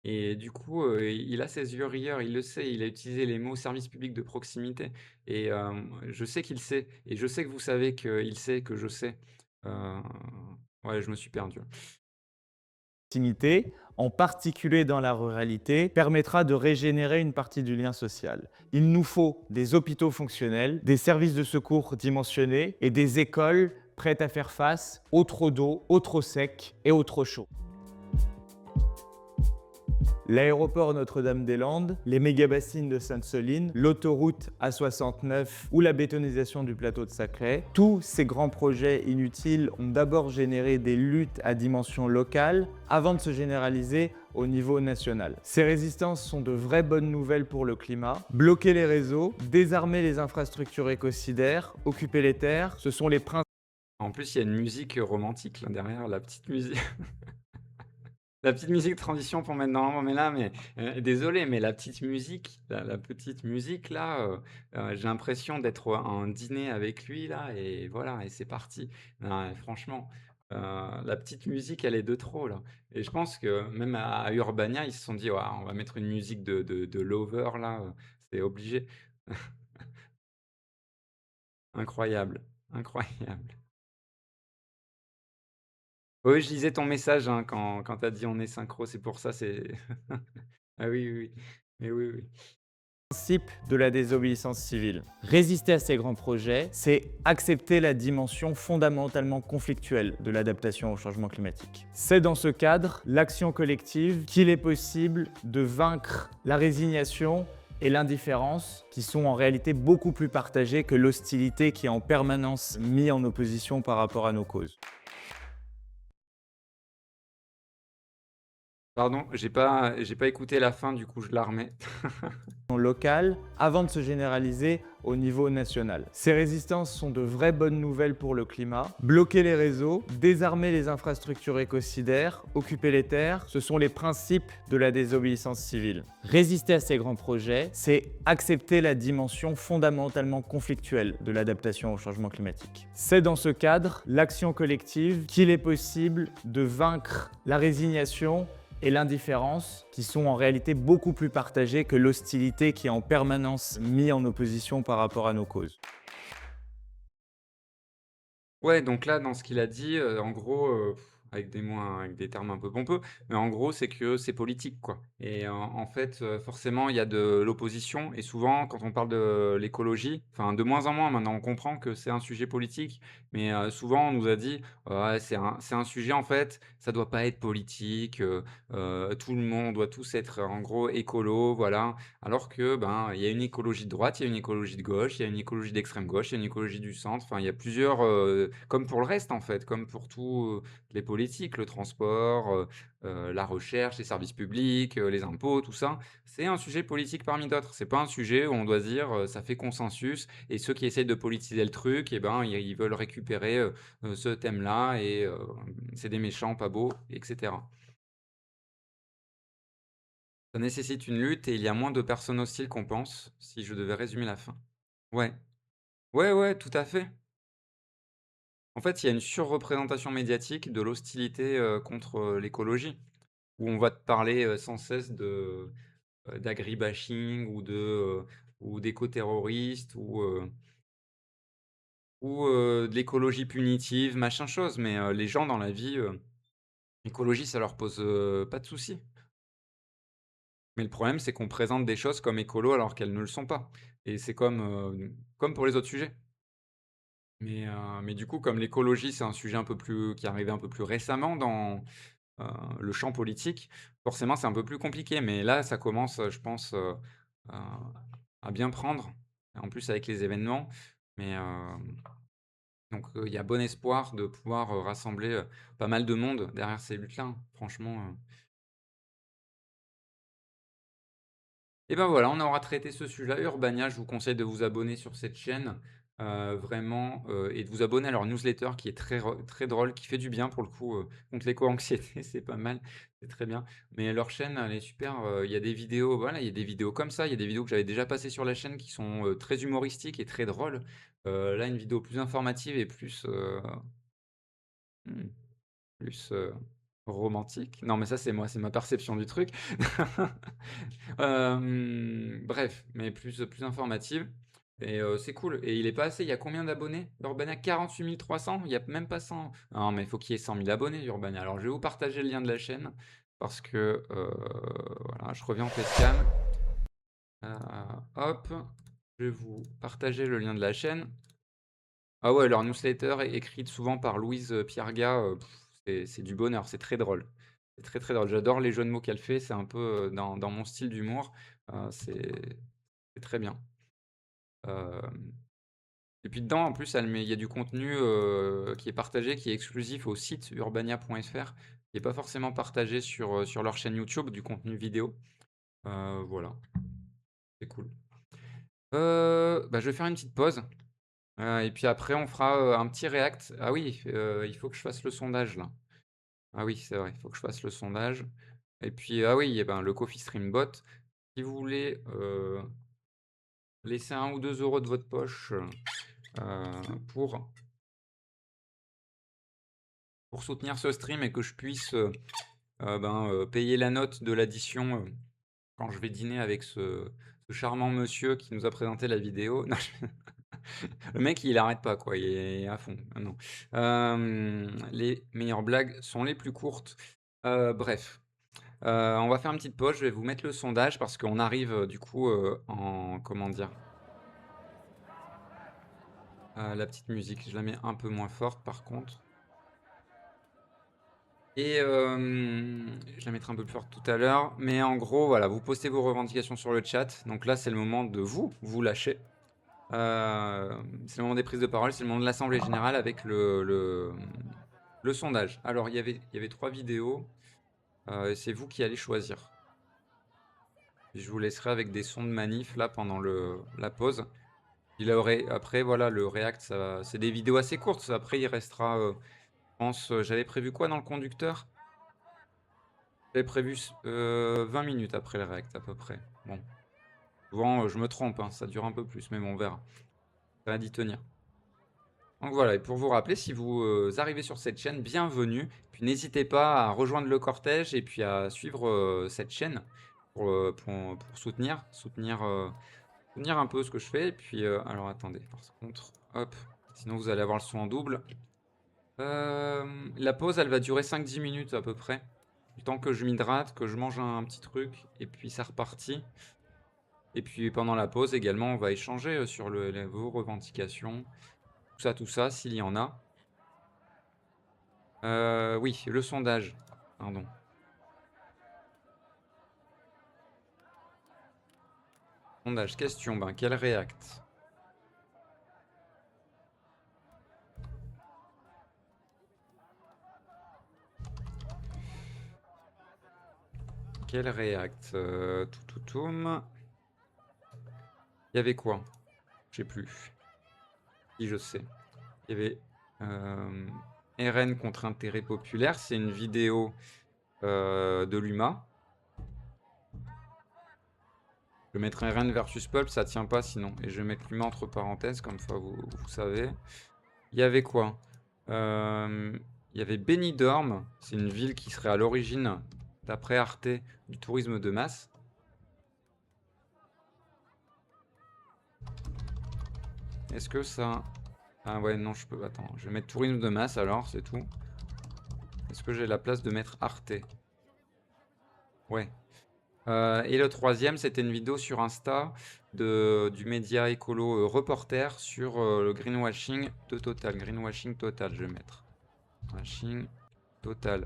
Et du coup, il a ses yeux rieurs, il le sait, il a utilisé les mots «service public de proximité» et je sais qu'il sait et je sais que vous savez qu'il sait que je sais. Heu, ouais, je me suis perdu. En particulier dans la ruralité, permettra de régénérer une partie du lien social. Il nous faut des hôpitaux fonctionnels, des services de secours dimensionnés et des écoles prêtes à faire face au trop d'eau, au trop sec et au trop chaud. L'aéroport Notre-Dame-des-Landes, les méga-bassines de Sainte-Soline, l'autoroute A69 ou la bétonisation du plateau de Saclay, tous ces grands projets inutiles ont d'abord généré des luttes à dimension locale avant de se généraliser au niveau national. Ces résistances sont de vraies bonnes nouvelles pour le climat. Bloquer les réseaux, désarmer les infrastructures écocidaires, occuper les terres, ce sont les principes. En plus, il y a une musique, romantique là derrière, la petite musique. La petite musique de transition pour mettre dans mais là, mais désolé, mais la petite musique, la petite musique là, j'ai l'impression d'être à un dîner avec lui là et voilà et c'est parti. Non, franchement, la petite musique, elle est de trop là et je pense que même à Urbania, ils se sont dit: «Waouh, on va mettre une musique de lover là, c'est obligé». Incroyable, incroyable. Oui, je lisais ton message, hein, quand tu as dit: «On est synchro», c'est pour ça, c'est ah oui, oui, oui. Mais oui, oui. Principe de la désobéissance civile. Résister à ces grands projets, c'est accepter la dimension fondamentalement conflictuelle de l'adaptation au changement climatique. C'est dans ce cadre, l'action collective, qu'il est possible de vaincre la résignation et l'indifférence, qui sont en réalité beaucoup plus partagées que l'hostilité qui est en permanence mise en opposition par rapport à nos causes. Pardon, j'ai pas écouté la fin, du coup, je la remets. Locale avant de se généraliser au niveau national. Ces résistances sont de vraies bonnes nouvelles pour le climat. Bloquer les réseaux, désarmer les infrastructures écocidaires, occuper les terres, ce sont les principes de la désobéissance civile. Résister à ces grands projets, c'est accepter la dimension fondamentalement conflictuelle de l'adaptation au changement climatique. C'est dans ce cadre, l'action collective, qu'il est possible de vaincre la résignation et l'indifférence, qui sont en réalité beaucoup plus partagées que l'hostilité qui est en permanence mise en opposition par rapport à nos causes. Ouais, donc là, dans ce qu'il a dit, en gros, avec des mots, avec des termes un peu pompeux, mais en gros, c'est que c'est politique, quoi et en fait, forcément, il y a de l'opposition et souvent, quand on parle de l'écologie, enfin, de moins en moins maintenant, on comprend que c'est un sujet politique, mais souvent, on nous a dit: «Ouais, c'est un sujet, en fait, ça doit pas être politique, tout le monde doit tous être, en gros, écolo», voilà. Alors que, ben, il y a une écologie de droite, il y a une écologie de gauche, il y a une écologie d'extrême gauche, il y a une écologie du centre, enfin, il y a plusieurs, comme pour le reste, en fait, comme pour tous, les politiques. politique, le transport, la recherche, les services publics, les impôts, tout ça. C'est un sujet politique parmi d'autres. C'est pas un sujet où on doit se dire, ça fait consensus et ceux qui essayent de politiser le truc et ben, ils veulent récupérer, ce thème-là et c'est des méchants pas beaux et cetera. Ça nécessite une lutte et il y a moins de personnes hostiles qu'on pense, si je devais résumer la fin. Ouais. Ouais, ouais, tout à fait. En fait, il y a une surreprésentation médiatique de l'hostilité, contre, l'écologie, où on va te parler, sans cesse de, d'agribashing ou d'éco-terroristes ou de l'écologie punitive, machin chose. Mais, les gens dans la vie, l'écologie, ça leur pose, pas de soucis. Mais le problème, c'est qu'on présente des choses comme écolo alors qu'elles ne le sont pas et c'est comme pour les autres sujets. Mais du coup, comme l'écologie, c'est un sujet un peu plus qui est arrivé un peu plus récemment dans, heu, le champ politique, forcément, c'est un peu plus compliqué. Mais là, ça commence, je pense, à à bien prendre, en plus avec les événements. Mais, donc, il y a bon espoir de pouvoir, rassembler, pas mal de monde derrière ces luttes-là, hein. Franchement, et ben voilà, on aura traité ce sujet-là. Urbania, je vous conseille de vous abonner sur cette chaîne, vraiment, et de vous abonner à leur newsletter qui est très drôle, qui fait du bien pour le coup, contre l'éco-anxiété, c'est pas mal, c'est très bien. Mais leur chaîne, elle est super, il y a des vidéos, voilà, il y a des vidéos comme ça, il y a des vidéos que j'avais déjà passées sur la chaîne qui sont, très humoristiques et très drôles. Là, une vidéo plus informative et plus, mmh, plus, romantique. Non, mais ça, c'est moi, c'est ma perception du truc. Bref, mais plus informative et c'est cool et il est pas assez il y a combien d'abonnés, Urbania? 48 300. Il y a même pas 100. Non, mais il faut qu'il y ait 100 000 abonnés, Urbania. Alors, je vais vous partager le lien de la chaîne parce que, voilà, je reviens en facecam. Hop, je vais vous partager le lien de la chaîne. Ah ouais, leur newsletter est écrite souvent par Louise, Pierga, c'est du bonheur, c'est très drôle. C'est très, très drôle. J'adore les jeux de mots qu'elle fait, c'est un peu, dans mon style d'humour, c'est très bien. Hem et puis dedans, en plus, elle met il y a du contenu, qui est partagé, qui est exclusif au site urbania.fr, qui est pas forcément partagé sur leur chaîne YouTube, du contenu vidéo. Voilà, c'est cool. Bah, je vais faire une petite pause. Et puis après on fera, un petit react. Ah oui, il faut que je fasse le sondage là. Ah oui, c'est vrai, il faut que je fasse le sondage et puis, ah oui, et ben, le Coffee Stream Bot, si vous voulez, laisser 1 ou 2 € de votre poche, pour soutenir ce stream et que je puisse, payer la note de l'addition, quand je vais dîner avec ce charmant monsieur qui nous a présenté la vidéo. Non, le mec, il arrête pas quoi, il est à fond. Ah non. Les meilleures blagues sont les plus courtes. Bref, on va faire une petite pause. Je vais vous mettre le sondage parce qu'on arrive, du coup, en comment dire? La petite musique, je la mets un peu moins forte par contre et je la mettrai un peu plus forte tout à l'heure. Mais en gros, voilà, vous postez vos revendications sur le chat. Donc là, c'est le moment de vous lâcher. C'est le moment des prises de parole, c'est le moment de l'assemblée générale avec le sondage. Alors il y avait 3 vidéos, et c'est vous qui allez choisir. Je vous laisserai avec des sons de manif là pendant la pause. Il aurait après voilà le react c'est des vidéos assez courtes, après il restera, je pense, j'avais prévu quoi dans le conducteur? J'avais prévu 20 minutes après le react à peu près. Bon, souvent, je me trompe, hein, ça dure un peu plus, mais bon on verra. Ça va d'y tenir. Donc voilà, et pour vous rappeler, si vous, arrivez sur cette chaîne, bienvenue. Puis n'hésitez pas à rejoindre le cortège et puis à suivre, cette chaîne pour soutenir un peu ce que je fais. Et puis, alors attendez, par contre, hop, sinon vous allez avoir le son en double. La pause, elle va durer 5 10 minutes à peu près. Le temps que je m'hydrate, que je mange un petit truc et puis c'est reparti. Et puis pendant la pause également, on va échanger, sur vos revendications, tout ça, s'il y en a. Oui, le sondage, pardon. Sondage, question, ben, quel react? Quel react toutoum. Il y avait quoi? Je sais plus. Si, je sais. Il y avait RN contre intérêt populaire. C'est une vidéo de l'UMA. Je vais mettre RN versus Pulp, ça tient pas sinon. Et je vais mettre l'UMA entre parenthèses, comme ça vous savez. Il y avait quoi? Il y avait Benidorm. C'est une ville qui serait à l'origine, d'après Arte, du tourisme de masse. Est-ce que ça... Ah ouais, non, je peux... Attends, je vais mettre tourisme de masse alors, c'est tout. Est-ce que j'ai la place de mettre Arte? Ouais. Et le troisième, c'était une vidéo sur Insta du média écolo Reporter sur le greenwashing de Total. Greenwashing Total, je vais mettre. Greenwashing Total.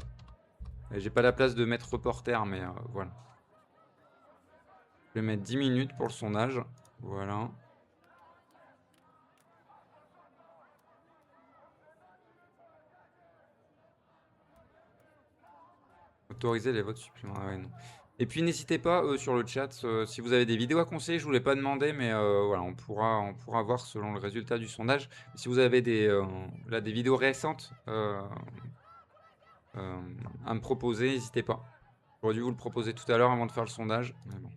J'ai pas la place de mettre Reporter, mais voilà. Je vais mettre 10 minutes pour le sondage. Voilà. Autoriser les votes supplémentaires. Ah ouais, non. Et puis n'hésitez pas sur le chat, si vous avez des vidéos à conseiller, je vous l'ai pas demandé, mais voilà, on pourra voir selon le résultat du sondage. Si vous avez des vidéos récentes à me proposer, n'hésitez pas. J'aurais dû vous le proposer tout à l'heure avant de faire le sondage, mais bon.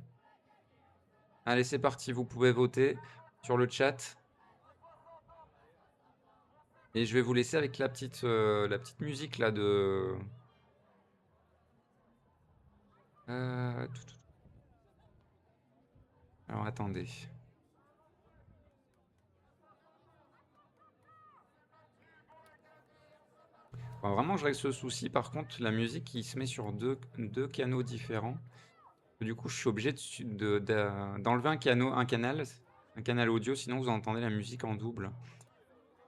Allez, c'est parti, vous pouvez voter sur le chat. Et je vais vous laisser avec la petite musique là de... Alors attendez. Enfin, vraiment, je règle ce souci. Par contre, la musique qui se met sur deux canaux différents. Du coup, je suis obligé d'enlever un canal audio, sinon vous entendez la musique en double.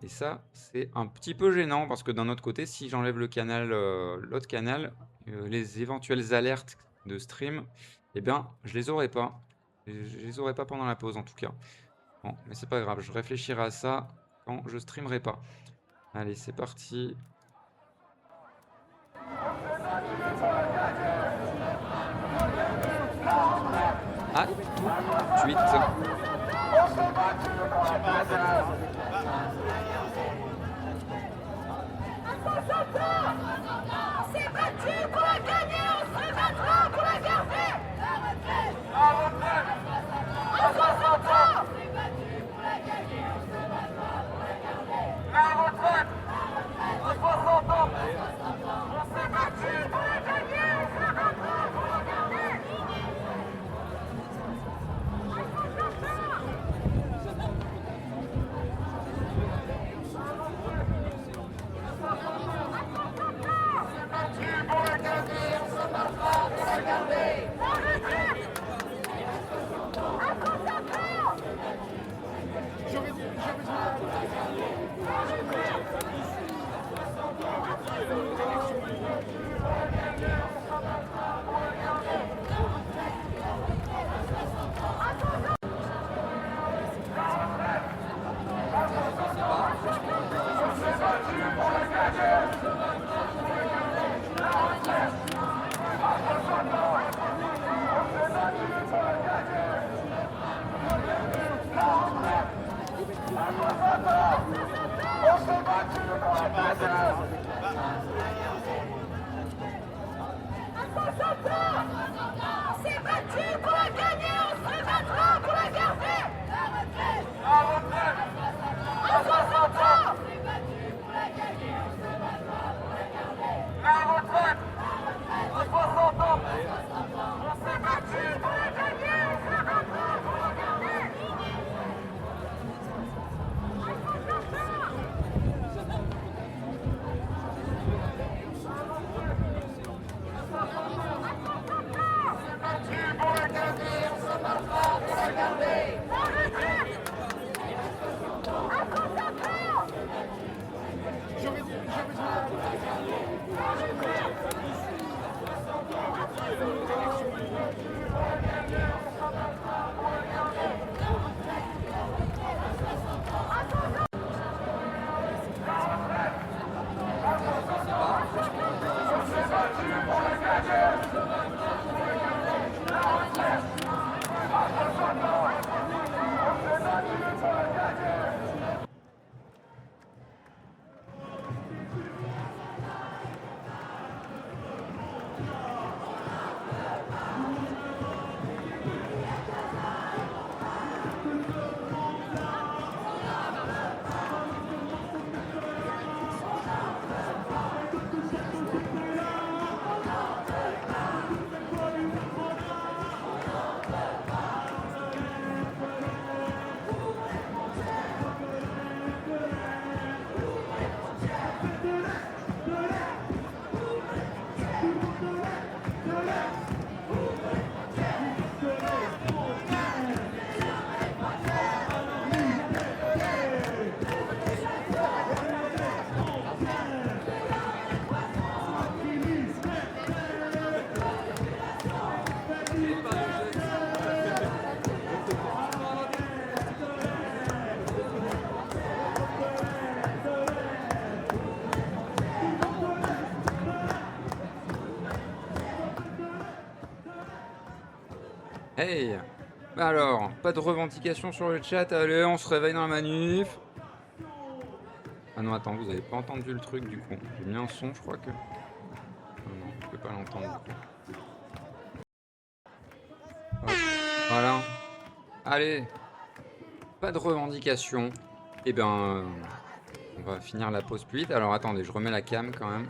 Et ça, c'est un petit peu gênant parce que d'un autre côté, si j'enlève l'autre canal, les éventuelles alertes de stream, eh bien, je les aurai pas. Je les aurai pas pendant la pause en tout cas. Bon, mais c'est pas grave, je réfléchirai à ça quand je streamerai pas. Allez, c'est parti. Ah, tout de suite. On s'est battu pour la gagner, on se battra pour la garder. La retraite. La retraite. À 60 ans. On s'est battu pour la gagner, on se battra pour la garder. La retraite. À 60 ans. On s'est battu pour la gagner, on se battra pour la garder. On s'est battu pour la gagner. Hey! Bah alors, pas de revendication sur le chat, allez, on se réveille dans la manif. Ah non, attends, vous avez pas entendu le truc du coup. J'ai mis un son, je crois que. Ah non, vous pouvez pas l'entendre du coup. Hop, voilà. Allez, pas de revendication. Eh ben, on va finir la pause plus vite. Alors attendez, je remets la cam quand même.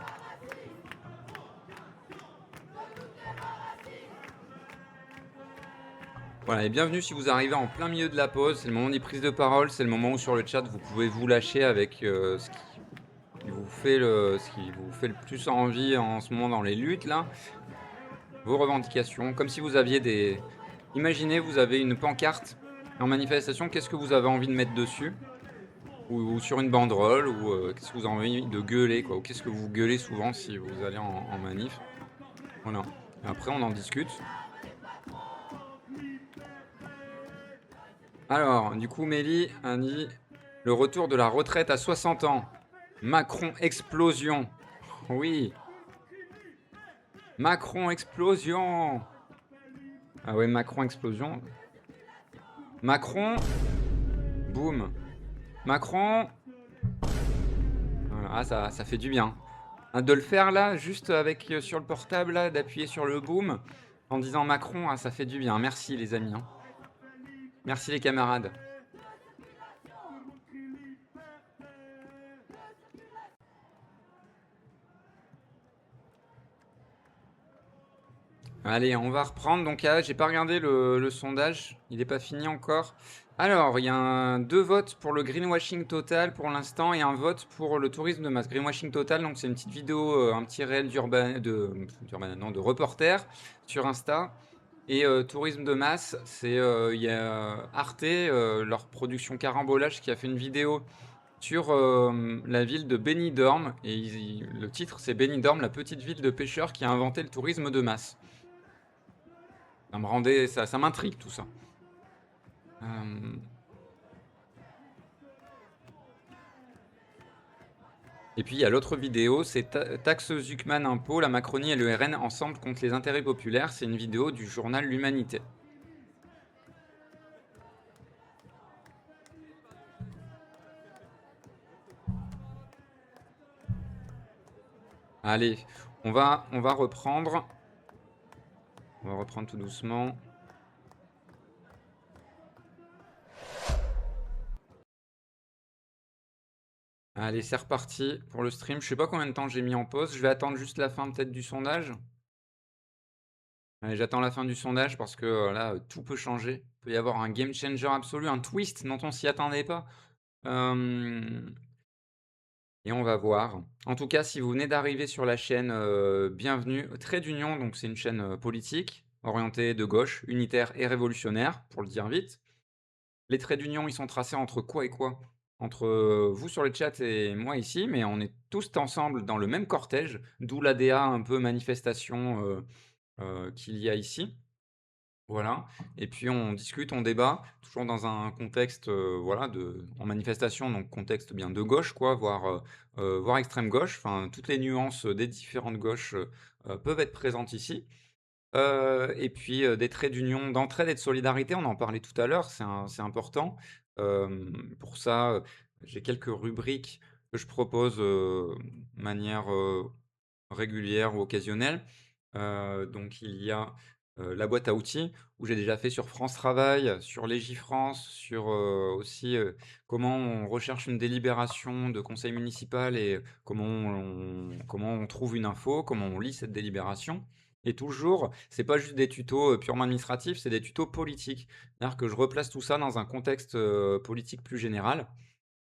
Voilà, et bienvenue si vous arrivez en plein milieu de la pause. C'est le moment des prises de parole, c'est le moment où sur le chat vous pouvez vous lâcher avec ce qui vous fait le plus envie en ce moment dans les luttes là. Vos revendications, comme si vous aviez des. Imaginez, vous avez une pancarte en manifestation, qu'est-ce que vous avez envie de mettre dessus? Ou sur une banderole, ou qu'est-ce que vous avez envie de gueuler, quoi? Ou qu'est-ce que vous gueulez souvent si vous allez en manif? Voilà. Et après, on en discute. Alors, du coup, Mélie a dit le retour de la retraite à 60 ans. Macron explosion. Oui. Macron explosion. Ah ouais, Macron explosion. Macron. Boum. Macron. Voilà. Ah, ça fait du bien. Hein, de le faire là, juste avec sur le portable, là, d'appuyer sur le boom en disant Macron, ah, ça fait du bien. Merci les amis. Hein. Merci les camarades. Allez, on va reprendre. Donc, j'ai pas regardé le sondage. Il n'est pas fini encore. Alors, il y a 2 votes pour le greenwashing total pour l'instant et un vote pour le tourisme de masse. Greenwashing total, donc c'est une petite vidéo, un petit réel de reporter sur Insta. Et tourisme de masse, c'est il y a Arte, leur production Carambolage, qui a fait une vidéo sur la ville de Benidorm. Et le titre, c'est Benidorm, la petite ville de pêcheurs qui a inventé le tourisme de masse. Ça m'intrigue tout ça. Et puis il y a l'autre vidéo, c'est Taxe Zuckman Impôt, la Macronie et le RN ensemble contre les intérêts populaires. C'est une vidéo du journal L'Humanité. Allez, on va reprendre. On va reprendre tout doucement. Allez, c'est reparti pour le stream. Je sais pas combien de temps j'ai mis en pause. Je vais attendre juste la fin peut-être du sondage. Allez, j'attends la fin du sondage parce que là, tout peut changer. Il peut y avoir un game changer absolu, un twist dont on s'y attendait pas. Et on va voir. En tout cas, si vous venez d'arriver sur la chaîne, bienvenue. Trait d'Union, donc c'est une chaîne politique, orientée de gauche, unitaire et révolutionnaire, pour le dire vite. Les traits d'union, ils sont tracés entre quoi et quoi? Entre vous sur le chat et moi ici, mais on est tous ensemble dans le même cortège, d'où l'ADA un peu manifestation qu'il y a ici. Voilà. Et puis on discute, on débat, toujours dans un contexte voilà, en manifestation, donc contexte bien de gauche, quoi, voire extrême gauche. Enfin, toutes les nuances des différentes gauches peuvent être présentes ici. Et puis des traits d'union, d'entraide et de solidarité, on en parlait tout à l'heure, c'est important. Pour ça, j'ai quelques rubriques que je propose de manière régulière ou occasionnelle. Donc il y a la boîte à outils, où j'ai déjà fait sur France Travail, sur Légifrance, sur aussi comment on recherche une délibération de conseil municipal et comment on trouve une info, comment on lit cette délibération. Et toujours, c'est pas juste des tutos purement administratifs, c'est des tutos politiques. C'est-à-dire que je replace tout ça dans un contexte politique plus général.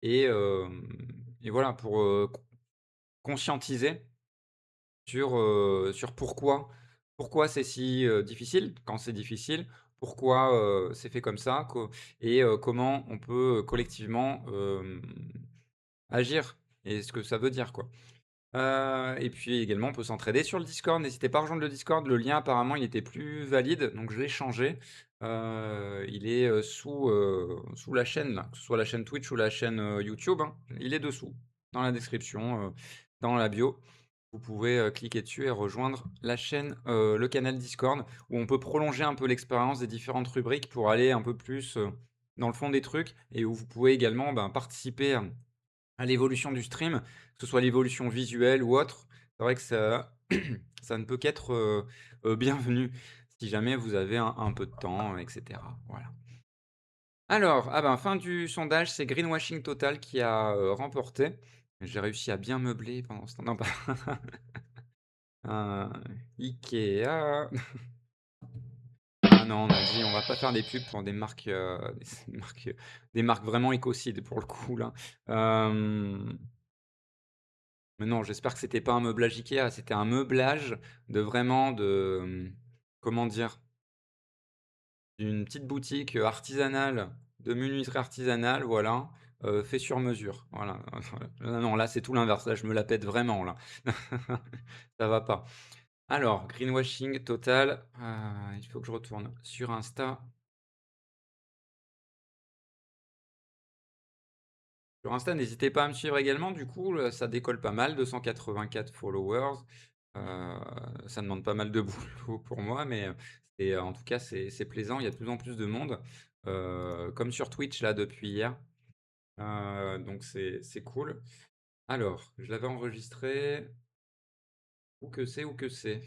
Et, et voilà, pour conscientiser sur pourquoi c'est si difficile, quand c'est difficile, pourquoi c'est fait comme ça, et comment on peut collectivement agir, et ce que ça veut dire, quoi. Et puis également, on peut s'entraider sur le Discord. N'hésitez pas à rejoindre le Discord. Le lien, apparemment, il était plus valide, donc je l'ai changé. Il est sous la chaîne, là, que ce soit la chaîne Twitch ou la chaîne YouTube. Hein. Il est dessous, dans la description, dans la bio. vous pouvez, cliquer dessus et rejoindre la chaîne, le canal Discord où on peut prolonger un peu l'expérience des différentes rubriques pour aller un peu plus, dans le fond des trucs et où vous pouvez également, ben, participer, à l'évolution du stream, que ce soit l'évolution visuelle ou autre. C'est vrai que ça ça ne peut qu'être, bienvenu si jamais vous avez un peu de temps, et cetera. Voilà. Alors, ah ben, fin du sondage, c'est greenwashing total qui a, remporté. J'ai réussi à bien meubler pendant ce temps, non pas IKEA. Ah non, on a dit: «On va pas faire des pubs pour des marques, des marques vraiment écocides pour le coup là». Mais non, j'espère que c'était pas un meublage IKEA, c'était un meublage de vraiment de, comment dire? D'une petite boutique, artisanale, de menuiserie artisanale, voilà, fait sur mesure, voilà. Là non, là c'est tout l'inverse, là je me la pète vraiment là. Ça va pas. Alors, greenwashing total, il faut que je retourne sur Insta. Sur Insta, n'hésitez pas à me suivre également, du coup, ça décolle pas mal, 284 followers. Heu, Ça demande pas mal de boulot pour moi, mais, en tout cas, c'est plaisant. Il y a de plus en plus de monde, comme sur Twitch là depuis hier. Donc c'est cool. Alors, je l'avais enregistré. Où que c'est? Où que c'est?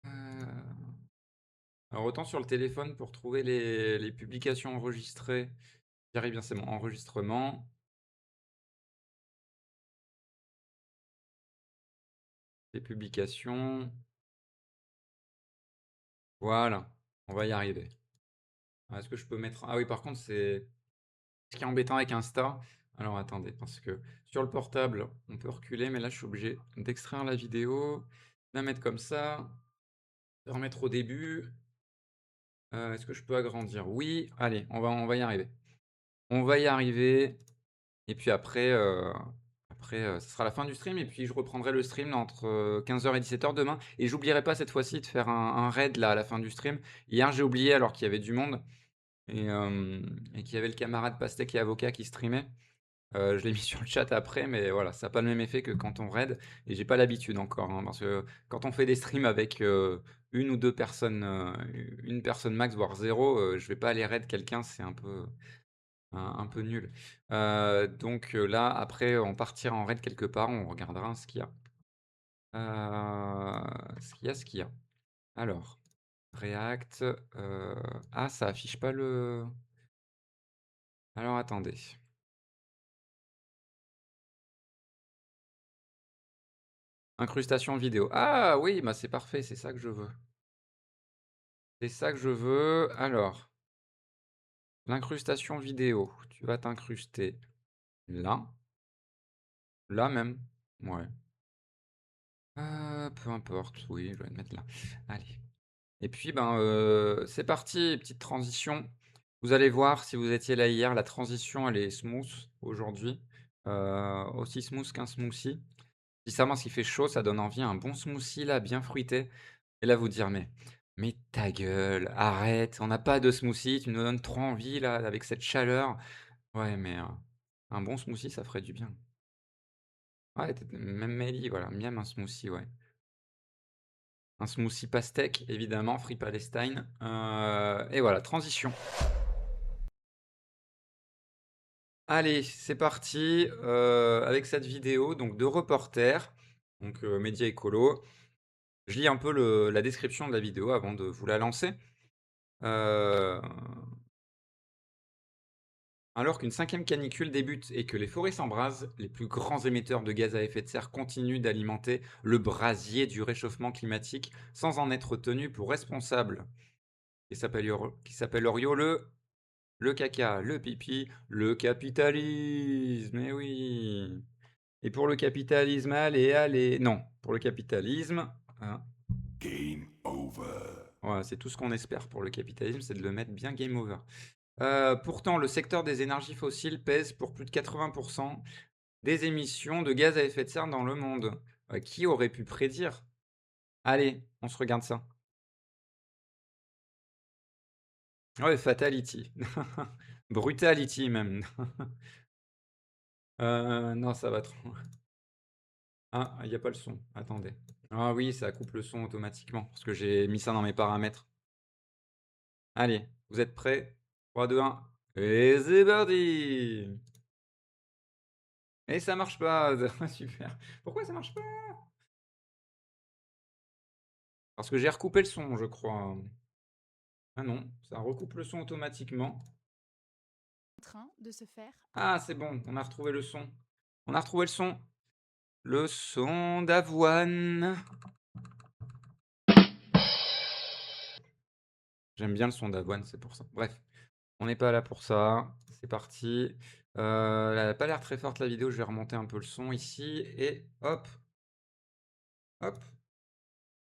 Heu, alors autant sur le téléphone pour trouver les publications enregistrées, j'y arrive bien, c'est bon, enregistrement, les publications, voilà, on va y arriver. Est-ce que je peux mettre, ah oui, par contre, c'est ce qui est embêtant avec Insta, alors attendez, parce que sur le portable, on peut reculer, mais là, je suis obligé d'extraire la vidéo, la mettre comme ça, de remettre au début. Est-ce que je peux agrandir? Oui, allez, on va y arriver. On va y arriver et puis après, ce sera la fin du stream et puis je reprendrai le stream entre 15 h et 17 h demain et j'oublierai pas cette fois-ci de faire un raid là à la fin du stream. Hier, j'ai oublié alors qu'il y avait du monde et qu'il y avait le camarade Pastèque et Avocat qui streamait. Je l'ai mis sur le chat après, mais voilà, ça a pas le même effet que quand on raid et j'ai pas l'habitude encore, hein, parce que quand on fait des streams avec, 1 ou 2 personnes, 1 personne max, voire 0, je vais pas aller raid quelqu'un, c'est un peu nul. Donc là, après, on partira en raid quelque part, on regardera ce qu'il y a. Ce qu'il y a. Alors, React, ah, ça affiche pas le, alors attendez. Incrustation vidéo. Ah oui, bah, c'est parfait, c'est ça que je veux. C'est ça que je veux. Alors, l'incrustation vidéo, tu vas t'incruster là, là même. Ouais. Peu importe, oui, je vais le mettre là. Allez. Et puis, ben, c'est parti, petite transition. Vous allez voir, si vous étiez là hier, la transition, elle est smooth aujourd'hui, aussi smooth qu'un smoothie. Bizarrement, s'il fait chaud, ça donne envie, un bon smoothie là, bien fruité. Et là, vous dire: «Mais ta gueule, arrête, on n'a pas de smoothie, tu nous donnes trop envie là, avec cette chaleur». Ouais, mais un bon smoothie, ça ferait du bien. Ouais, même Mélie, voilà, miam un smoothie, ouais. Un smoothie pastèque, évidemment, Free Palestine, et voilà, transition. Allez, c'est parti, avec cette vidéo donc de reporter, donc médias écolo. Je lis un peu la description de la vidéo avant de vous la lancer. Heu Alors qu'une cinquième canicule débute et que les forêts s'embrasent, les plus grands émetteurs de gaz à effet de serre continuent d'alimenter le brasier du réchauffement climatique sans en être tenus pour responsables. Qui s'appelle Oriot, le caca, le pipi, le capitalisme, eh oui. Et pour le capitalisme, allez, allez. Non, pour le capitalisme, hein, Game over. voilà, c'est tout ce qu'on espère pour le capitalisme, c'est de le mettre bien game over. Pourtant, le secteur des énergies fossiles pèse pour plus de 80 des émissions de gaz à effet de serre dans le monde. Qui aurait pu prédire? Allez, on se regarde ça. Ouais, fatality. Brutality même. Non, ça va trop Ah, il y a pas le son. Attendez. Ah oui, ça coupe le son automatiquement parce que j'ai mis ça dans mes paramètres. Allez, vous êtes prêts? 3, 2, 1 et c'est parti! Et ça marche pas! Super. Pourquoi ça marche pas? Parce que j'ai recoupé le son, je crois. Ah non, ça recoupe le son automatiquement. Train de se faire. Ah, c'est bon, on a retrouvé le son. On a retrouvé le son. Le son d'avoine. J'aime bien le son d'avoine, c'est pour ça. Bref, on n'est pas là pour ça. C'est parti. Elle a pas l'air très forte la vidéo, je vais remonter un peu le son ici et hop, hop,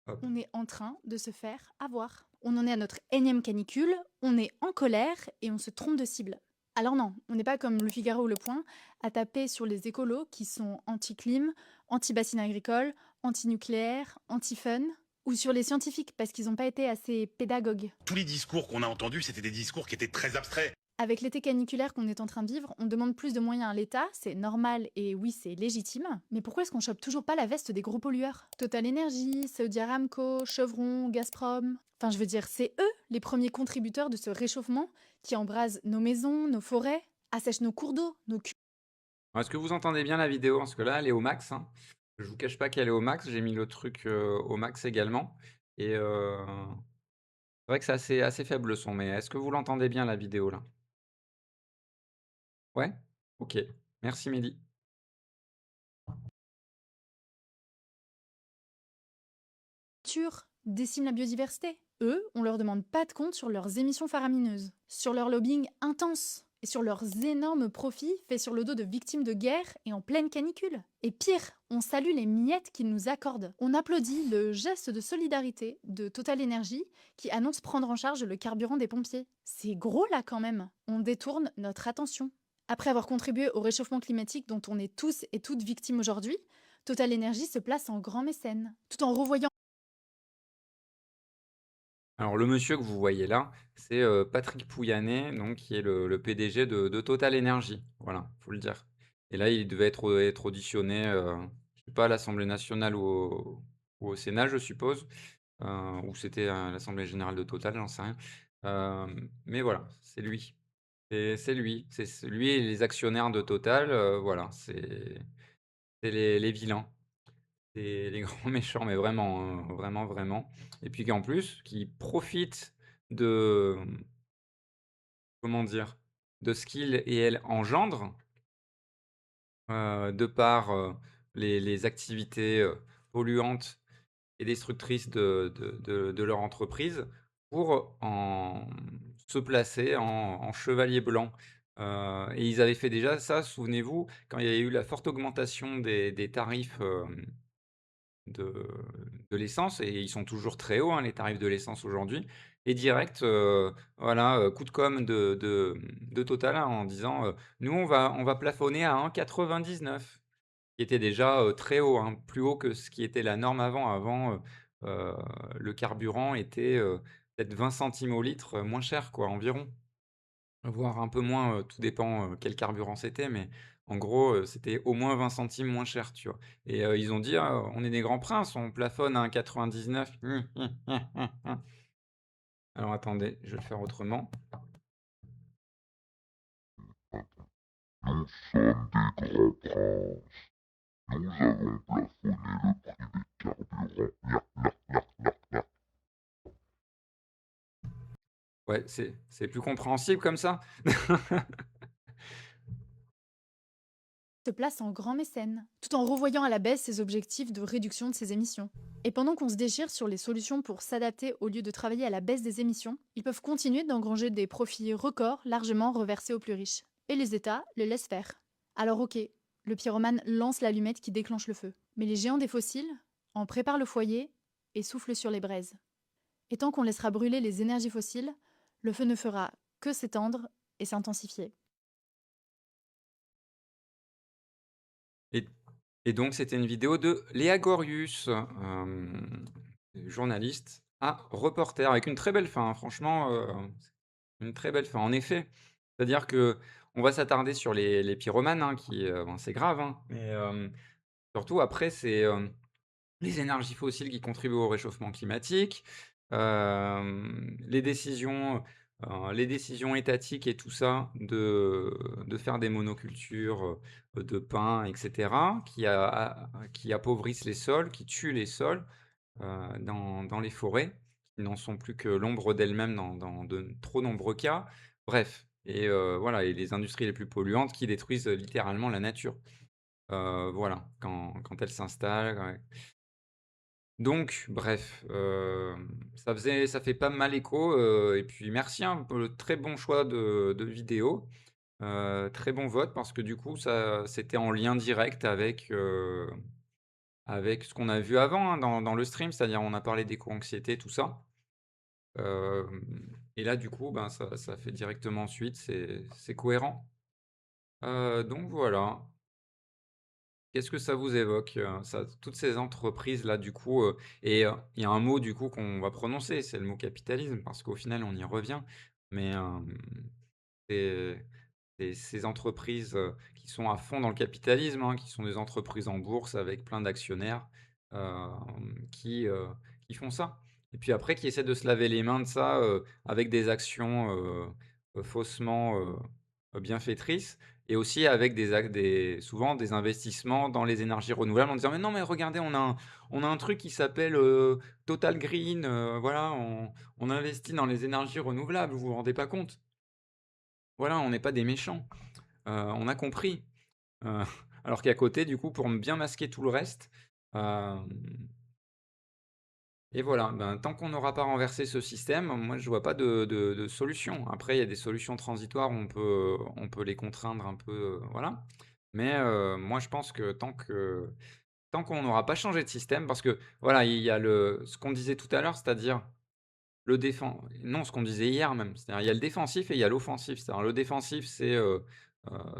hop. On est en train de se faire avoir. On en est à notre énième canicule, on est en colère et on se trompe de cible. Alors non, on n'est pas comme Le Figaro ou Le Point à taper sur les écolos qui sont anti-clim, anti-bassines agricoles, anti-nucléaire, anti-fun, ou sur les scientifiques parce qu'ils n'ont pas été assez pédagogues. Tous les discours qu'on a entendus, c'était des discours qui étaient très abstraits. Avec l'été caniculaire qu'on est en train de vivre, on demande plus de moyens à l'État, c'est normal et oui, c'est légitime. Mais pourquoi est-ce qu'on chope toujours pas la veste des gros pollueurs? Total Energy, Saudi Aramco, Chevron, Gazprom. Enfin, je veux dire, c'est eux les premiers contributeurs de ce réchauffement qui embrasent nos maisons, nos forêts, assèchent nos cours d'eau, nos culs. Est-ce que vous entendez bien la vidéo? Parce que là, elle est au max, hein. Je vous cache pas qu'elle est au max. J'ai mis le truc au max également. Et c'est vrai que c'est assez faible le son, mais est-ce que vous l'entendez bien la vidéo là? Ouais? Ok. Merci Mehdi. Déciment la biodiversité. Eux, on leur demande pas de compte sur leurs émissions faramineuses, sur leur lobbying intense et sur leurs énormes profits faits sur le dos de victimes de guerre et en pleine canicule. Et pire, on salue les miettes qu'ils nous accordent. On applaudit le geste de solidarité de Total Energy qui annonce prendre en charge le carburant des pompiers. C'est gros là quand même. On détourne notre attention. Après avoir contribué au réchauffement climatique dont on est tous et toutes victimes aujourd'hui, Total Energy se place en grand mécène, tout en revoyant. Alors le monsieur que vous voyez là, c'est Patrick Pouyanné, donc qui est le PDG de Total Energy. Voilà, faut le dire. Et là, il devait être auditionné, je sais pas à l'Assemblée nationale ou au Sénat, je suppose, ou c'était à l'assemblée générale de Total, j'en sais rien. Mais voilà, c'est lui. C'est lui. C'est lui et les actionnaires de Total, voilà, c'est les vilains. C'est les grands méchants, mais vraiment, hein, vraiment, vraiment. Et puis qu'en plus, qui profitent de, comment dire? De ce qu'ils et elles engendrent, de par, les activités, polluantes et destructrices de leur entreprise pour se placer en chevalier blanc. Et ils avaient fait déjà ça, souvenez-vous, quand il y a eu la forte augmentation des tarifs, de de l'essence et ils sont toujours très hauts, hein, les tarifs de l'essence aujourd'hui et direct, voilà, coup de com' de Total, hein, en disant, «Nous on va plafonner à 1,99», qui était déjà, très haut, hein, plus haut que ce qui était la norme avant. Avant, le carburant était, peut-être 20 centimes au litre, moins cher quoi, environ. Voire un peu moins, tout dépend, quel carburant c'était, mais en gros, c'était au moins 20 centimes moins cher, tu vois? Et ils ont dit: «Ah, on est des grands princes, on plafonne à 1,99». Alors attendez, je vais le faire autrement. Nous sommes des grands princes. Nous avons plafonné le prix des carburants. Ouais, c'est plus compréhensible comme ça? Se place en grand mécène, tout en revoyant à la baisse ses objectifs de réduction de ses émissions. Et pendant qu'on se déchire sur les solutions pour s'adapter au lieu de travailler à la baisse des émissions, ils peuvent continuer d'engranger des profits records largement reversés aux plus riches. Et les États les laissent faire. Alors ok, le pyromane lance l'allumette qui déclenche le feu. Mais les géants des fossiles en préparent le foyer et soufflent sur les braises. Et tant qu'on laissera brûler les énergies fossiles, le feu ne fera que s'étendre et s'intensifier. Et et donc c'était une vidéo de Léa Gorius, journaliste à reporter avec une très belle fin, hein, franchement, une très belle fin. En effet, c'est-à-dire qu'on va s'attarder sur les pyromanes, hein, qui, bon, c'est grave, hein, mais Surtout après, c'est, les énergies fossiles qui contribuent au réchauffement climatique, les décisions étatiques et tout ça de faire des monocultures, de pins et cetera, qui appauvrissent les sols, qui tuent les sols, dans les forêts, qui n'en sont plus que l'ombre d'elles-mêmes dans de trop nombreux cas. Bref et voilà et les industries les plus polluantes qui détruisent, littéralement la nature. Voilà, quand elles s'installent, ouais. Donc bref, ça fait pas mal écho, et puis merci, hein, pour le très bon choix de vidéo. Très bon vote parce que du coup ça c'était en lien direct avec ce qu'on a vu avant, hein, dans le stream. C'est-à-dire on a parlé d'éco-anxiété, tout ça. Et là du coup, ben, ça fait directement suite, c'est cohérent. Donc voilà. Qu'est-ce que ça vous évoque, ça toutes ces entreprises-là du coup, et il y a un mot du coup qu'on va prononcer, c'est le mot capitalisme parce qu'au final on y revient. Mais, c'est ces entreprises, qui sont à fond dans le capitalisme, hein, qui sont des entreprises en bourse avec plein d'actionnaires, qui font ça. Et puis après qui essaient de se laver les mains de ça, avec des actions, faussement, bienfaitrices et aussi avec souvent des investissements dans les énergies renouvelables en disant: «Mais non, mais regardez, on a un truc qui s'appelle, Total Green, voilà, on investit dans les énergies renouvelables, vous vous rendez pas compte? Voilà, on n'est pas des méchants». On a compris. Heu, alors qu'à côté, du coup, pour bien masquer tout le reste, hem et voilà, ben, tant qu'on n'aura pas renversé ce système, moi je vois pas de solution. Après, il y a des solutions transitoires où on peut les contraindre un peu, voilà. Mais, moi je pense que tant qu'on n'aura pas changé de système parce que voilà, il y a ce qu'on disait tout à l'heure, c'est-à-dire ce qu'on disait hier même, c'est-à-dire il y a le défensif et il y a l'offensif. C'est-à-dire le défensif, c'est,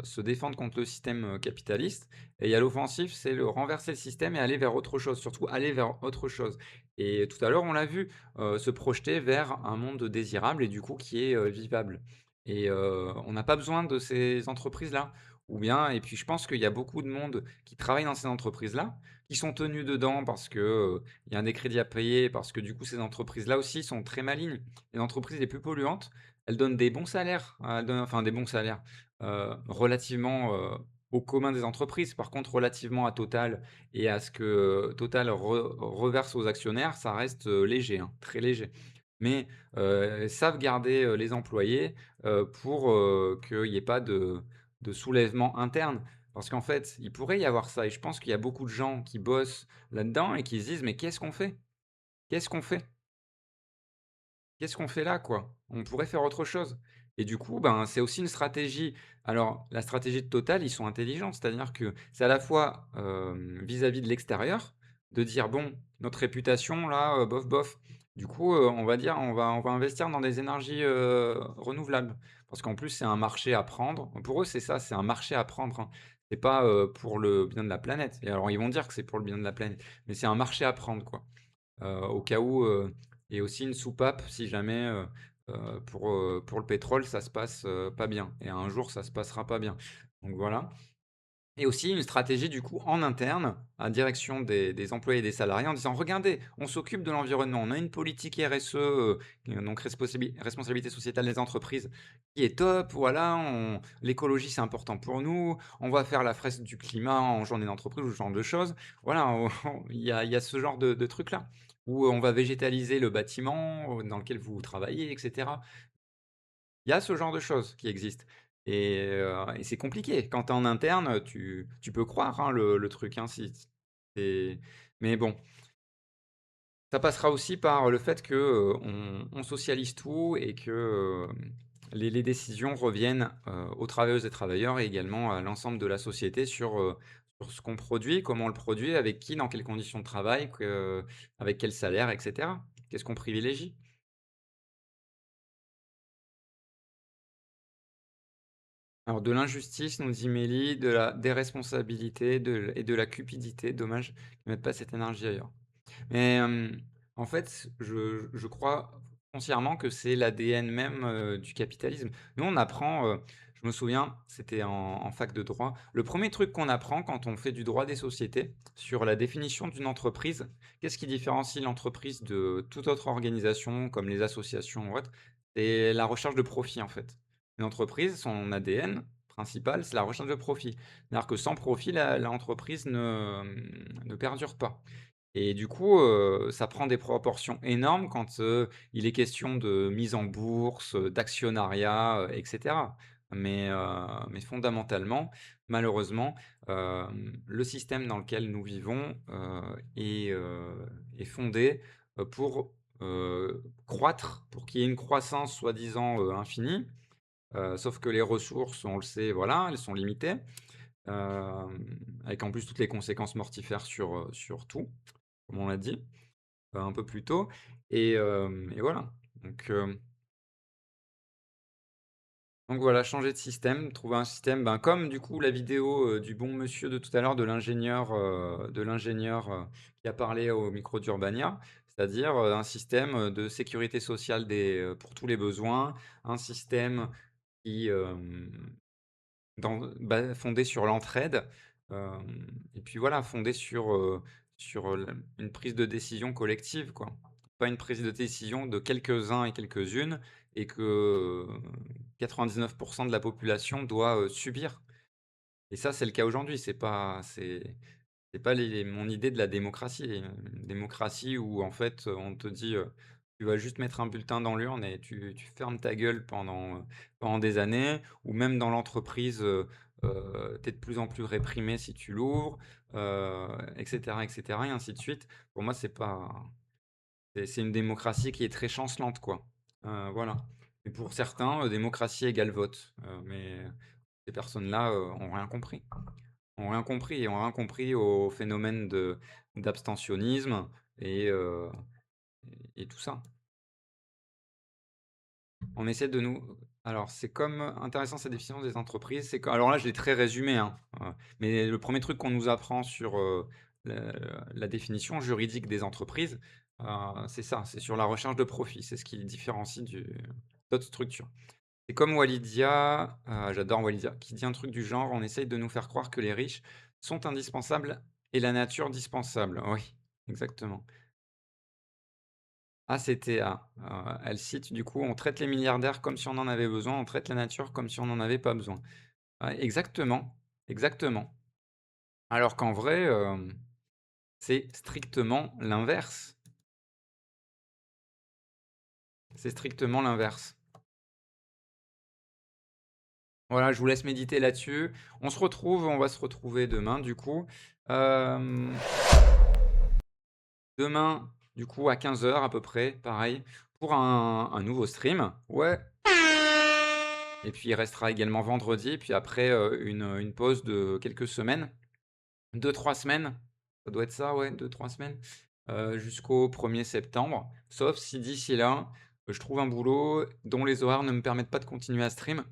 se défendre contre le système, capitaliste et il y a l'offensif, c'est le renverser le système et aller vers autre chose, surtout aller vers autre chose et tout à l'heure, on l'a vu, se projeter vers un monde désirable et du coup qui est, vivable et on n'a pas besoin de ces entreprises-là ou bien et puis je pense qu'il y a beaucoup de monde qui travaille dans ces entreprises-là, qui sont tenus dedans parce que, il y a des crédits à payer parce que du coup, ces entreprises-là aussi sont très malignes. Les entreprises les plus polluantes, elles donnent des bons salaires, elles donnent enfin des bons salaires, relativement, au commun des entreprises. Par contre, relativement à Total et à ce que Total reverse aux actionnaires, ça reste, léger, hein, très léger. Mais, elles savent garder, les employés, pour, qu'il y ait pas de soulèvement interne. Parce qu'en fait, il pourrait y avoir ça et je pense qu'il y a beaucoup de gens qui bossent là-dedans et qui se disent: «Mais qu'est-ce qu'on fait? Qu'est-ce qu'on fait? Qu'est-ce qu'on fait là, quoi? On pourrait faire autre chose» et du coup, ben, c'est aussi une stratégie. Alors la stratégie de Total, ils sont intelligents, c'est-à-dire que c'est à la fois, vis-à-vis de l'extérieur, de dire: «Bon, notre réputation là, bof bof». Du coup, on va dire: «On va investir dans des énergies, renouvelables». Parce qu'en plus, c'est un marché à prendre. Pour eux, c'est ça, c'est un marché à prendre, hein. C'est pas, pour le bien de la planète et alors ils vont dire que c'est pour le bien de la planète, mais c'est un marché à prendre, quoi. Au cas où, et aussi une soupape si jamais, pour le pétrole ça se passe, pas bien et un jour ça se passera pas bien. Donc voilà et aussi une stratégie du coup en interne, à direction des employés et des salariés en disant: «Regardez, on s'occupe de l'environnement, on a une politique RSE, donc responsabilité sociétale des entreprises qui est top, voilà, l'écologie c'est important pour nous, on va faire la fresque du climat en journée d'entreprise» ou ce genre de choses. Voilà, il y a ce genre de trucs-là, où on va végétaliser le bâtiment, dans lequel vous travaillez et cetera. Il y a ce genre de choses qui existent et c'est compliqué. Quand tu es en interne, tu peux croire, hein, le truc, hein, si c'est mais bon, ça passera aussi par le fait que, on socialise tout et que, les décisions reviennent, aux travailleuses et travailleurs et également à l'ensemble de la société sur ce qu'on produit, comment on le produit, avec qui, dans quelles conditions de travail, avec quel salaire et cetera. Qu'est-ce qu'on privilégie? Alors de l'injustice, nous dit Mélie, de la déresponsabilité et de la cupidité. Dommage qu'ils mettent pas cette énergie ailleurs. Mais, en fait, je crois foncièrement que c'est l'ADN même, du capitalisme. Nous, on apprend, Je me souviens, c'était en fac de droit. Le premier truc qu'on apprend quand on fait du droit des sociétés, sur la définition d'une entreprise, qu'est-ce qui différencie l'entreprise de toute autre organisation, comme les associations ou autres? C'est la recherche de profit, en fait. Une entreprise, son ADN principal, c'est la recherche de profit. C'est-à-dire que sans profit, l'entreprise ne perdure pas. Et du coup, ça prend des proportions énormes quand, il est question de mise en bourse, d'actionnariat, et cetera. Mais fondamentalement, malheureusement, le système dans lequel nous vivons, est fondé, pour, croître, pour qu'il y ait une croissance soi-disant, infinie, sauf que les ressources, on le sait, voilà, elles sont limitées, avec en plus toutes les conséquences mortifères sur tout, comme on l'a dit, un peu plus tôt et voilà. Donc hem, donc voilà, changer de système, trouver un système, ben, comme du coup la vidéo, du bon monsieur de tout à l'heure, de l'ingénieur, qui a parlé au micro d'Urbania. C'est-à-dire, un système, de sécurité sociale pour tous les besoins, un système qui, fondé sur l'entraide, et puis voilà, fondé sur une prise de décision collective, quoi. Pas une prise de décision de quelques-uns et quelques-unes et que 99% de la population doit subir. Et ça, c'est le cas aujourd'hui. C'est pas mon idée de la démocratie. Une démocratie où en fait on te dit tu vas juste mettre un bulletin dans l'urne et tu fermes ta gueule pendant des années, ou même dans l'entreprise, tu es de plus en plus réprimé si tu l'ouvres, etc., etc., et ainsi de suite. Pour moi, c'est pas. C'est une démocratie qui est très chancelante, quoi. Voilà. Et pour certains, démocratie égale vote. Mais ces personnes-là ont rien compris. Ont rien compris et ont rien compris au phénomène d'abstentionnisme et, euh, et tout ça. On essaie de nous. Alors, c'est comme intéressant cette définition des entreprises. Alors là, je l'ai très résumé, hein, mais le premier truc qu'on nous apprend sur la, la définition juridique des entreprises, c'est ça, c'est sur la recherche de profit. C'est ce qui le différencie d'autres structures. C'est comme Walidia, j'adore Walidia, qui dit un truc du genre, on essaye de nous faire croire que les riches sont indispensables et la nature dispensable. Oui, exactement. ACTA, elle cite du coup, on traite les milliardaires comme si on en avait besoin, on traite la nature comme si on n'en avait pas besoin. Ouais, exactement, exactement. Alors qu'en vrai, c'est strictement l'inverse. C'est strictement l'inverse. Voilà, je vous laisse méditer là-dessus. On va se retrouver demain du coup. Euh, Demain, du coup, à 15 h à peu près, pareil, pour un nouveau stream. Ouais. Et puis il restera également vendredi, puis après une pause de quelques semaines, 2-3 semaines, ça doit être ça, ouais, 2-3 semaines, jusqu'au 1er septembre. Sauf si d'ici là, je trouve un boulot dont les horaires ne me permettent pas de continuer à stream,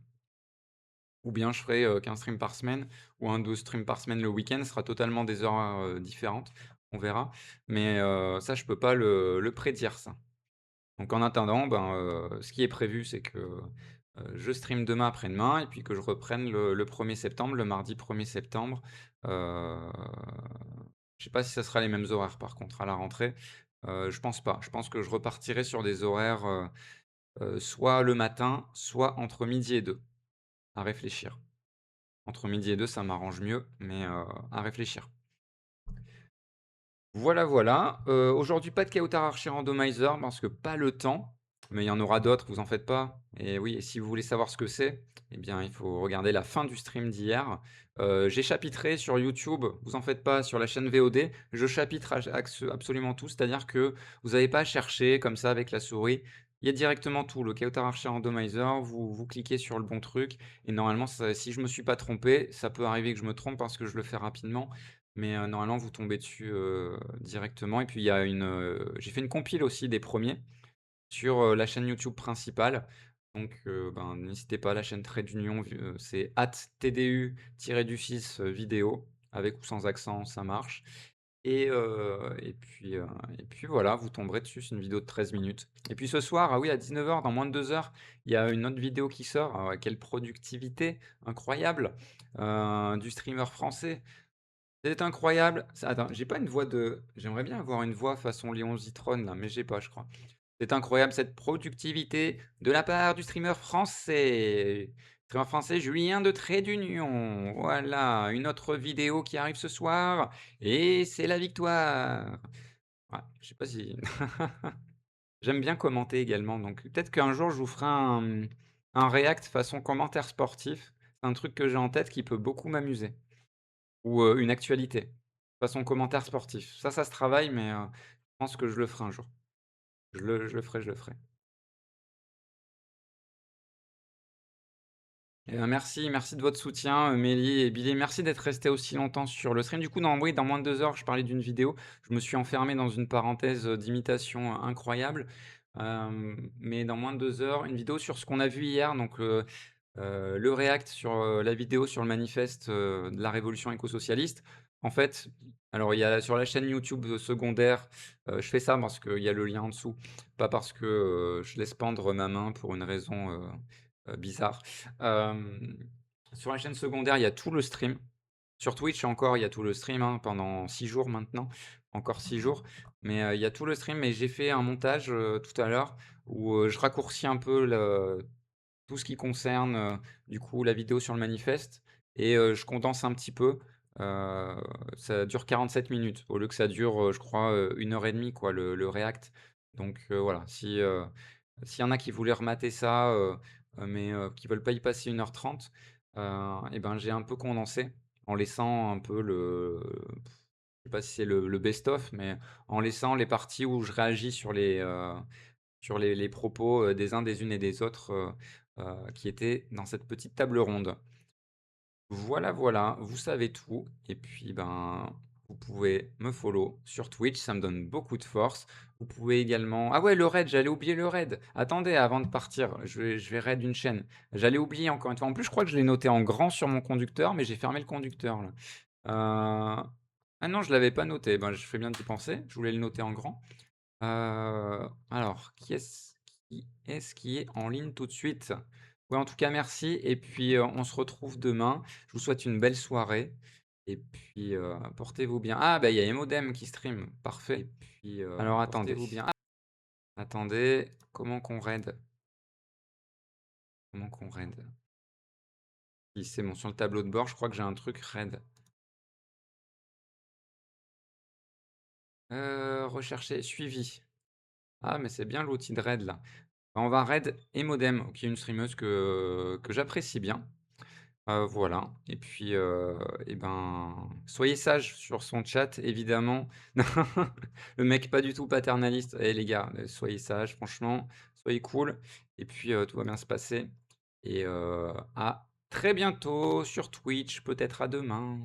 ou bien je ferai qu'un stream par semaine, ou un 2 streams par semaine le week-end, ce sera totalement des heures différentes, on verra. Mais ça, je peux pas le prédire, ça. Donc en attendant, ben, ce qui est prévu, c'est que je stream demain après-demain et puis que je reprenne le 1er septembre, le mardi 1er septembre. Heu, je sais pas si ça sera les mêmes horaires par contre à la rentrée. Je pense pas. Je pense que je repartirai sur des horaires, soit le matin, soit entre midi et 2. À réfléchir. Entre midi et 2, ça m'arrange mieux, mais à réfléchir. Voilà, voilà. Aujourd'hui, pas de Kautar Archer Randomizer parce que pas le temps, mais il y en aura d'autres, vous en faites pas. Et oui, et si vous voulez savoir ce que c'est, eh bien, il faut regarder la fin du stream d'hier. J'ai chapitré sur YouTube, vous en faites pas, sur la chaîne VOD, je chapitre absolument tout, c'est-à-dire que vous n'avez pas à chercher comme ça avec la souris. Il y a directement tout, le Kautar Archer Randomizer, vous cliquez sur le bon truc, et normalement, si je me suis pas trompé, ça peut arriver que je me trompe parce que je le fais rapidement. Mais normalement, vous tombez dessus directement. Et puis, j'ai fait une compile aussi des premiers sur la chaîne YouTube principale. Donc, ben, n'hésitez pas, la chaîne Trait d'Union, c'est @tdu-du6 vidéo, avec ou sans accent, ça marche. Et puis voilà, vous tomberez dessus, c'est une vidéo de 13 minutes. Et puis ce soir, ah oui, à 19 h, dans moins de 2 heures, il y a une autre vidéo qui sort. Quelle productivité incroyable, du streamer français. C'est incroyable. Attends, j'ai pas une voix de j'aimerais bien avoir une voix façon Léon Zitrone là, mais j'ai pas, je crois. C'est incroyable cette productivité de la part du streamer français. Streamer français Julien de Trait d'Union. Voilà, une autre vidéo qui arrive ce soir et c'est la victoire. Ouais, je sais pas si j'aime bien commenter également, donc peut-être qu'un jour je vous ferai un react façon commentaire sportif. C'est un truc que j'ai en tête qui peut beaucoup m'amuser. Ou, une actualité, façon commentaire sportif. Ça se travaille, mais, je pense que je le ferai un jour. Je le ferai, je le ferai. Eh ben, merci de votre soutien, Mélie et Billy. Merci d'être restés aussi longtemps sur le stream. Du coup, oui, dans moins de 2 heures, je parlais d'une vidéo. Je me suis enfermé dans une parenthèse, d'imitation, incroyable. Mais dans moins de 2 heures, une vidéo sur ce qu'on a vu hier, donc, le react sur, la vidéo sur le manifeste, de la révolution écosocialiste. En fait, alors il y a sur la chaîne YouTube, secondaire, je fais ça parce qu'il y a le lien en dessous, pas parce que, je laisse pendre ma main pour une raison, bizarre. Hem, sur la chaîne secondaire, il y a tout le stream. Sur Twitch encore, il y a tout le stream, hein, pendant 6 jours maintenant, encore 6 jours. Mais, il y a tout le stream, mais j'ai fait un montage, tout à l'heure où, je raccourcis un peu tout ce qui concerne, du coup, la vidéo sur le manifeste et je condense un petit peu. Heu, Ça dure 47 minutes au lieu que ça dure, je crois, 1 heure et demie quoi, le react. Donc voilà, s'il y en a qui voulaient remater ça, mais qui veulent pas y passer 1 h 30, et ben, j'ai un peu condensé en laissant un peu je sais pas si c'est le best of, mais en laissant les parties où je réagis sur les propos, des uns, des unes et des autres, qui étaient dans cette petite table ronde. Voilà, voilà, vous savez tout et puis, ben, vous pouvez me follow sur Twitch, ça me donne beaucoup de force. Vous pouvez également ah ouais, le raid, j'allais oublier le raid. Attendez, avant de partir, je vais raid une chaîne. J'allais oublier encore une fois. En plus, je crois que je l'ai noté en grand sur mon conducteur, mais j'ai fermé le conducteur là. Ah non, je l'avais pas noté. Ben, je fais bien d'y penser. Je voulais le noter en grand. Alors, qui est en ligne tout de suite? Ouais, en tout cas, merci et puis, on se retrouve demain. Je vous souhaite une belle soirée et puis, portez-vous bien. Ah, bah, il y a Emodem qui stream, parfait et puis, alors attendez. Portez-vous bien. Ah, attendez, comment qu'on raid? Comment qu'on raid? Si, c'est bon, sur le tableau de bord, je crois que j'ai un truc raid. Rechercher, suivi. Ah, mais c'est bien l'outil de raid là. On va raid Emodem, qui est une streameuse que j'apprécie bien. Voilà et puis, et ben, soyez sages sur son chat évidemment. Le mec pas du tout paternaliste. Eh les gars, soyez sages franchement, soyez cool et puis, tout va bien se passer et à très bientôt sur Twitch, peut-être à demain.